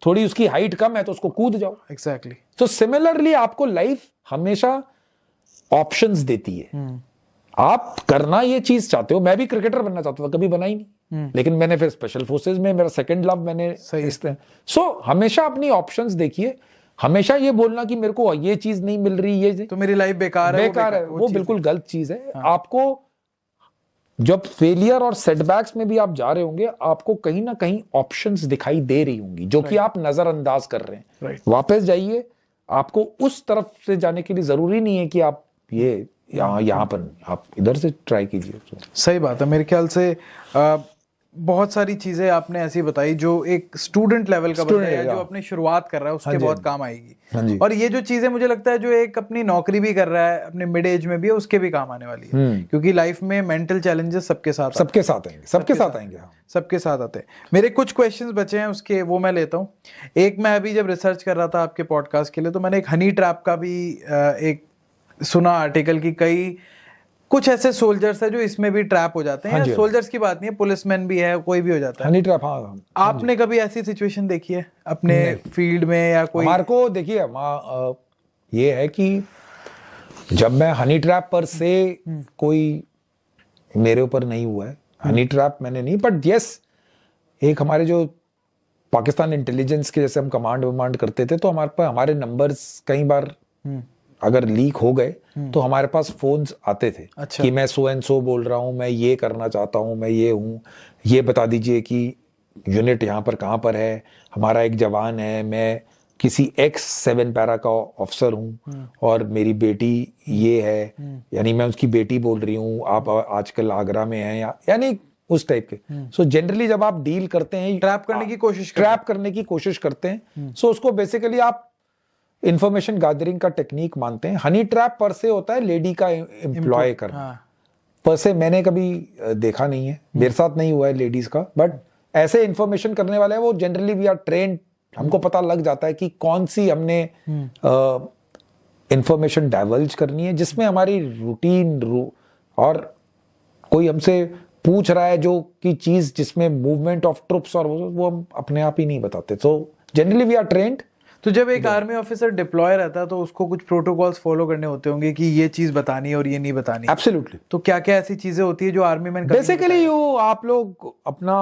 थोड़ी उसकी हाइट कम है तो उसको कूद जाओ। एग्जैक्टली। तो सिमिलरली आपको लाइफ हमेशा ऑप्शंस देती है। आप करना ये चीज चाहते हो। मैं भी क्रिकेटर बनना चाहता था, कभी बना ही नहीं, लेकिन मैंने फिर स्पेशल फोर्सेज में मेरा सेकंड लव मैंने सो हमेशा अपनी ऑप्शंस देखिए। हमेशा ये बोलना कि मेरे को ये चीज नहीं मिल रही, ये तो मेरी लाइफ बेकार है, वो बिल्कुल गलत चीज है। आपको जब फेलियर और सेटबैक्स में भी आप जा रहे होंगे, आपको कहीं ना कहीं ऑप्शंस दिखाई दे रही होंगी जो कि आप नजरअंदाज कर रहे हैं। वापस जाइए, आपको उस तरफ से जाने के लिए जरूरी नहीं है कि आप यहाँ पर आप इधर से ट्राई कीजिए। सही बात है। मेरे ख्याल से बहुत सारी चीजें आपने ऐसी बताई जो एक स्टूडेंट लेवल का बंदा है जो अपनी शुरुआत कर रहा है उसके बहुत काम आएगी। और ये जो चीजें मुझे लगता है जो एक अपनी नौकरी भी कर रहा है, अपने मिड एज में भी है, उसके भी काम आने वाली है। क्योंकि लाइफ में मेंटल चैलेंजेस सबके साथ आएंगे। सबके साथ आते हैं। मेरे कुछ क्वेश्चंस बचे हैं, उसके वो मैं लेता हूँ। एक, मैं अभी जब रिसर्च कर रहा था आपके पॉडकास्ट के लिए, तो मैंने एक हनी ट्रैप का भी एक सुना आर्टिकल की कई कुछ ऐसे सोल्जर्स है जो इसमें भी ट्रैप हो जाते हैं। सोल्जर्स की बात नहीं है, पुलिसमैन भी है, कोई भी हो जाता है हनी ट्रैप। हाँ, आपने कभी ऐसी सिचुएशन देखी है अपने फील्ड में या कोई? हमारे को देखिए, ये है कि जब मैं हनी ट्रैप पर से कोई मेरे ऊपर नहीं हुआ है, हनी ट्रैप मैंने नहीं, बट यस, एक हमारे जो पाकिस्तान इंटेलिजेंस के जैसे हम कमांड वमांड करते थे, तो हमारे पास हमारे नंबर्स कई बार अगर लीक हो गए तो हमारे पास फोन्स आते थे। अच्छा। कि मैं सो एंड सो बोल रहा हूँ, मैं ये करना चाहता हूँ, मैं ये हूँ, ये बता दीजिए कि यूनिट यहाँ पर कहाँ पर है, हमारा एक जवान है, मैं किसी X7 पैरा का ऑफिसर हूँ और मेरी बेटी ये है, यानी मैं उसकी बेटी बोल रही हूँ, आप आजकल आगरा में हैं, यानी उस टाइप के। सो जनरली जब आप डील करते हैं, ट्रैप करने की कोशिश करते हैं, सो उसको बेसिकली आप इंफॉर्मेशन गैदरिंग का टेक्निक मानते हैं। हनी ट्रैप पर से होता है लेडी का एम्प्लॉय करना। पर से मैंने कभी देखा नहीं है, मेरे साथ नहीं हुआ है लेडीज का, बट ऐसे इंफॉर्मेशन करने वाले हैं वो जनरली वी आर ट्रेंड। हमको पता लग जाता है कि कौन सी हमने इंफॉर्मेशन डाइवल्ज करनी है जिसमें हमारी रूटीन और कोई हमसे पूछ रहा है जो कि चीज जिसमें मूवमेंट ऑफ ट्रुप्स और वो हम अपने आप ही नहीं बताते। तो जनरली वी आर ट्रेंड। तो जब एक आर्मी ऑफिसर डिप्लॉय रहता है तो उसको कुछ प्रोटोकॉल्स फॉलो करने होते होंगे कि ये चीज बतानी है और ये नहीं बतानी। एब्सोल्युटली। तो क्या क्या ऐसी चीजें होती है जो आर्मी में बेसिकली आप लोग अपना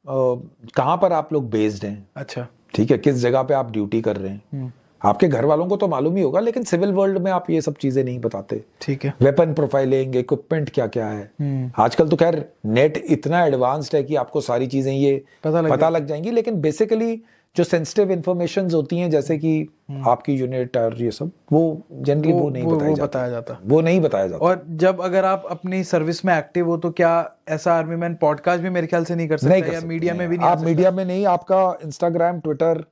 कहाँ पर आप लोग बेस्ड हैं, अच्छा ठीक है, किस जगह पे आप ड्यूटी कर रहे हैं, आपके घर वालों को तो मालूम ही होगा, लेकिन सिविल वर्ल्ड में आप ये सब चीजें नहीं बताते। ठीक है। वेपन प्रोफाइलिंग, इक्विपमेंट क्या क्या है, आजकल तो खैर नेट इतना एडवांस्ड है कि आपको सारी चीजें ये पता लग जाएंगी, लेकिन बेसिकली जो सेंसिटिव इंफॉर्मेशन होती हैं जैसे कि आपकी यूनिट और ये सब, वो जनरली वो नहीं बताया जाता। और जब अगर आप अपनी सर्विस में एक्टिव हो तो क्या ऐसा आर्मी मैन पॉडकास्ट भी मेरे ख्याल से नहीं कर सकता, या मीडिया में भी नहीं? आप मीडिया में नहीं, आपका इंस्टाग्राम, ट्विटर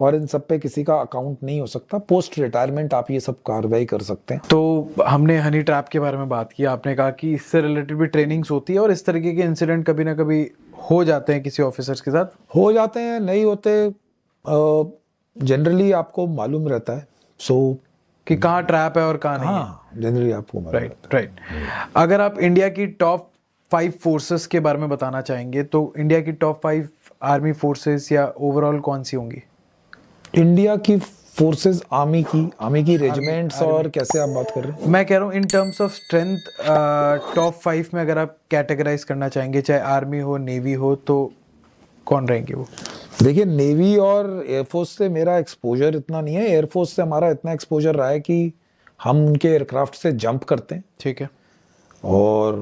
और इन सब पे किसी का अकाउंट नहीं हो सकता। पोस्ट रिटायरमेंट आप ये सब कार्रवाई कर सकते हैं। तो हमने हनी ट्रैप के बारे में बात की, आपने कहा कि इससे रिलेटेड भी ट्रेनिंग्स होती है और इस तरीके के इंसिडेंट कभी ना कभी हो जाते हैं, किसी ऑफिसर्स के साथ हो जाते हैं, नहीं होते, जनरली आपको मालूम रहता है कि कहाँ ट्रैप है और कहाँ नहीं है। जनरली आपको राइट। अगर आप इंडिया की टॉप 5 फोर्सेस के बारे में बताना चाहेंगे तो इंडिया की टॉप 5 आर्मी फोर्सेस या ओवरऑल कौन सी होंगी? इंडिया की फोर्सेस, आर्मी की रेजिमेंट्स, और कैसे आप बात कर रहे हैं? मैं कह रहा हूँ in terms of strength, top 5 में अगर आप कैटेगराइज करना चाहेंगे, चाहे आर्मी हो, नेवी हो, तो कौन रहेंगे वो? देखिए, नेवी और एयरफोर्स से मेरा एक्सपोजर इतना नहीं है। एयरफोर्स से हमारा इतना एक्सपोजर रहा है कि हम उनके एयरक्राफ्ट से जंप करते हैं। ठीक है। और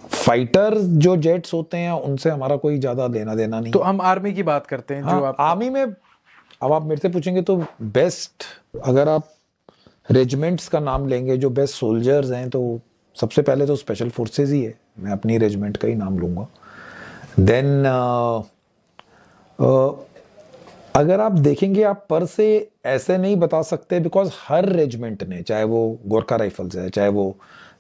फाइटर जो जेट्स होते हैं उनसे हमारा कोई ज्यादा लेना देना नहीं। तो हम आर्मी की बात करते हैं। हाँ, जो आप आर्मी में अब आप मेरे से पूछेंगे तो बेस्ट, अगर आप रेजिमेंट्स का नाम लेंगे जो बेस्ट सोल्जर्स हैं, तो सबसे पहले तो स्पेशल फोर्सेस ही है, मैं अपनी रेजिमेंट का ही नाम लूँगा। देन अगर आप देखेंगे, आप पर से ऐसे नहीं बता सकते, बिकॉज हर रेजिमेंट ने, चाहे वो गोरखा राइफल्स है, चाहे वो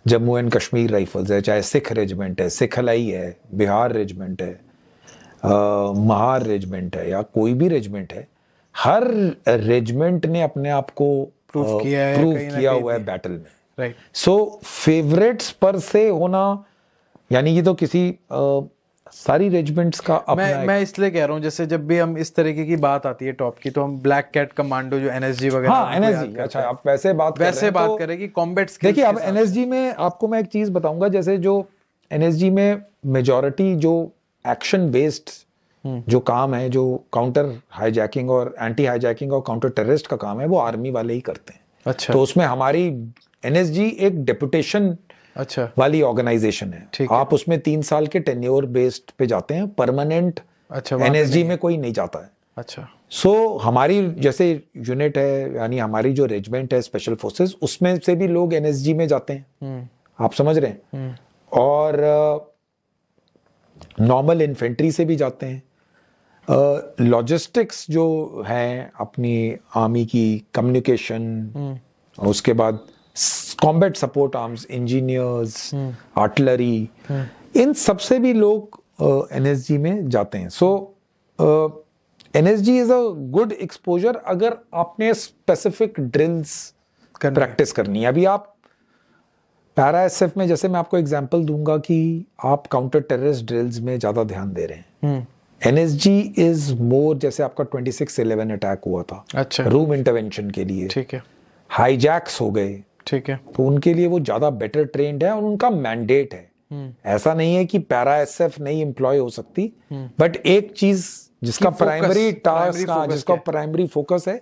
जम्मू एंड कश्मीर राइफल्स है, चाहे सिख रेजिमेंट है, सिख हलाई है, बिहार रेजिमेंट है, महार रेजिमेंट है, या कोई भी रेजिमेंट है, हर रेजिमेंट ने अपने आप को प्रूव किया हुआ है बैटल में। राइट। सो फेवरेट्स पर से होना, यानी ये तो किसी सारी रेजिमेंट्स का अपना मैं इसलिए कह रहा हूँ, जैसे जब भी हम इस तरीके की बात आती है टॉप की, तो हम ब्लैक कैट कमांडो जो एनएसजी वगैरह, हाँ एनएसजी, अच्छा आप वैसे बात करें कि कॉम्बैट स्किल्स। देखिए, अब एनएसजी में आपको मैं एक चीज बताऊंगा, जैसे जो एनएसजी में मेजॉरिटी जो एक्शन बेस्ड जो काम है, जो काउंटर हाईजैकिंग और एंटी हाईजैकिंग और काउंटर टेररिस्ट का काम है, वो आर्मी वाले ही करते हैं। अच्छा। तो उसमें हमारी एनएसजी एक डेपुटेशन अच्छा वाली ऑर्गेनाइजेशन है। आप उसमें 3 साल के टेन्योर बेस्ड पे जाते हैं, परमानेंट एनएसजी में कोई नहीं जाता है। अच्छा। सो हमारी जैसे यूनिट है, यानी हमारी जो रेजिमेंट है स्पेशल फोर्सेस, उसमें से भी लोग एनएसजी में जाते हैं, आप समझ रहे हैं, और नॉर्मल इन्फेंट्री से भी जाते हैं। लॉजिस्टिक्स जो हैं अपनी आर्मी की, कम्युनिकेशन, उसके बाद combat support arms, engineers, artillery, इन सबसे भी लोग एनएसजी में जाते हैं। So NSG is a good exposure अगर आपने स्पेसिफिक ड्रिल्स प्रैक्टिस करनी है। अभी आप पैरा एसएफ में, जैसे मैं आपको एग्जांपल दूंगा कि आप काउंटर टेररिस्ट ड्रिल्स में ज्यादा ध्यान दे रहे हैं, एनएसजी इज मोर, जैसे आपका 26/11 अटैक हुआ था, अच्छा, रूम इंटरवेंशन के लिए, ठीक है, हाईजैक्स हो गए, ठीक है, तो उनके लिए वो ज्यादा बेटर ट्रेंड है और उनका मैंडेट है। ऐसा नहीं है कि पैरा एसएफ नहीं एम्प्लॉय हो सकती, बट एक चीज जिसका प्राइमरी टास्क, जिसका प्राइमरी फोकस है,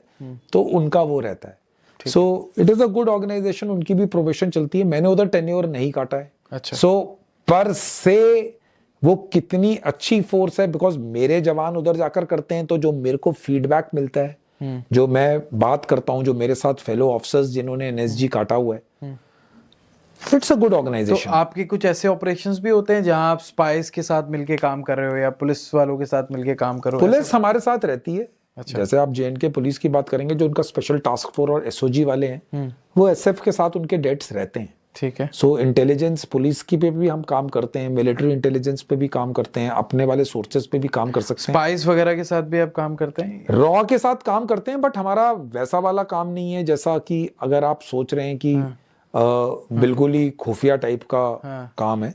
तो उनका वो रहता है। So it is a good organisation, उनकी भी प्रोबेशन चलती है, मैंने उधर टेन्योर नहीं काटा है। अच्छा। सो पर से वो कितनी अच्छी फोर्स है, बिकॉज मेरे जवान उधर जाकर करते हैं, तो जो मेरे को फीडबैक मिलता है, जो मैं बात करता हूं, जो मेरे साथ फेलो ऑफिसर्स जिन्होंने एनएसजी काटा हुआ है, इट्स अ गुड ऑर्गेनाइजेशन। तो आपके कुछ ऐसे ऑपरेशंस भी होते हैं जहां आप स्पाइस के साथ मिलके काम कर रहे हो या पुलिस वालों के साथ मिलके काम कर रहे हो? पुलिस हमारे साथ रहती है। अच्छा। जैसे आप जेएनके पुलिस की बात करेंगे, जो उनका स्पेशल टास्क फोर्स और एसओजी वाले हैं, वो एसएफ के साथ उनके डेट्स रहते हैं। ठीक है। सो इंटेलिजेंस पुलिस की पे भी हम काम करते हैं, मिलिट्री इंटेलिजेंस पे भी काम करते हैं, अपने वाले सोर्सेज पे भी काम कर सकते हैं। स्पाइस वगैरह के साथ भी आप काम करते हैं? रॉ के साथ काम करते हैं, बट हमारा वैसा वाला काम नहीं है जैसा कि अगर आप सोच रहे हैं कि बिल्कुल ही खुफिया टाइप का काम है।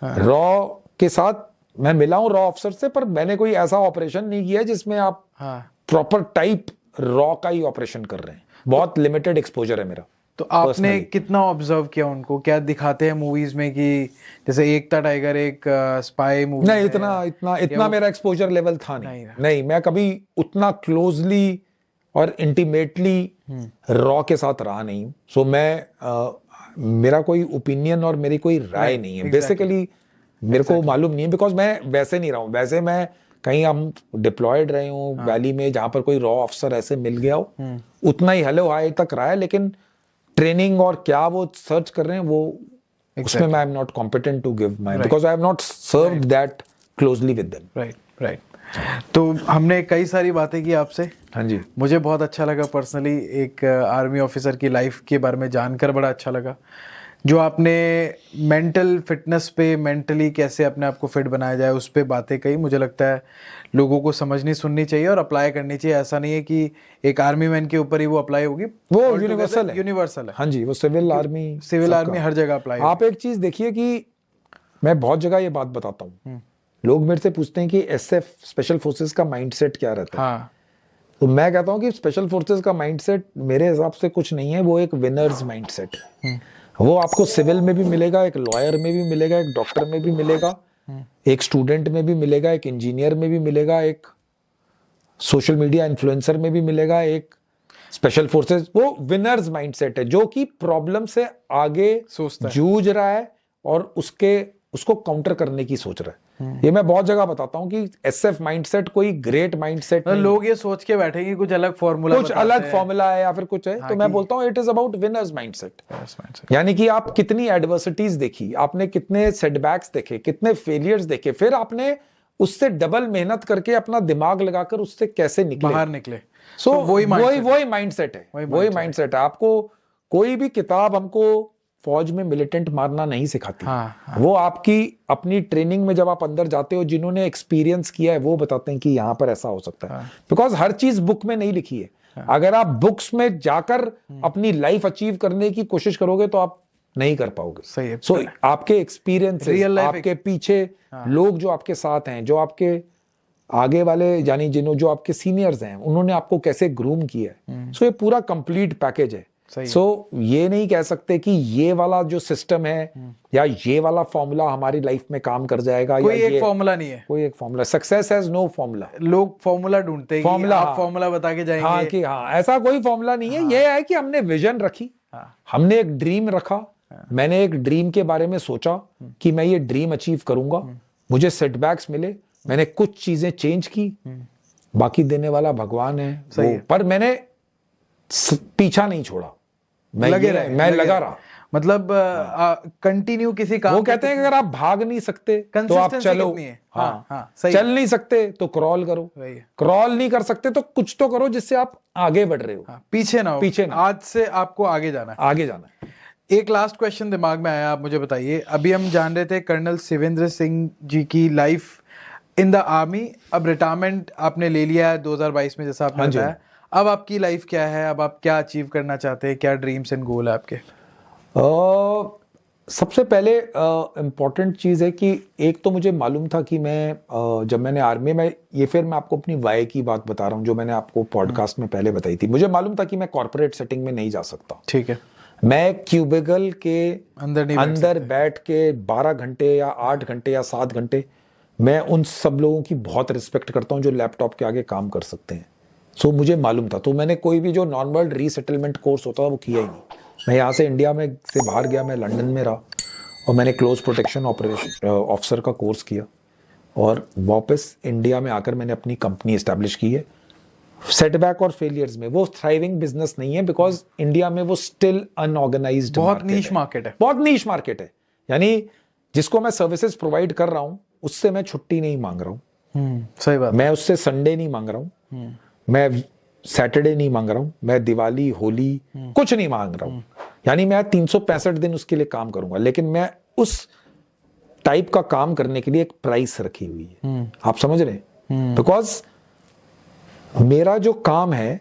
रॉ के साथ मैं मिला हूं रॉ ऑफिसर से, पर मैंने कोई ऐसा ऑपरेशन नहीं किया जिसमें आप प्रॉपर टाइप रॉ का ही ऑपरेशन कर रहे हैं। बहुत लिमिटेड एक्सपोजर है मेरा। तो आपने कितना ऑब्जर्व किया उनको? क्या दिखाते हैं मूवीज में कि जैसे एकता टाइगर एक स्पाई मूवी? नहीं, इतना मेरा एक्सपोजर लेवल था नहीं, मैं कभी उतना क्लोजली और इंटीमेटली रॉ के साथ रहा नहीं हूं। सो मेरा कोई ओपिनियन और मेरी कोई राय नहीं है। बेसिकली मेरे को मालूम नहीं है, बिकॉज मैं वैसे नहीं रहा हूं। वैसे मैं कहीं हम डिप्लॉयड रहे हूं वैली में, जहां पर कोई रॉ ऑफिसर ऐसे मिल गया हो, उतना ही हेलो हाय तक रहा है, लेकिन ट्रेनिंग और क्या वो सर्च कर रहे हैं, वो उसमें मैं I am not competent to give my, because I have not served that closely with them. Right. तो हमने कई सारी बातें की आपसे। हाँ जी, मुझे बहुत अच्छा लगा पर्सनली, एक आर्मी ऑफिसर की लाइफ के बारे में जानकर बड़ा अच्छा लगा। जो आपने मेंटल फिटनेस पे, मेंटली कैसे अपने आप को फिट बनाया जाए, उस पे बातें कही, मुझे लगता है लोगों को समझनी सुननी चाहिए और अप्लाई करनी चाहिए। ऐसा नहीं है कि एक आर्मी मैन के ऊपर ही वो अप्लाई होगी, वो यूनिवर्सल है। हाँ जी, वो सिविल आर्मी हर जगह अप्लाई। आप एक चीज देखिए कि मैं बहुत जगह ये बात बताता हूँ, लोग मेरे से पूछते हैं कि एसएफ स्पेशल फोर्सेस का माइंडसेट क्या रहता है। हाँ। तो मैं कहता हूँ कि स्पेशल फोर्सेस का माइंडसेट मेरे हिसाब से कुछ नहीं है, वो एक विनर्स माइंडसेट है। वो आपको सिविल में भी मिलेगा, एक लॉयर में भी मिलेगा, एक डॉक्टर में भी मिलेगा, एक स्टूडेंट में भी मिलेगा, एक इंजीनियर में भी मिलेगा, एक सोशल मीडिया इन्फ्लुएंसर में भी मिलेगा, एक स्पेशल फोर्सेस। वो विनर्स माइंडसेट है जो कि प्रॉब्लम से आगे जूझ रहा है और उसको काउंटर करने की सोच रहा है। ये मैं बहुत जगह बताता हूँ कि एसएफ माइंडसेट कोई ग्रेट माइंडसेट नहीं, लोग ये सोच के बैठेंगे कुछ अलग फॉर्मूला, कुछ अलग फॉर्मूला है या फिर कुछ है। तो मैं बोलता हूँ it is about winners mindset. यानी कि आप कितनी एडवर्सिटीज देखी, आपने कितने सेटबैक्स देखे, कितने फेलियर्स देखे, फिर आपने उससे डबल मेहनत करके अपना दिमाग लगाकर उससे कैसे बाहर निकले। सो वही माइंडसेट है, वही माइंडसेट है। आपको कोई भी किताब हमको फौज में मिलिटेंट मारना नहीं सिखाती। वो आपकी अपनी ट्रेनिंग में जब आप अंदर जाते हो, जिन्होंने एक्सपीरियंस किया है वो बताते हैं कि यहाँ पर ऐसा हो सकता है। बिकॉज हर चीज बुक में नहीं लिखी है। अगर आप बुक्स में जाकर अपनी लाइफ अचीव करने की कोशिश करोगे तो आप नहीं कर पाओगे। सही है। सो आपके एक्सपीरियंसेस, आपके पीछे लोग जो आपके साथ हैं, जो आपके आगे वाले यानी जो आपके सीनियर्स हैं, उन्होंने आपको कैसे ग्रूम किया है। सो ये पूरा कंप्लीट पैकेज है। सो ये नहीं कह सकते कि ये वाला जो सिस्टम है या ये वाला फॉर्मूला हमारी लाइफ में काम कर जाएगा। कोई एक फॉर्मूला नहीं है, कोई एक formula. Success has no formula. लोग फॉर्मूला ढूंढते हैं, फॉर्मूला बता के जाएंगे। हाँ कि हाँ ऐसा कोई फॉर्मूला नहीं है। ये है कि हमने विजन रखी, हमने एक ड्रीम रखा, मैंने एक ड्रीम के बारे में सोचा कि मैं ये ड्रीम अचीव करूंगा। मुझे सेटबैक्स मिले, मैंने कुछ चीजें चेंज की, बाकी देने वाला भगवान है। पर मैंने पीछा नहीं छोड़ा, मैं लगा रहा। मतलब कंटिन्यू किसी काम। वो कहते हैं कि अगर आप भाग नहीं सकते तो आप चलो। चल नहीं सकते तो क्रॉल करो, क्रॉल नहीं कर सकते तो कुछ तो करो जिससे आप आगे बढ़ रहे हो। पीछे ना हो। आज से आपको आगे जाना है। एक लास्ट क्वेश्चन दिमाग में आया, आप मुझे बताइए। अभी हम जान रहे थे कर्नल शिवेंद्र सिंह जी की लाइफ इन द आर्मी। अब रिटायरमेंट आपने ले लिया है 2022 में, जैसा आपने बताया। अब आपकी लाइफ क्या है? अब आप क्या अचीव करना चाहते हैं? क्या ड्रीम्स एंड गोल है आपके? सबसे पहले इम्पोर्टेंट चीज़ है कि एक तो मुझे मालूम था कि मैं जब मैंने आर्मी में ये, फिर मैं आपको अपनी वाई की बात बता रहा हूँ जो मैंने आपको पॉडकास्ट में पहले बताई थी। मुझे मालूम था कि मैं कॉर्पोरेट सेटिंग में नहीं जा सकता। ठीक है। मैं क्यूबिकल के अंदर बैठ के 12 घंटे या 8 घंटे या 7 घंटे, मैं उन सब लोगों की बहुत रिस्पेक्ट करता हूँ जो लैपटॉप के आगे काम कर सकते हैं। सो मुझे मालूम था, तो मैंने कोई भी जो नॉर्मल रीसेटलमेंट कोर्स होता था वो किया ही नहीं। मैं यहाँ से इंडिया में से बाहर गया, मैं लंदन में रहा और मैंने क्लोज प्रोटेक्शन ऑफिसर का कोर्स किया और वापस इंडिया में आकर मैंने अपनी कंपनी एस्टैब्लिश की है। सेटबैक और फेलियर्स में वो थ्राइविंग बिजनेस नहीं है, बिकॉज इंडिया में वो स्टिल अनऑर्गेनाइज्ड, बहुत नीश मार्केट है, बहुत नीश मार्केट है। यानी जिसको मैं सर्विसेज प्रोवाइड कर रहा हूँ उससे मैं छुट्टी नहीं मांग रहा हूँ। सही बात। मैं उससे संडे नहीं मांग रहा हूँ, मैं सैटरडे नहीं मांग रहा हूं, मैं दिवाली होली कुछ नहीं मांग रहा हूं। यानी मैं 365 दिन उसके लिए काम करूंगा, लेकिन मैं उस टाइप का काम करने के लिए एक प्राइस रखी हुई है। आप समझ रहे हैं? बिकॉज मेरा जो काम है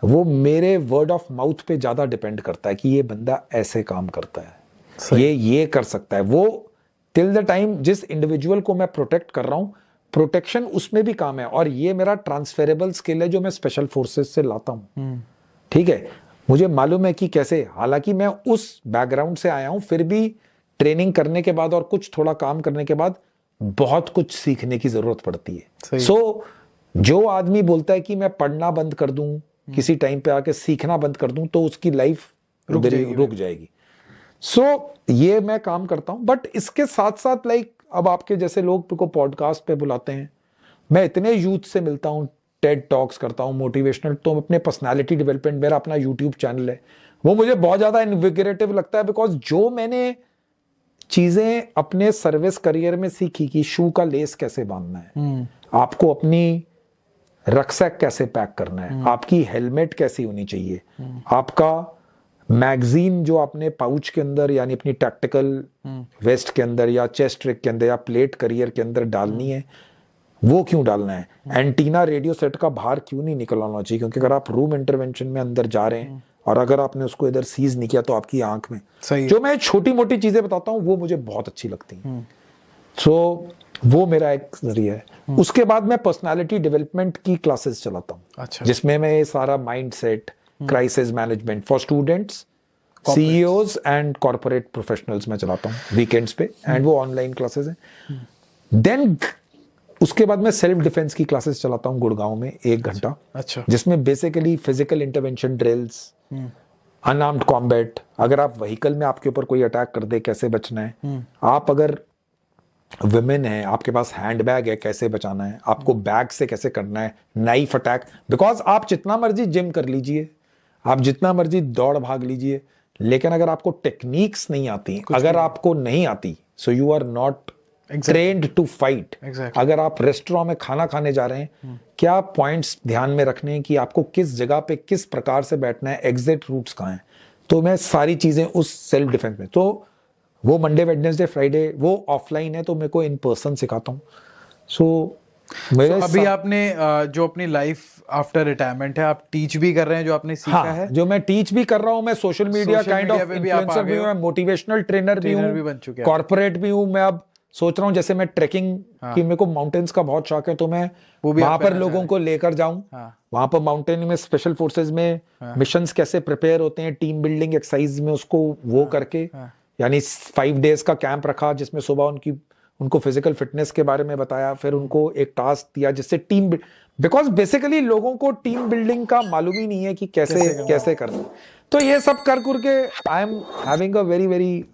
वो मेरे वर्ड ऑफ माउथ पे ज्यादा डिपेंड करता है कि ये बंदा ऐसे काम करता है, ये कर सकता है। वो टिल द टाइम जिस इंडिविजुअल को मैं प्रोटेक्ट कर रहा हूं, प्रोटेक्शन उसमें भी काम है और ये मेरा ट्रांसफरेबल स्किल है जो मैं स्पेशल फोर्सेस से लाता हूं। ठीक है, मुझे मालूम है कि कैसे, हालांकि मैं उस बैकग्राउंड से आया हूं, फिर भी ट्रेनिंग करने के बाद और कुछ थोड़ा काम करने के बाद बहुत कुछ सीखने की जरूरत पड़ती है। सो जो आदमी बोलता है कि मैं पढ़ना बंद कर दूं, किसी टाइम पे आके सीखना बंद कर दूं, तो उसकी लाइफ रुक जाएगी। सो ये मैं काम करता हूं, बट इसके साथ साथ लाइक अब आपके जैसे लोग को पॉडकास्ट पे बुलाते हैं, मैं इतने यूथ से मिलता हूँ, टेड टॉक्स करता हूँ, मोटिवेशनल, तो अपने पर्सनालिटी डेवलपमेंट, मेरा अपना यूट्यूब चैनल है, वो मुझे बहुत ज़्यादा इनविगरेटिव लगता है। बिकॉज जो मैंने चीज़ें अपने सर्विस करियर में सीखी कि शू का लेस कैसे बांधना है, आपको अपनी रक्सैक कैसे पैक करना है, आपकी हेलमेट कैसी होनी चाहिए, आपका मैगजीन जो आपने पाउच के अंदर यानी अपनी टैक्टिकल वेस्ट के अंदर या चेस्ट ट्रिक के अंदर या प्लेट करियर के अंदर डालनी है, वो क्यों डालना है, एंटीना रेडियो सेट का बाहर क्यों नहीं निकलना चाहिए, क्योंकि अगर आप रूम इंटरवेंशन में अंदर जा रहे हैं और अगर आपने उसको इधर सीज नहीं किया तो आपकी आंख में जो मैं छोटी मोटी चीजें बताता हूँ वो मुझे बहुत अच्छी लगती हैं। सो वो मेरा एक जरिया है। उसके बाद मैं पर्सनालिटी डेवलपमेंट की क्लासेस चलाता हूँ। अच्छा। जिसमें मैं ये सारा mind set, crisis management for students, CEOs and corporate professionals में चलाता हूँ वीकेंड्स पे, एंड वो ऑनलाइन क्लासेस हैं। देन उसके बाद मैं सेल्फ डिफेंस की क्लासेस चलाता हूँ गुड़गांव में 1 घंटा। अच्छा। जिसमें basically physical intervention drills, unarmoured combat, अगर आप व्हीकल में आपके ऊपर कोई अटैक कर दे कैसे बचना है, आप अगर विमेन है, आपके पास हैंड बैग है, कैसे बचाना है, आपको बैग से कैसे करना है, नाइफ अटैक, बिकॉज आप जितना मर्जी जिम कर लीजिए, आप जितना मर्जी दौड़ भाग लीजिए, लेकिन अगर आपको टेक्निक्स नहीं आती, अगर आपको नहीं आती, so you are not trained to fight. अगर आप रेस्टोरेंट में खाना खाने जा रहे हैं, क्या पॉइंट्स ध्यान में रखने हैं कि आपको किस जगह पे किस प्रकार से बैठना है, एग्जिट रूट्स कहाँ हैं, तो मैं सारी चीजें उस सेल्फ डिफेंस में, तो वो मंडे वेडनेसडे फ्राइडे वो ऑफलाइन है, तो मेरे को इन पर्सन सिखाता हूँ। सो मेरे अभी आपने जो अपनी लाइफ आफ्टर रिटायरमेंट है, आप टीच भी कर रहे हैं, जो आपने सीखा है, जो मैं टीच भी कर रहा हूँ, मैं सोशल मीडिया काइंड ऑफ पे भी आप इन्फ्लुएंसर भी हूँ, मैं मोटिवेशनल ट्रेनर भी भी बन चुके हूँ, हैं। कॉर्पोरेट भी हूँ। मैं अब सोच रहा हूँ, जैसे मैं ट्रेकिंग की, मेरे को माउंटेन्स का बहुत शौक है, तो मैं वहां पर लोगों को लेकर जाऊं, वहां पर माउंटेन में स्पेशल फोर्सेस में मिशंस कैसे प्रिपेयर होते हैं, टीम बिल्डिंग एक्सरसाइज में उसको वो करके, यानी 5 डेज का कैंप रखा, जिसमें सुबह उनको फिजिकल फिटनेस के बारे में बताया, फिर उनको एक टास्क दिया जिससे टीम, बिकॉज बेसिकली लोगों को टीम बिल्डिंग का मालूम ही नहीं है कि कैसे करना। तो ये सब कर के I am having a very very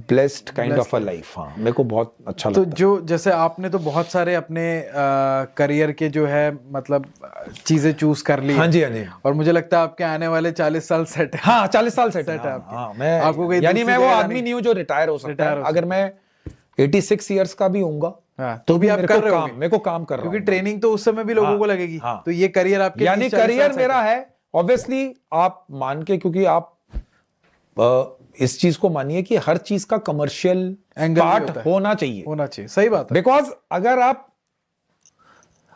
blessed kind of a life. हाँ, मेरे को बहुत अच्छा लगता है। तो जो जैसे आपने तो बहुत सारे अपने करियर के जो है मतलब चीजें चूज कर ली। हाँ जी, हाँ जी। और मुझे लगता है आपके आने वाले 40 साल सेट है। हाँ, 40 साल सेट है आपके। हाँ, मैं आपको कोई यानी मैं वो दूसरी आदमी नहीं हूँ जो रिटायर हो सकता है। अगर मैं 86 इयर्स का भी होऊंगा, तो भी आप कर रहे हो, मेरे को काम कर रहा हूँ, क्योंकि ट्रेनिंग तो उस समय भी लोगों को लगेगी। तो ये करियर आपके, यानी करियर मेरा है। ऑब्वियसली आप मान के, क्योंकि आप इस चीज को मानिए कि हर चीज का कमर्शियल पार्ट होना चाहिए। सही बात है। बिकॉज अगर आप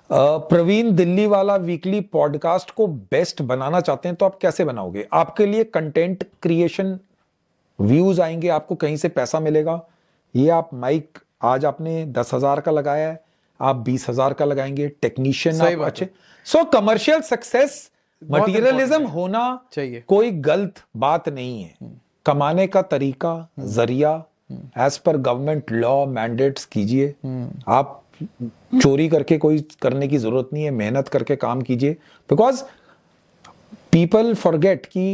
प्रवीण दिल्ली वाला वीकली पॉडकास्ट को बेस्ट बनाना चाहते हैं, तो आप कैसे बनाओगे? आपके लिए कंटेंट क्रिएशन, व्यूज आएंगे, आपको कहीं से पैसा मिलेगा। ये आप माइक आज आपने 10,000 का लगाया है, आप 20,000 का लगाएंगे, टेक्नीशियन आप अच्छे। सो कमर्शियल सक्सेस, मटीरियलिज्म होना चाहिए, कोई गलत बात नहीं है। कमाने का तरीका, जरिया, as per government law mandates कीजिए। आप चोरी करके कोई करने की जरूरत नहीं है, मेहनत करके काम कीजिए। बिकॉज पीपल फॉरगेट कि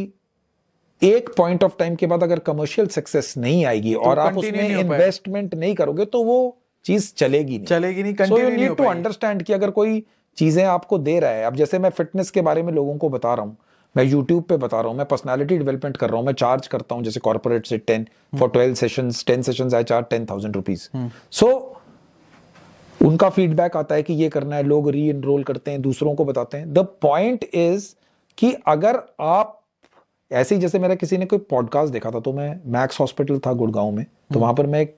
एक पॉइंट ऑफ टाइम के बाद अगर कमर्शियल सक्सेस नहीं आएगी और आप उसमें इन्वेस्टमेंट नहीं करोगे, तो वो चीज चलेगी नहीं। So you need to understand कि अगर कोई चीजें आपको दे रहा है, अब जैसे मैं फिटनेस के बारे में लोगों को बता रहा हूं, मैं यूट्यूब पे बता रहा हूं, मैं पर्सनालिटी डेवलपमेंट कर रहा हूं, मैं चार्ज करता हूं, जैसे कॉर्पोरेट से 10 for 12 sessions, 10 sessions I charge 10,000 rupees. So उनका फीडबैक आता है कि ये करना है, लोग री एनरोल करते हैं, दूसरों को बताते हैं। द पॉइंट इज कि अगर आप ऐसे ही, जैसे मेरा किसी ने कोई पॉडकास्ट देखा था, तो मैं मैक्स हॉस्पिटल था गुड़गांव में, तो वहां पर मैं एक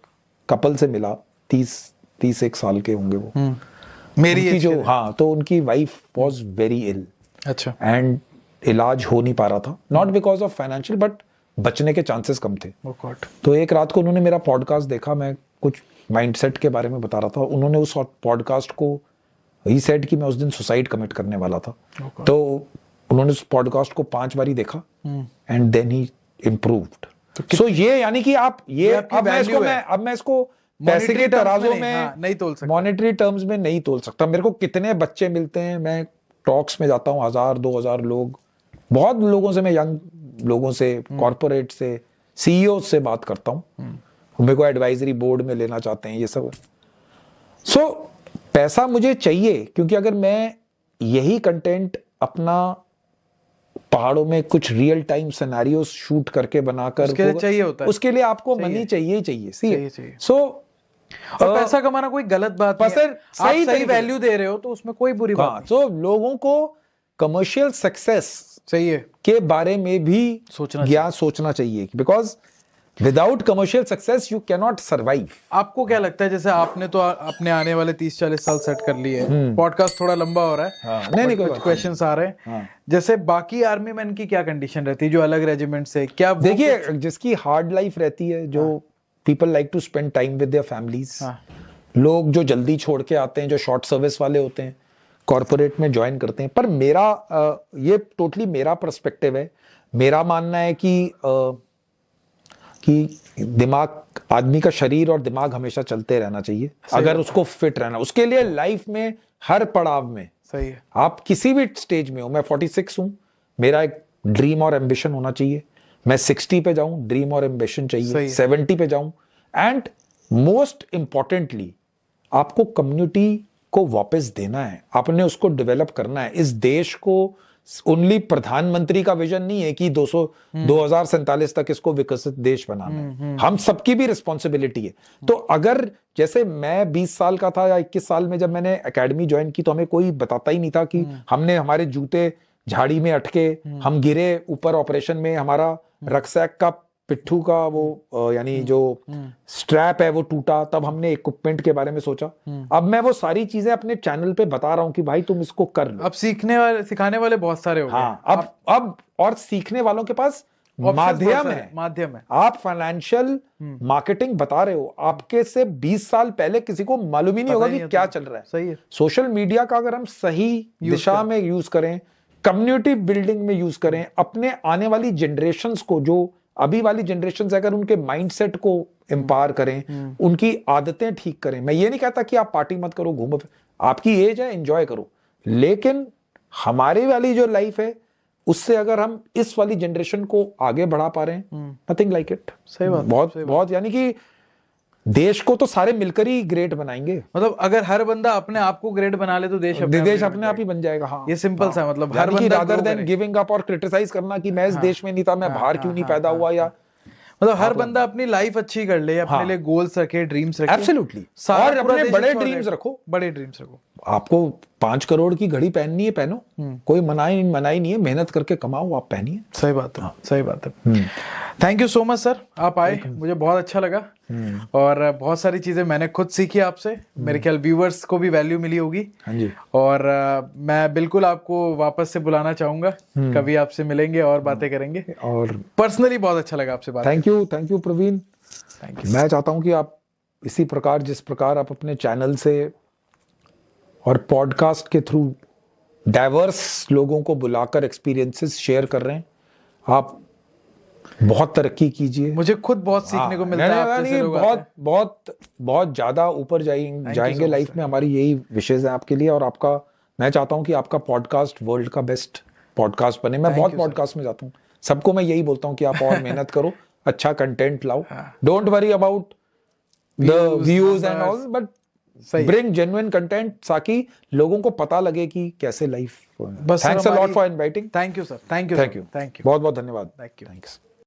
कपल से मिला, 31 साल के होंगे वो, मेरी जो, हाँ, तो उनकी वाइफ वॉज वेरी इल। अच्छा। एंड इलाज हो नहीं पा रहा था, not because of financial, but बचने के चांसेस कम थे। तो एक रात को उन्होंने मेरा पॉडकास्ट देखा, मैं कुछ माइंडसेट के बारे में बता रहा था, उन्होंने उस पॉडकास्ट को, ही सेड कि मैं उस दिन सुसाइड कमिट करने वाला था। तो उन्होंने उस पॉडकास्ट को 5 बारी देखा, एंड देन ही इम्प्रूव्ड। सो ये यानी कि आप ये, अब मैं इसको पैसे के तराजों में नहीं तोल सकता, मॉनेटरी टर्म्स में नहीं तोल सकता। मेरे को कितने बच्चे मिलते हैं, मैं टॉक्स में जाता हूँ, 1000-2000 लोग, बहुत लोगों से, मैं यंग लोगों से, कॉर्पोरेट से, सीईओ से बात करता हूँ, मेरे को एडवाइजरी बोर्ड में लेना चाहते हैं, ये सब। सो पैसा मुझे चाहिए, क्योंकि अगर मैं यही कंटेंट अपना पहाड़ों में कुछ रियल टाइम सिनेरियोस शूट करके बनाकर, उसके लिए चाहिए होता है, उसके लिए आपको मनी चाहिए ही चाहिए। सो और पैसा कमाना कोई गलत बात नहीं है, आप सही वैल्यू दे रहे हो तो उसमें कोई बुरी बात नहीं। तो लोगों को कमर्शियल सक्सेस चाहिए के बारे में भी सोचना चाहिए, because without commercial success you can not survive. आपको क्या लगता है, जैसे आपने तो अपने आने वाले 30-40 साल सेट कर लिए, पॉडकास्ट थोड़ा लंबा हो रहा है, नहीं, कुछ क्वेश्चंस आ रहे हैं, जैसे बाकी आर्मी मैन की क्या कंडीशन रहती है जो अलग रेजिमेंट से, क्या देखिए, जिसकी हार्ड लाइफ रहती है, जो people like to spend time with their families, लोग जो जल्दी छोड़ के आते हैं, जो शॉर्ट सर्विस वाले होते हैं, कॉर्पोरेट में ज्वाइन करते हैं। पर मेरा ये टोटली मेरा पर्सपेक्टिव है। मेरा मानना है कि दिमाग, आदमी का शरीर और दिमाग हमेशा चलते रहना चाहिए, अगर उसको फिट रहना। उसके लिए लाइफ में हर पड़ाव में, सही है, आप किसी भी स्टेज में हो, मैं 46 हूं, मेरा एक ड्रीम और एम्बिशन होना चाहिए। मैं 60 पे जाऊं, ड्रीम और एम्बिशन चाहिए, 70 पे जाऊं, एंड मोस्ट इंपॉर्टेंटली आपको कम्युनिटी को वापस देना है, आपने उसको डेवलप करना है। इस देश को ओनली प्रधानमंत्री का विजन नहीं है कि 2047 तक इसको विकसित देश बनाना है, हम सबकी भी रिस्पॉन्सिबिलिटी है। तो अगर जैसे मैं 20 साल का था या 21 साल में जब मैंने एकेडमी ज्वाइन की, तो हमें कोई बताता ही नहीं था कि हमने हमारे जूते झाड़ी में अटके, हम गिरे ऊपर ऑपरेशन में, हमारा रक्सैक का पिट्ठू का वो यानी जो स्ट्रैप है वो टूटा, तब हमने इक्विपमेंट के बारे में सोचा। अब मैं वो सारी चीजें अपने चैनल पे बता रहा हूं कि भाई तुम इसको कर लो। अब सिखाने वाले बहुत सारे हो गए। हाँ, अब और सीखने वालों के पास माध्यम है। आप फाइनेंशियल मार्केटिंग बता रहे हो, आपके से 20 साल पहले किसी को मालूम ही नहीं होगा कि क्या चल रहा है। सही है। सोशल मीडिया का अगर हम सही दिशा में यूज करें, कम्युनिटी बिल्डिंग में यूज करें, अपने आने वाली जनरेशंस को, जो अभी वाली जनरेशन से अगर उनके माइंडसेट को एम्पावर करें, उनकी आदतें ठीक करें। मैं ये नहीं कहता कि आप पार्टी मत करो, घूमो, आपकी एज है, एंजॉय करो, लेकिन हमारी वाली जो लाइफ है उससे अगर हम इस वाली जनरेशन को आगे बढ़ा पा रहे हैं, नथिंग लाइक इट। सही बात, बहुत यानी कि देश को तो सारे मिलकर ही ग्रेट बनाएंगे। मतलब अगर हर बंदा अपने आप को ग्रेट बना ले तो देश अपने आप ही बन जाएगा। हाँ, ये सिंपल सा मतलब हर बंदा रादर देन गिविंग अप और क्रिटिसाइज करना कि मैं इस देश में नहीं था, मैं बाहर क्यों नहीं पैदा हुआ, या मतलब हर बंदा अपनी लाइफ अच्छी कर ले, अपने लिए गोल्स रखे, ड्रीम्स रखे। एब्सोल्युटली। और अपने बड़े ड्रीम्स रखो, बड़े ड्रीम्स रखो। आपको 5 करोड़ की घड़ी पहननी है, पहनो, कोई मनाई नहीं है, मेहनत करके कमाओ, आप पहनिए। सही बात है, सही बात है। Thank you so much sir, आप आए, मुझे बहुत अच्छा लगा और बहुत सारी चीजें मैंने खुद सीखी आपसे। मेरे ख्याल व्यूवर्स को भी वैल्यू मिली होगी। हाँ जी। और मैं बिल्कुल आपको वापस से बुलाना चाहूंगा, कभी आपसे मिलेंगे और बातें करेंगे। और पर्सनली बहुत अच्छा लगा आपसे बात। Thank you Praveen. मैं चाहता हूं कि आप इसी प्रकार, जिस प्रकार आप अपने चैनल से और पॉडकास्ट के थ्रू डाइवर्स लोगों को बुलाकर एक्सपीरियंसेस शेयर कर रहे हैं, आप बहुत तरक्की कीजिए। मुझे खुद बहुत सीखने को मिलता है आपसे। बहुत ज्यादा ऊपर जाएंगे लाइफ में, हमारी यही विशेष है आपके लिए। और आपका, मैं चाहता हूं कि आपका पॉडकास्ट वर्ल्ड का बेस्ट पॉडकास्ट बने। मैं बहुत पॉडकास्ट में जाता हूं, सबको मैं यही बोलता हूं कि आप और मेहनत करो, अच्छा कंटेंट लाओ, don't worry about the views and all, but bring genuine content, ताकि लोगों को पता लगे कि कैसे life. Thanks a lot for inviting. Thank you sir, thank you, बहुत बहुत धन्यवाद। थैंक्स।